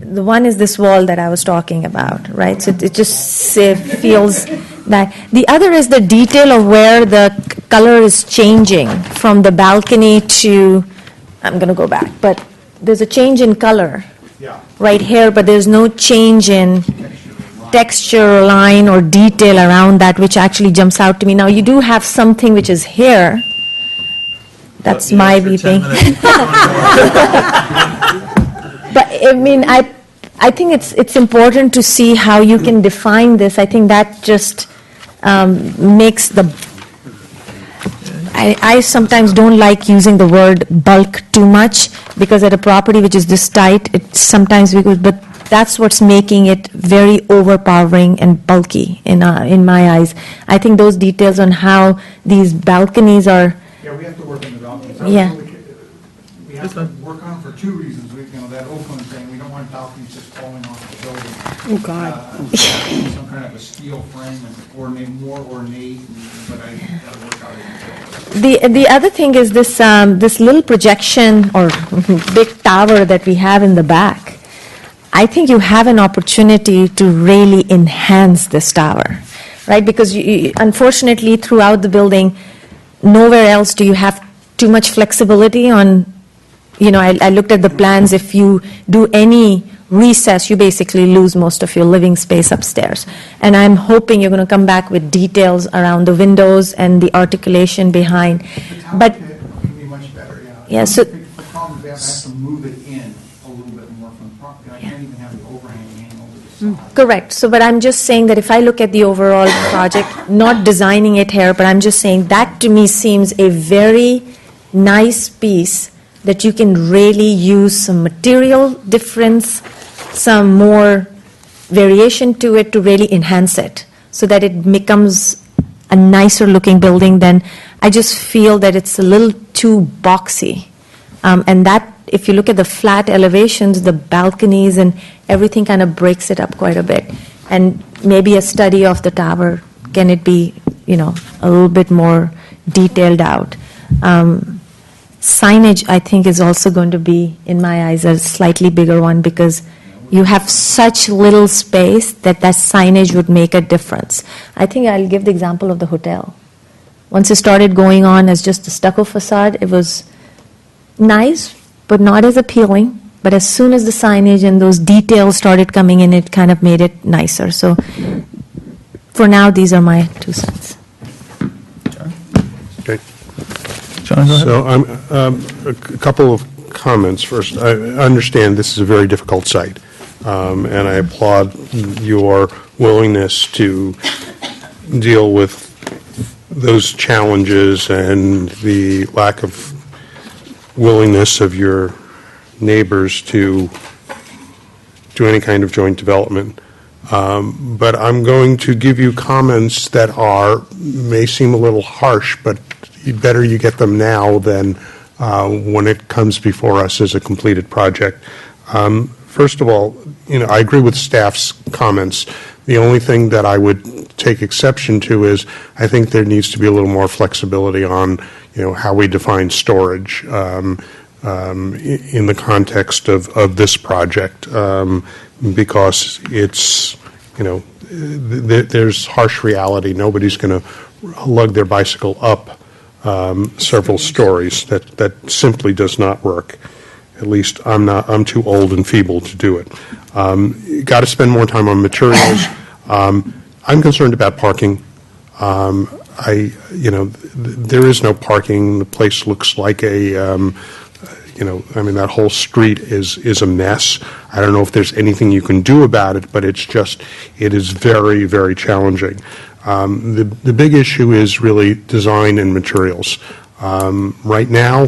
the one is this wall that I was talking about, right? So it just feels that. The other is the detail of where the color is changing from the balcony to, I'm going to go back, but there's a change in color right here, but there's no change in texture, line, or detail around that, which actually jumps out to me. Now, you do have something which is here. That's my beeping. But, I mean, I think it's important to see how you can define this. I think that just makes the... I sometimes don't like using the word bulk too much, because at a property which is this tight, it's sometimes we could, but that's what's making it very overpowering and bulky in my eyes. I think those details on how these balconies are... Yeah, we have to work on the balconies. Yeah. We have to work on it for two reasons. That open thing, we don't want balconies just falling off the building. Oh, God. Some kind of a steel frame and more ornate, but I gotta work out it. The other thing is this this little projection or big tower that we have in the back. I think you have an opportunity to really enhance this tower, right? Because unfortunately, throughout the building, nowhere else do you have too much flexibility on. I looked at the plans. If you do any recess, you basically lose most of your living space upstairs. And I'm hoping you're going to come back with details around the windows and the articulation behind. But Can be much better, yeah. Yeah, so- The problem is I have to move it in a little bit more from the property. I can't even have the overhang hanging over the side. correct. So, but I'm just saying that if I look at the overall project, not designing it here, but I'm just saying that to me seems a very nice piece that you can really use some material difference, some more variation to it to really enhance it, so that it becomes a nicer looking building. Then I just feel that it's a little too boxy. And that, if you look at the flat elevations, the balconies and everything kind of breaks it up quite a bit. And maybe a study of the tower, can it be, a little bit more detailed out? Signage, I think, is also going to be, in my eyes, a slightly bigger one, because you have such little space that signage would make a difference. I think I'll give the example of the hotel. Once it started going on as just a stucco facade, it was nice, but not as appealing. But as soon as the signage and those details started coming in, it kind of made it nicer. So for now, these are my 2 cents. Okay. John, go ahead. So a couple of comments. First, I understand this is a very difficult site, and I applaud your willingness to deal with those challenges and the lack of willingness of your neighbors to do any kind of joint development. But I'm going to give you comments that may seem a little harsh, but better you get them now than when it comes before us as a completed project. First of all, I agree with staff's comments. The only thing that I would take exception to is I think there needs to be a little more flexibility on, how we define storage in the context of this project, because it's, there's harsh reality. Nobody's going to lug their bicycle up several stories. That simply does not work. At least I'm too old and feeble to do it. Got to spend more time on materials. I'm concerned about parking. There is no parking. The place looks like that whole street is a mess. I don't know if there's anything you can do about it, but it is very, very challenging. The big issue is really design and materials. Right now,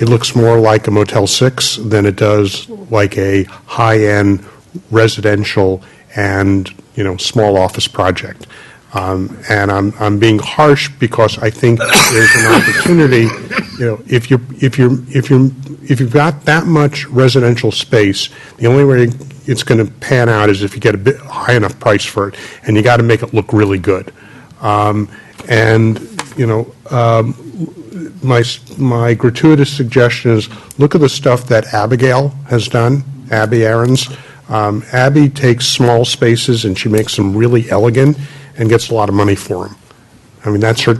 it looks more like a Motel 6 than it does like a high-end residential and, small office project. And I'm being harsh because I think there's an opportunity, if you've got that much residential space, the only way it's going to pan out is if you get a bit high enough price for it, and you got to make it look really good. My gratuitous suggestion is look at the stuff that Abigail has done, Abby Aarons. Abby takes small spaces and she makes them really elegant and gets a lot of money for them. That's her.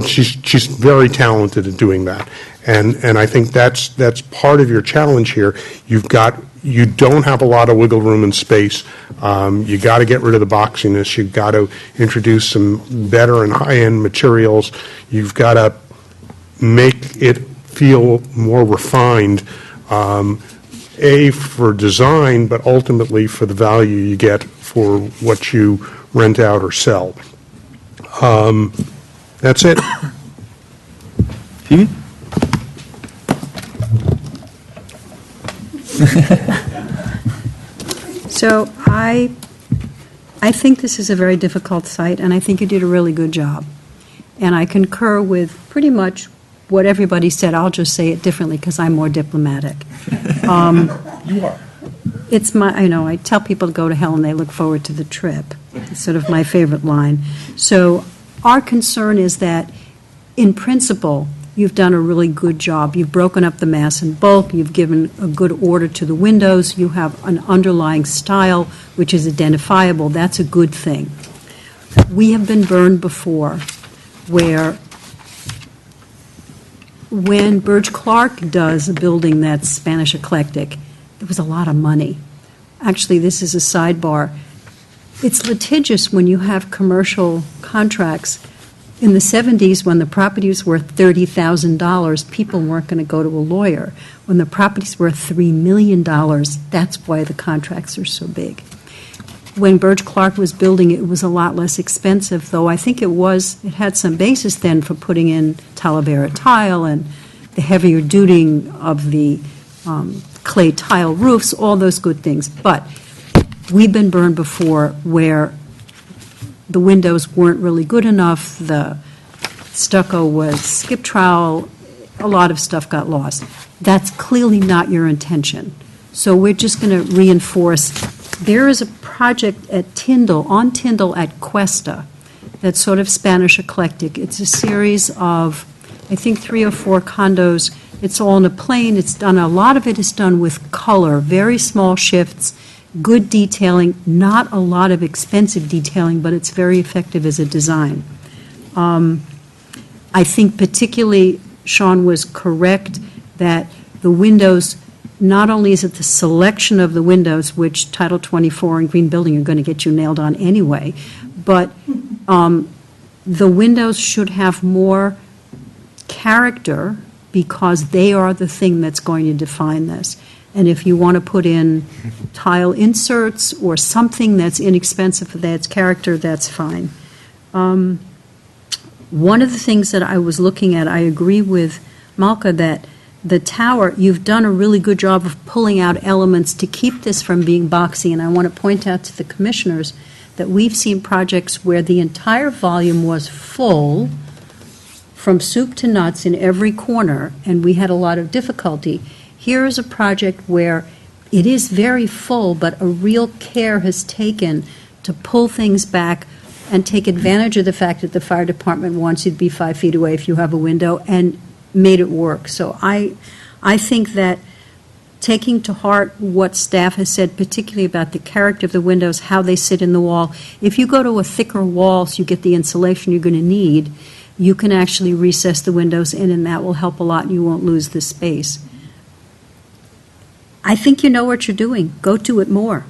She's very talented at doing that, and I think that's part of your challenge here. You don't have a lot of wiggle room and space. You got to get rid of the boxiness. You've got to introduce some better and high-end materials. You've got to make it feel more refined. For design, but ultimately for the value you get for what you rent out or sell. That's it. Phoebe? So I think this is a very difficult site, and I think you did a really good job. And I concur with pretty much what everybody said. I'll just say it differently because I'm more diplomatic. You are. I tell people to go to hell and they look forward to the trip. It's sort of my favorite line. So our concern is that, in principle, you've done a really good job. You've broken up the mass and bulk. You've given a good order to the windows. You have an underlying style which is identifiable. That's a good thing. We have been burned before where when Burge Clark does a building that's Spanish eclectic, there was a lot of money. Actually, this is a sidebar. It's litigious when you have commercial contracts. In the 70s, when the property was worth $30,000, people weren't going to go to a lawyer. When the property's worth $3 million, that's why the contracts are so big. When Burge Clark was building, it was a lot less expensive, though I think it had some basis then for putting in Talavera tile and the heavier duting of the clay tile roofs, all those good things. But we've been burned before where the windows weren't really good enough, the stucco was skip trowel, a lot of stuff got lost. That's clearly not your intention. So we're just going to reinforce. There is a project at on Tyndall at Cuesta that's sort of Spanish eclectic. It's a series of, I think, 3 or 4 condos. It's all in a plane. A lot of it is done with color, very small shifts, good detailing, not a lot of expensive detailing, but it's very effective as a design. I think particularly Sean was correct that the windows not only is it the selection of the windows, which Title 24 and Green Building are going to get you nailed on anyway, but the windows should have more character because they are the thing that's going to define this. And if you want to put in tile inserts or something that's inexpensive for that's character, that's fine. One of the things that I was looking at, I agree with Malka that the tower, you've done a really good job of pulling out elements to keep this from being boxy. And I want to point out to the commissioners that we've seen projects where the entire volume was full from soup to nuts in every corner, and we had a lot of difficulty. Here is a project where it is very full, but a real care has taken to pull things back and take advantage of the fact that the fire department wants you to be 5 feet away if you have a window, and made it work. So I think that taking to heart what staff has said, particularly about the character of the windows, how they sit in the wall, if you go to a thicker wall so you get the insulation you're going to need, you can actually recess the windows in, and that will help a lot, and you won't lose the space. I think you know what you're doing. Go to it more.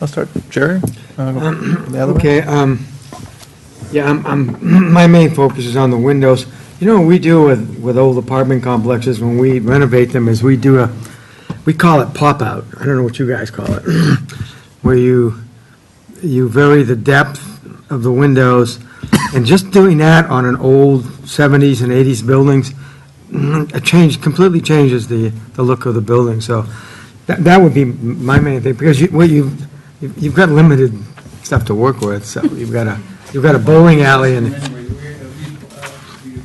I'll start. Jerry? The other way? Okay, yeah, my main focus is on the windows. You know what we do with old apartment complexes when we renovate them is we call it pop-out. I don't know what you guys call it. Where you vary the depth of the windows, and just doing that on an old 70s and 80s buildings, completely changes the look of the building. So that would be my main thing, because you've got limited stuff to work with. So you've got a bowling alley and.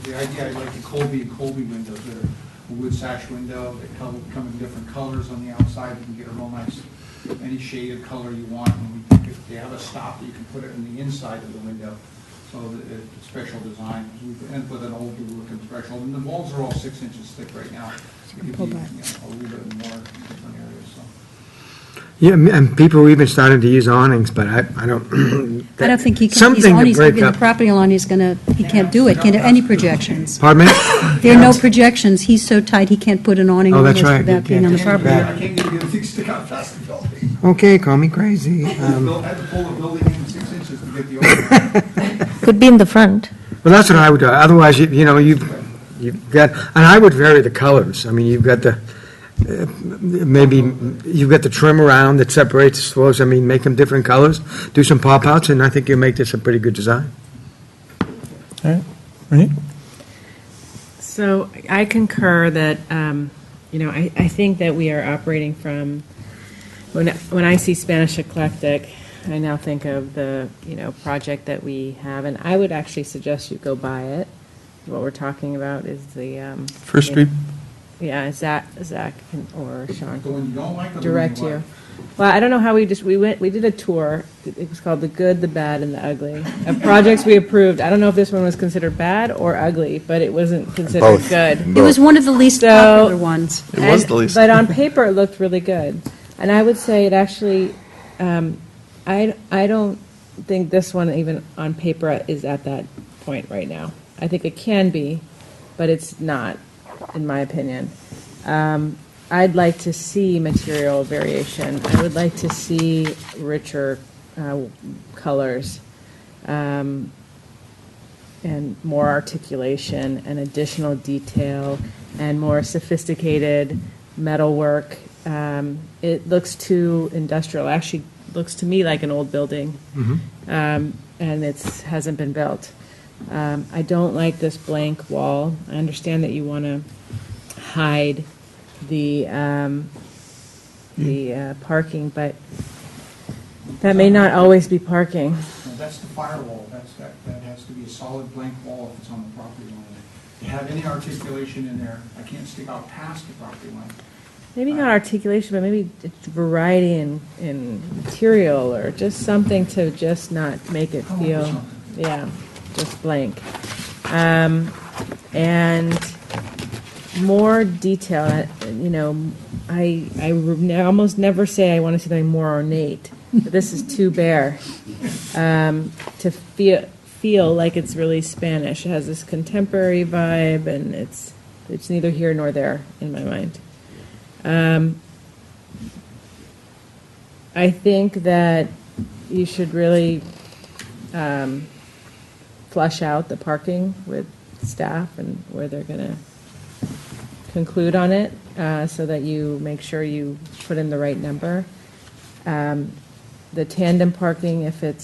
The idea, I like the Colby windows that are a wood sash window, they come in different colors on the outside, you can get a real nice, any shade of color you want, and we think if they have a stop, you can put it in the inside of the window, so that it's special design. We end with an old looking special, and the walls are all 6 inches thick right now. It could be, a little bit more in different areas, so. Yeah, and people are even starting to use awnings, but I don't. I don't think he can, Something to he's break giving the up. property line, he can't do it, can't do any projections. Pardon me? There are no projections, he's so tight, he can't put an awning Oh, on that's this right. without You being on the can't. property. I can't get you to stick out past the building. Okay, call me crazy. I had to pull the building in 6 inches to get the opening. Could be in the front. Well, that's what I would do. Otherwise, you've got, and I would vary the colors. I mean, you've got maybe you've got the trim around that separates the floors. I mean, make them different colors, do some pop-outs, and I think you'll make this a pretty good design. All right. Renee? So I concur that, I think that we are operating from, when I see Spanish Eclectic, I now think of the, project that we have, and I would actually suggest you go buy it. What we're talking about is the. First Street? Yeah, Zach or Sean. The one you don't like or the one Direct you you. like? Well, I don't know how we did a tour. It was called The Good, the Bad, and the Ugly of projects we approved. I don't know if this one was considered bad or ugly, but it wasn't considered Both. good. It was one of the least popular ones. It was the least. But on paper, it looked really good. And I would say it actually, I don't think this one, even on paper, is at that point right now. I think it can be, but it's not, in my opinion. I'd like to see material variation. I would like to see richer colors and more articulation and additional detail and more sophisticated metalwork. It looks too industrial. Actually, looks to me like an old building, and it hasn't been built. I don't like this blank wall. I understand that you want to hide the parking, but that may not always be parking. No, that's the firewall, that has to be a solid blank wall if it's on the property line. To have any articulation in there, I can't stick out past the property line. Maybe not articulation, but maybe variety in material or just something to just not make it feel, just blank. And more detail. I almost never say I want to see something more ornate, but this is too bare to feel like it's really Spanish. It has this contemporary vibe, and it's neither here nor there in my mind. I think that you should really flesh out the parking with staff and where they're going to conclude on it, so that you make sure you put in the right number. The tandem parking, if a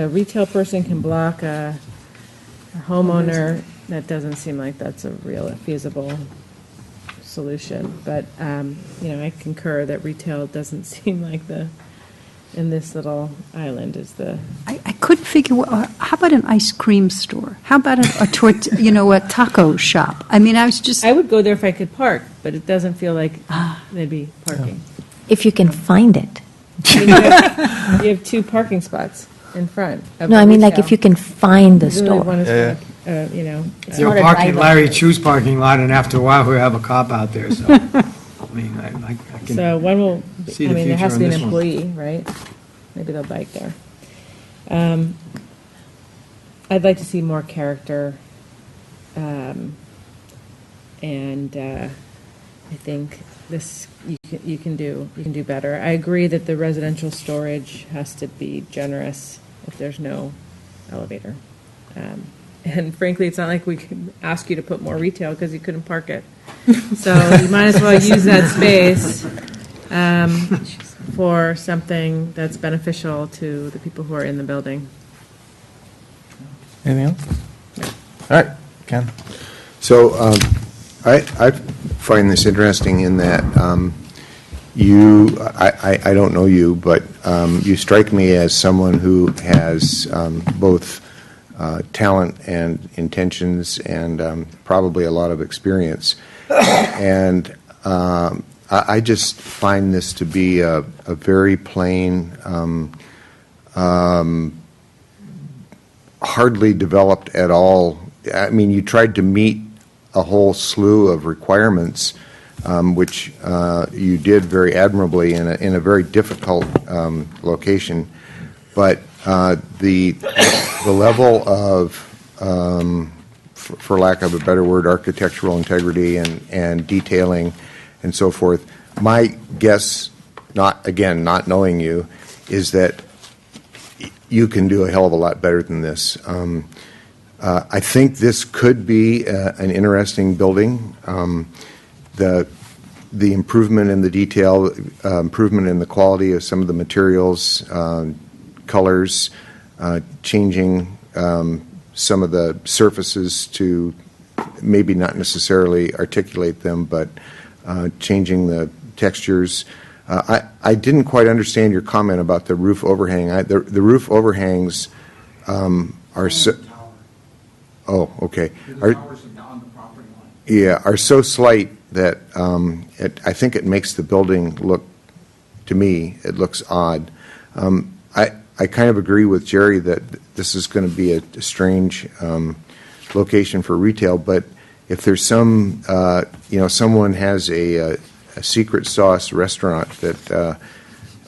retail person can block a homeowner, that doesn't seem like that's a real feasible solution. But, I concur that retail doesn't seem like in this little island is the. I couldn't figure, how about an ice cream store? How about a taco shop? I mean, I would go there if I could park, but it doesn't feel like there'd be parking. If you can find it. I mean, you have 2 parking spots in front of No, the I mean, like, retail. if you can find the There's only store. one is Yeah, it's You're not a parking driveway. Larry Chu's parking lot, and after a while, we have a cop out there, so, I mean, I can So one will, see I the mean, there has to be future an on this one. employee, right? Maybe they'll bike there. I'd like to see more character, and I think this, you can do better. I agree that the residential storage has to be generous if there's no elevator. And frankly, it's not like we can ask you to put more retail because you couldn't park it. So you might as well use that space for something that's beneficial to the people who are in the building. Anything else? All right, Ken. So I find this interesting in that I don't know you, but you strike me as someone who has both talent and intentions and probably a lot of experience. And I just find this to be a very plain, hardly developed at all. I mean, you tried to meet a whole slew of requirements, which you did very admirably in a very difficult location. But the level of, for lack of a better word, architectural integrity and detailing and so forth, my guess, not knowing you, is that you can do a hell of a lot better than this. I think this could be an interesting building. The improvement in the detail, improvement in the quality of some of the materials, colors, changing some of the surfaces to maybe not necessarily articulate them, but changing the textures. I didn't quite understand your comment about the roof overhang. The roof overhangs are so. Oh, okay. Are so slight that I think it makes the building look, to me, it looks odd. I kind of agree with Jerry that this is going to be a strange location for retail, but if there's someone has a secret sauce restaurant that,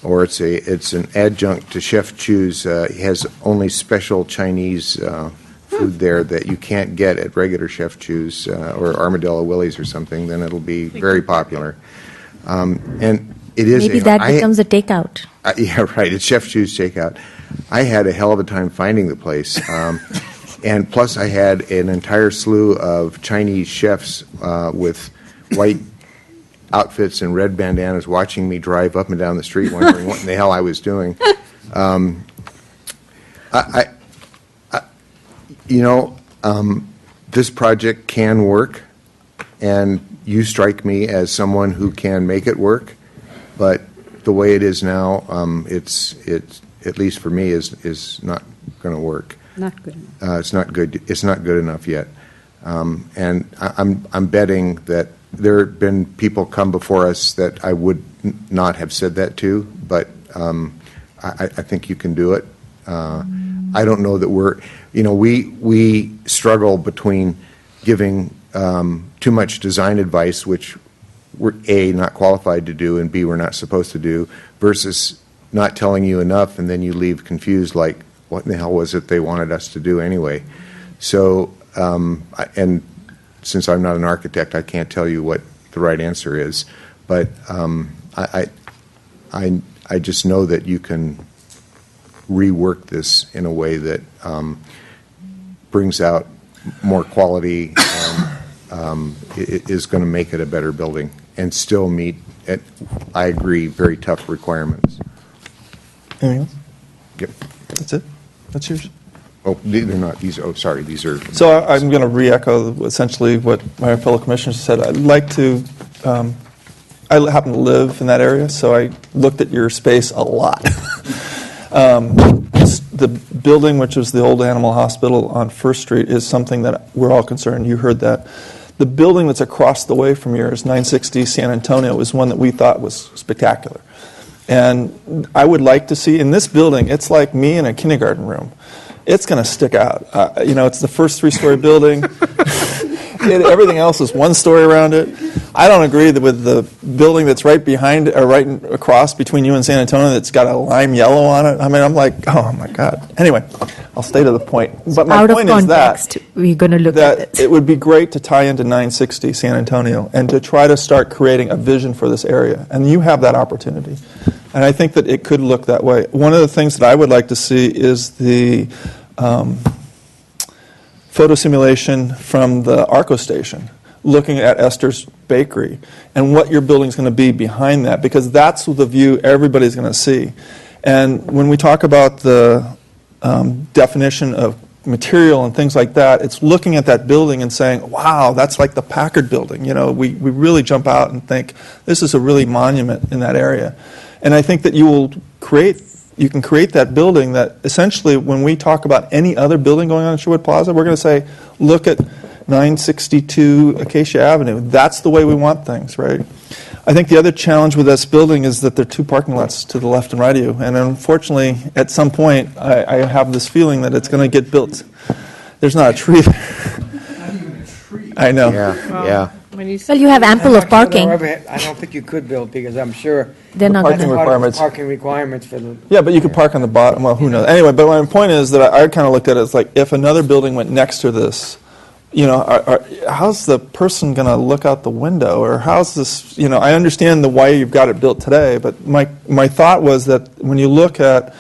or it's an adjunct to Chef Chu's, he has only special Chinese food there that you can't get at regular Chef Chu's or Armadillo Willie's or something, then it'll be very popular. And it is Maybe that becomes a takeout. yeah, right. It's Chef Chu's Takeout. I had a hell of a time finding the place. And plus, I had an entire slew of Chinese chefs with white outfits and red bandanas watching me drive up and down the street, wondering what in the hell I was doing. This project can work, and you strike me as someone who can make it work. But the way it is now, it's at least for me is not going to work. Not good enough. It's not good. It's not good enough yet. And I'm betting that there have been people come before us that I would not have said that to, but I think you can do it. I don't know that we struggle between giving too much design advice, which we're A, not qualified to do, and B, we're not supposed to do, versus not telling you enough, and then you leave confused, like, what in the hell was it they wanted us to do anyway? So, and since I'm not an architect, I can't tell you what the right answer is. But I just know that you can rework this in a way that brings out more quality and it is going to make it a better building and still meet, I agree, very tough requirements. Anything else? Yep. That's it? That's yours? Oh, they're not. These. Oh, sorry. These are. So I'm going to re-echo essentially what my fellow commissioners said. I'd like to, I happen to live in that area, so I looked at your space a lot. The building, which was the old animal hospital on First Street, is something that we're all concerned. You heard that. The building that's across the way from yours, 960 San Antonio, is one that we thought was spectacular. And I would like to see, in this building, it's like me in a kindergarten room. It's going to stick out. It's the first three-story building. Everything else is one story around it. I don't agree with the building that's right behind, or right across between you and San Antonio that's got a lime yellow on it. I mean, I'm like, oh my God. Anyway, I'll stay to the point. But my Out of point is context, we're going to look at that it. it would be great to tie into 960 San Antonio and to try to start creating a vision for this area. And you have that opportunity. And I think that it could look that way. One of the things that I would like to see is the photo simulation from the Arco station, looking at Esther's Bakery and what your building's going to be behind that, because that's the view everybody's going to see. And when we talk about the definition of material and things like that, it's looking at that building and saying, wow, that's like the Packard building. We really jump out and think, this is a really monument in that area. And I think that you can create that building that essentially, when we talk about any other building going on in Sherwood Plaza, we're going to say, look at 962 Acacia Avenue. That's the way we want things, right? I think the other challenge with this building is that there are two parking lots to the left and right of you. And unfortunately, at some point, I have this feeling that it's going to get built. There's not a tree there. Not even a tree. I know. Yeah. Well, you have ample of parking. I don't think you could build, because I'm sure They're not parking going to. requirements. parking requirements for the. Yeah, but you could park on the bottom. Well, who knows? Anyway, but my point is that I kind of looked at it as like, if another building went next to this, how's the person going to look out the window? Or how's this, I understand the why you've got it built today, but my thought was that when you look at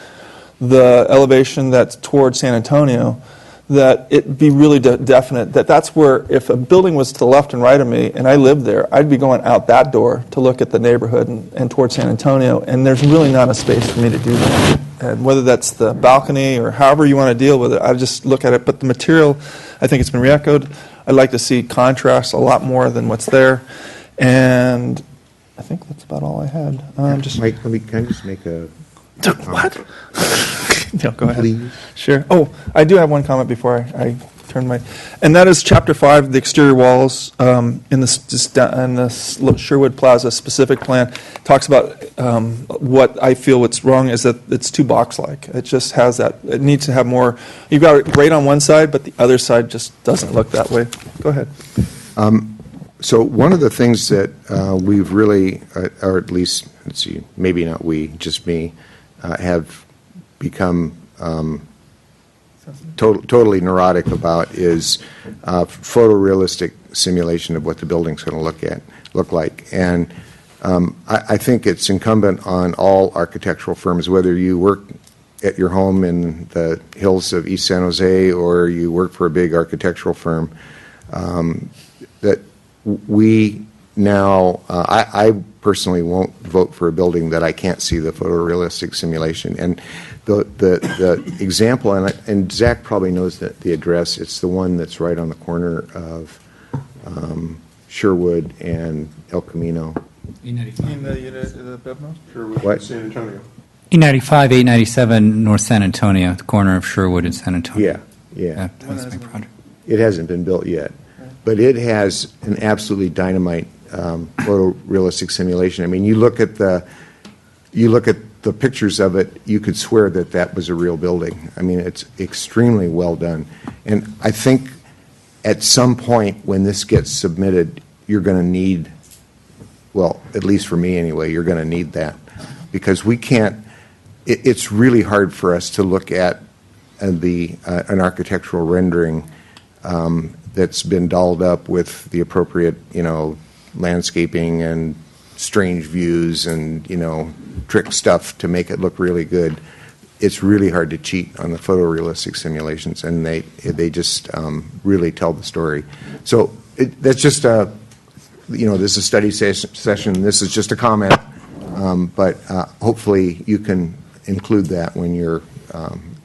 the elevation that's towards San Antonio, that it be really definite that that's where, if a building was to the left and right of me and I lived there, I'd be going out that door to look at the neighborhood and towards San Antonio, and there's really not a space for me to do that. And whether that's the balcony or however you want to deal with it, I just look at it. But the material, I think it's been re-echoed. I'd like to see contrast a lot more than what's there. And I think that's about all I had. Mike, can I just make a What? No, go ahead. Please. Sure. Oh, I do have one comment before I turn my, and that is Chapter 5, the exterior walls in the Sherwood Plaza specific plan. Talks about what I feel what's wrong is that it's too box-like. It just has that. It needs to have more. You've got it great on one side, but the other side just doesn't look that way. Go ahead. So one of the things that we've really, or at least, let's see, maybe not we, just me, have become totally neurotic about is photorealistic simulation of what the building's going to look like. And I think it's incumbent on all architectural firms, whether you work at your home in the hills of East San Jose or you work for a big architectural firm, that we now, I personally won't vote for a building that I can't see the photorealistic simulation. And the example, and Zach probably knows the address, it's the one that's right on the corner of Sherwood and El Camino. What? San Antonio. E95, 897 North San Antonio, the corner of Sherwood and San Antonio. Yeah. That was my project. It hasn't been built yet, but it has an absolutely dynamite photorealistic simulation. I mean, you look at the pictures of it, you could swear that that was a real building. I mean, it's extremely well done. And I think at some point when this gets submitted, you're going to need, well, at least for me anyway, you're going to need that. Because we can't, it's really hard for us to look at an architectural rendering that's been dolled up with the appropriate, landscaping and strange views and, trick stuff to make it look really good. It's really hard to cheat on the photorealistic simulations, and they just really tell the story. So that's just this is a study session. This is just a comment, but hopefully you can include that when you're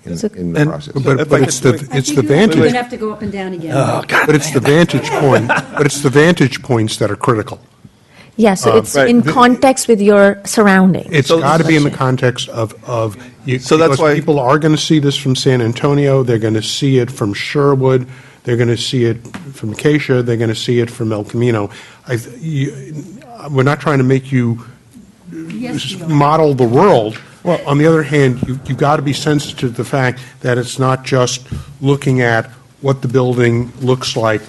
in the process. But it's the vantage. You're going to have to go up and down again. But it's the vantage point. But it's the vantage points that are critical. Yeah, so it's in context with your surroundings. It's got to be in the context of you. So that's why people are going to see this from San Antonio. They're going to see it from Sherwood. They're going to see it from Acacia. They're going to see it from El Camino. We're not trying to make you model the world. Well, on the other hand, you've got to be sensitive to the fact that it's not just looking at what the building looks like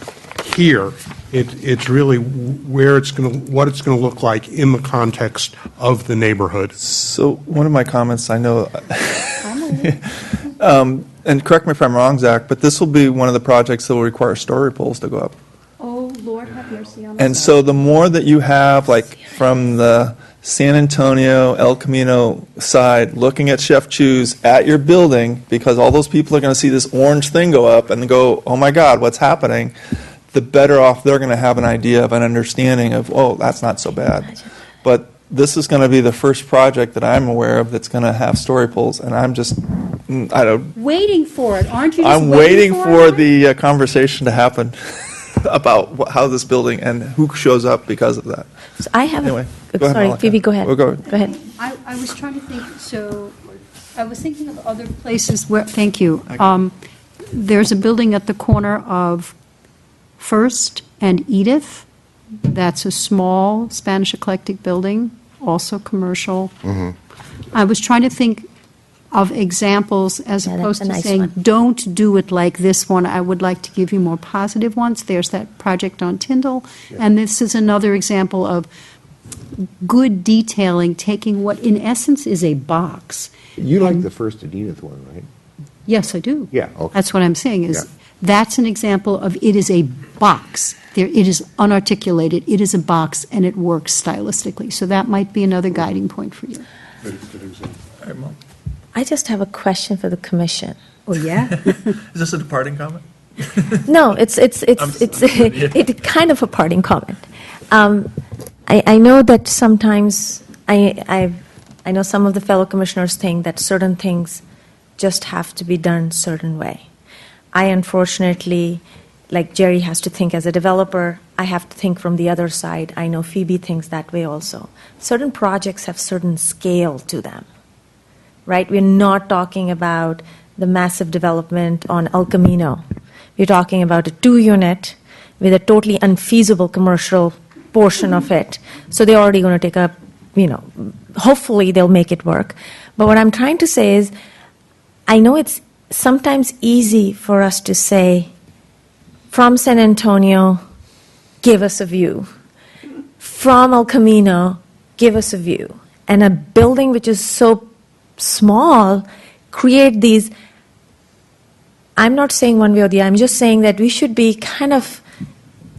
here. It's really what it's going to look like in the context of the neighborhood. So one of my comments, I know, and correct me if I'm wrong, Zach, but this will be one of the projects that will require story poles to go up. Oh, Lord have mercy on us. And so the more that you have, like, from the San Antonio, El Camino side, looking at Chef Chu's at your building, because all those people are going to see this orange thing go up and go, oh my God, what's happening? The better off they're going to have an idea of an understanding of, oh, that's not so bad. But this is going to be the first project that I'm aware of that's going to have story poles, and I'm just, I don't. Waiting for it, aren't you? Just I'm waiting for the conversation to happen about how this building and who shows up because of that. So I have. Anyway, go ahead, Sorry, Malika. Phoebe, go ahead. We'll go. Go ahead. I was trying to think, so I was thinking of other places where, thank you. There's a building at the corner of First and Edith. That's a small Spanish eclectic building, also commercial. I was trying to think of examples as opposed to saying, don't do it like this one. I would like to give you more positive ones. There's that project on Tyndall. And this is another example of good detailing, taking what in essence is a box. You like the First and Edith one, right? Yes, I do. Yeah, okay. That's what I'm saying is, that's an example of it is a box. It is unarticulated, it is a box, and it works stylistically. So that might be another guiding point for you. I just have a question for the commission. Oh, yeah? Is this a departing comment? No, it's kind of a parting comment. I know that sometimes I know some of the fellow commissioners think that certain things just have to be done certain way. I unfortunately, like Jerry has to think as a developer, I have to think from the other side. I know Phoebe thinks that way also. Certain projects have certain scale to them, right? We're not talking about the massive development on El Camino. We're talking about a 2-unit with a totally unfeasible commercial portion of it. So they're already going to take hopefully they'll make it work. But what I'm trying to say is, I know it's sometimes easy for us to say, from San Antonio, give us a view. From El Camino, give us a view. And a building which is so small, create these. I'm not saying one way or the other, I'm just saying that we should be kind of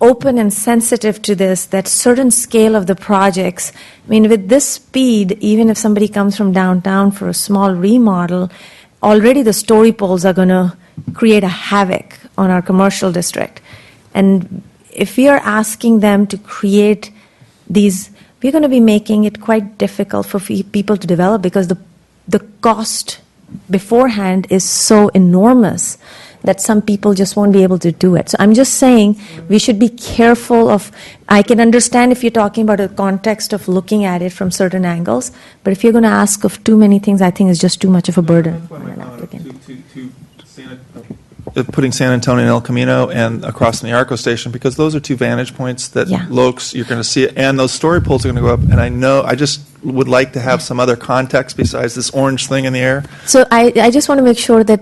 open and sensitive to this, that certain scale of the projects, I mean, with this speed, even if somebody comes from downtown for a small remodel, already the story poles are going to create a havoc on our commercial district. And if we are asking them to create these, we're going to be making it quite difficult for people to develop, because the cost beforehand is so enormous that some people just won't be able to do it. So I'm just saying we should be careful of, I can understand if you're talking about a context of looking at it from certain angles, but if you're going to ask of too many things, I think it's just too much of a burden on an applicant. Putting San Antonio and El Camino and across from the Arco station, because those are two vantage points that Lokes, you're going to see it, and those story poles are going to go up. And I know, I just would like to have some other context besides this orange thing in the air. So I just want to make sure that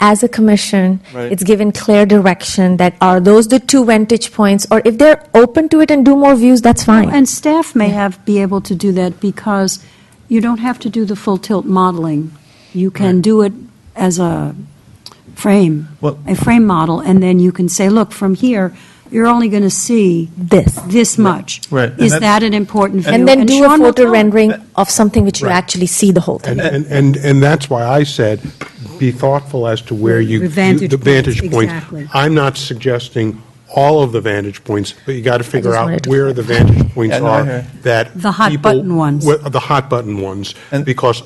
as a commission, it's given clear direction that are those the two vantage points, or if they're open to it and do more views, that's fine. And staff may be able to do that, because you don't have to do the full tilt modeling. You can do it as a frame model, and then you can say, look, from here, you're only going to see this much. Right. And Is that's- that an important view? And then do a Sean will photo tell- rendering of something which you Right. actually see the whole thing. And that's why I said, be thoughtful as to where The vantage the vantage points, points. exactly. I'm not suggesting all of the vantage points, but you got to figure just out wanted to where the vantage points Yeah, no, I are hear that The hot people- button ones. The hot button ones, because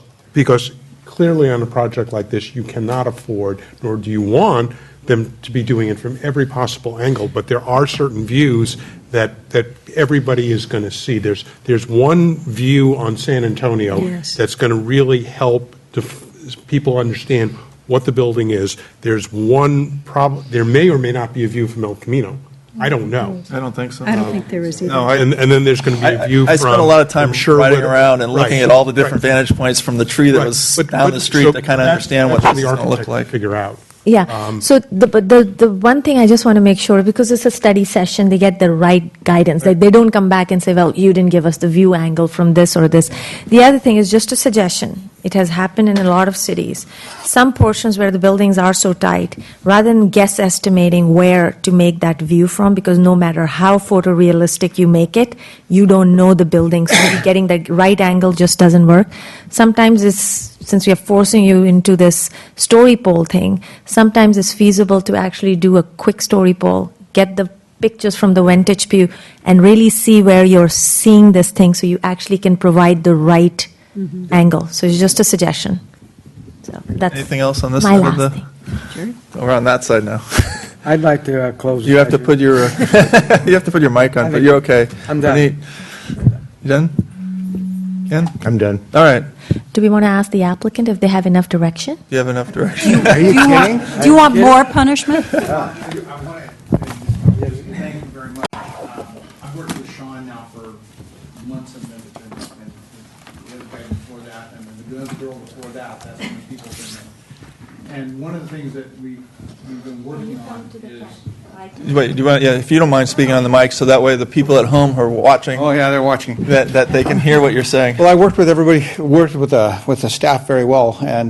clearly on a project like this, you cannot afford, nor do you want them to be doing it from every possible angle, but there are certain views that everybody is going to see. There's one view on San Antonio Yes. that's going to really help people understand what the building is. There's one problem, there may or may not be a view from El Camino. I don't know. I don't think so. I don't think there is either. No, And then there's going to be a view from... I spent a lot of time from Sherwood. riding around and looking Right. at all the different vantage points from the tree that Right. was But- down but- the street so to kind of understand what that's this the is going to look architect like. to figure out. Yeah. So the one thing I just want to make sure, because it's a study session, they get the right guidance. They don't come back and say, well, you didn't give us the view angle from this or this. The other thing is just a suggestion. It has happened in a lot of cities. Some portions where the buildings are so tight, rather than guess estimating where to make that view from, because no matter how photorealistic you make it, you don't know the building, so getting the right angle just doesn't work. Sometimes since we are forcing you into this story pole thing, sometimes it's feasible to actually do a quick story pole, get the pictures from the vantage view, and really see where you're seeing this thing so you actually can provide the right angle. So it's just a suggestion. So that's Anything else on this my side of last the? thing. We're on that side now. I'd like to close. You have to put your you have to put your mic on, but you're okay. I'm done. Praneet, you done? Ken? I'm done. All right. Do we want to ask the applicant if they have enough direction? Do you have enough direction? Are you kidding? Do you want more punishment? Thank you very much. I've worked with Sean now for months and the other guy before that, and the other girl before that, that's when people have been there. And one of the things that we've been working on is... Wait, do you want? Yeah, if you don't mind speaking on the mic, so that way the people at home who are watching, Oh, yeah, they're watching. that they can hear what you're saying. Well, I worked with everybody, worked with the staff very well, and,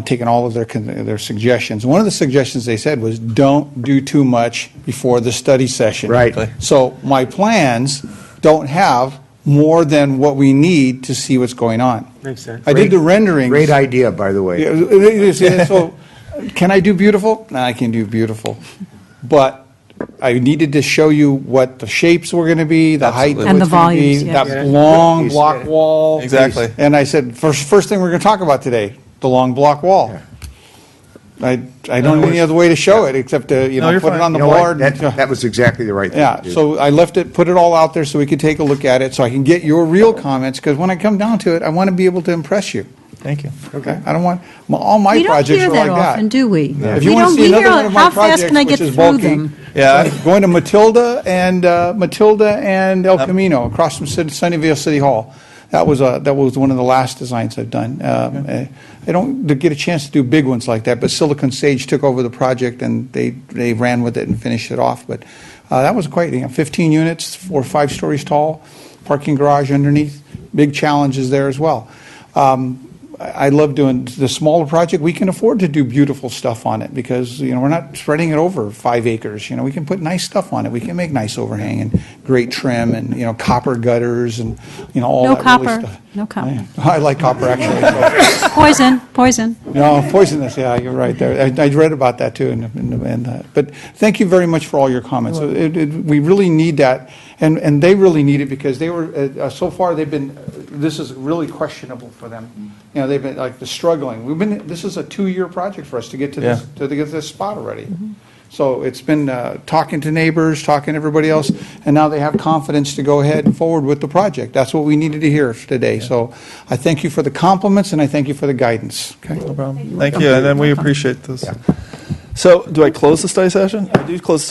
taken all of their suggestions. One of the suggestions they said was, don't do too much before the study session. Right. So my plans don't have more than what we need to see what's going on. Makes sense. I did the renderings. Great idea, by the way. Yeah, so, can I do beautiful? No, I can do beautiful. But I needed to show you what the shapes were going to be, the height Absolutely. was And the gonna be, volumes, yes. that long block wall. Exactly. And I said, first thing we're going to talk about today, the long block wall. I don't know any other way to show it except to, No, you're put it fine. on the You know what? board. That was exactly the right thing Yeah, to do. so I left it, put it all out there so we could take a look at it, so I can get your real comments, because when I come down to it, I want to be able to impress you. Thank you. Okay? I don't want, all my We don't projects hear are that like that. often, do we? If you want to see another one of my How fast projects, can I get which is through bulky, them? Yeah. going to Matilda and El Camino, across from Sunnyvale City Hall. That was one of the last designs I've done. I don't get a chance to do big ones like that, but Silicon Sage took over the project, and they ran with it and finished it off. But that was quite, 15 units, 4 or 5 stories tall, parking garage underneath, big challenges there as well. I love doing the smaller project. We can afford to do beautiful stuff on it because, we're not spreading it over 5 acres. We can put nice stuff on it. We can make nice overhang and great trim and, copper gutters and, all No that really copper, stuff. no copper. I like copper, actually. So. Poison. No, poisonous, yeah, you're right there. I read about that, too. But thank you very much for all your comments. We really need that, and they really need it because they were, so far, this is really questionable for them. They've been struggling. This is a 2-year project for us to get to this, to get to this spot already. So it's been talking to neighbors, talking to everybody else, and now they have confidence to go ahead and forward with the project. That's what we needed to hear today. So I thank you for the compliments, and I thank you for the guidance. Okay. No problem. Thank you, and then we appreciate this. So, do I close the study session? I do close the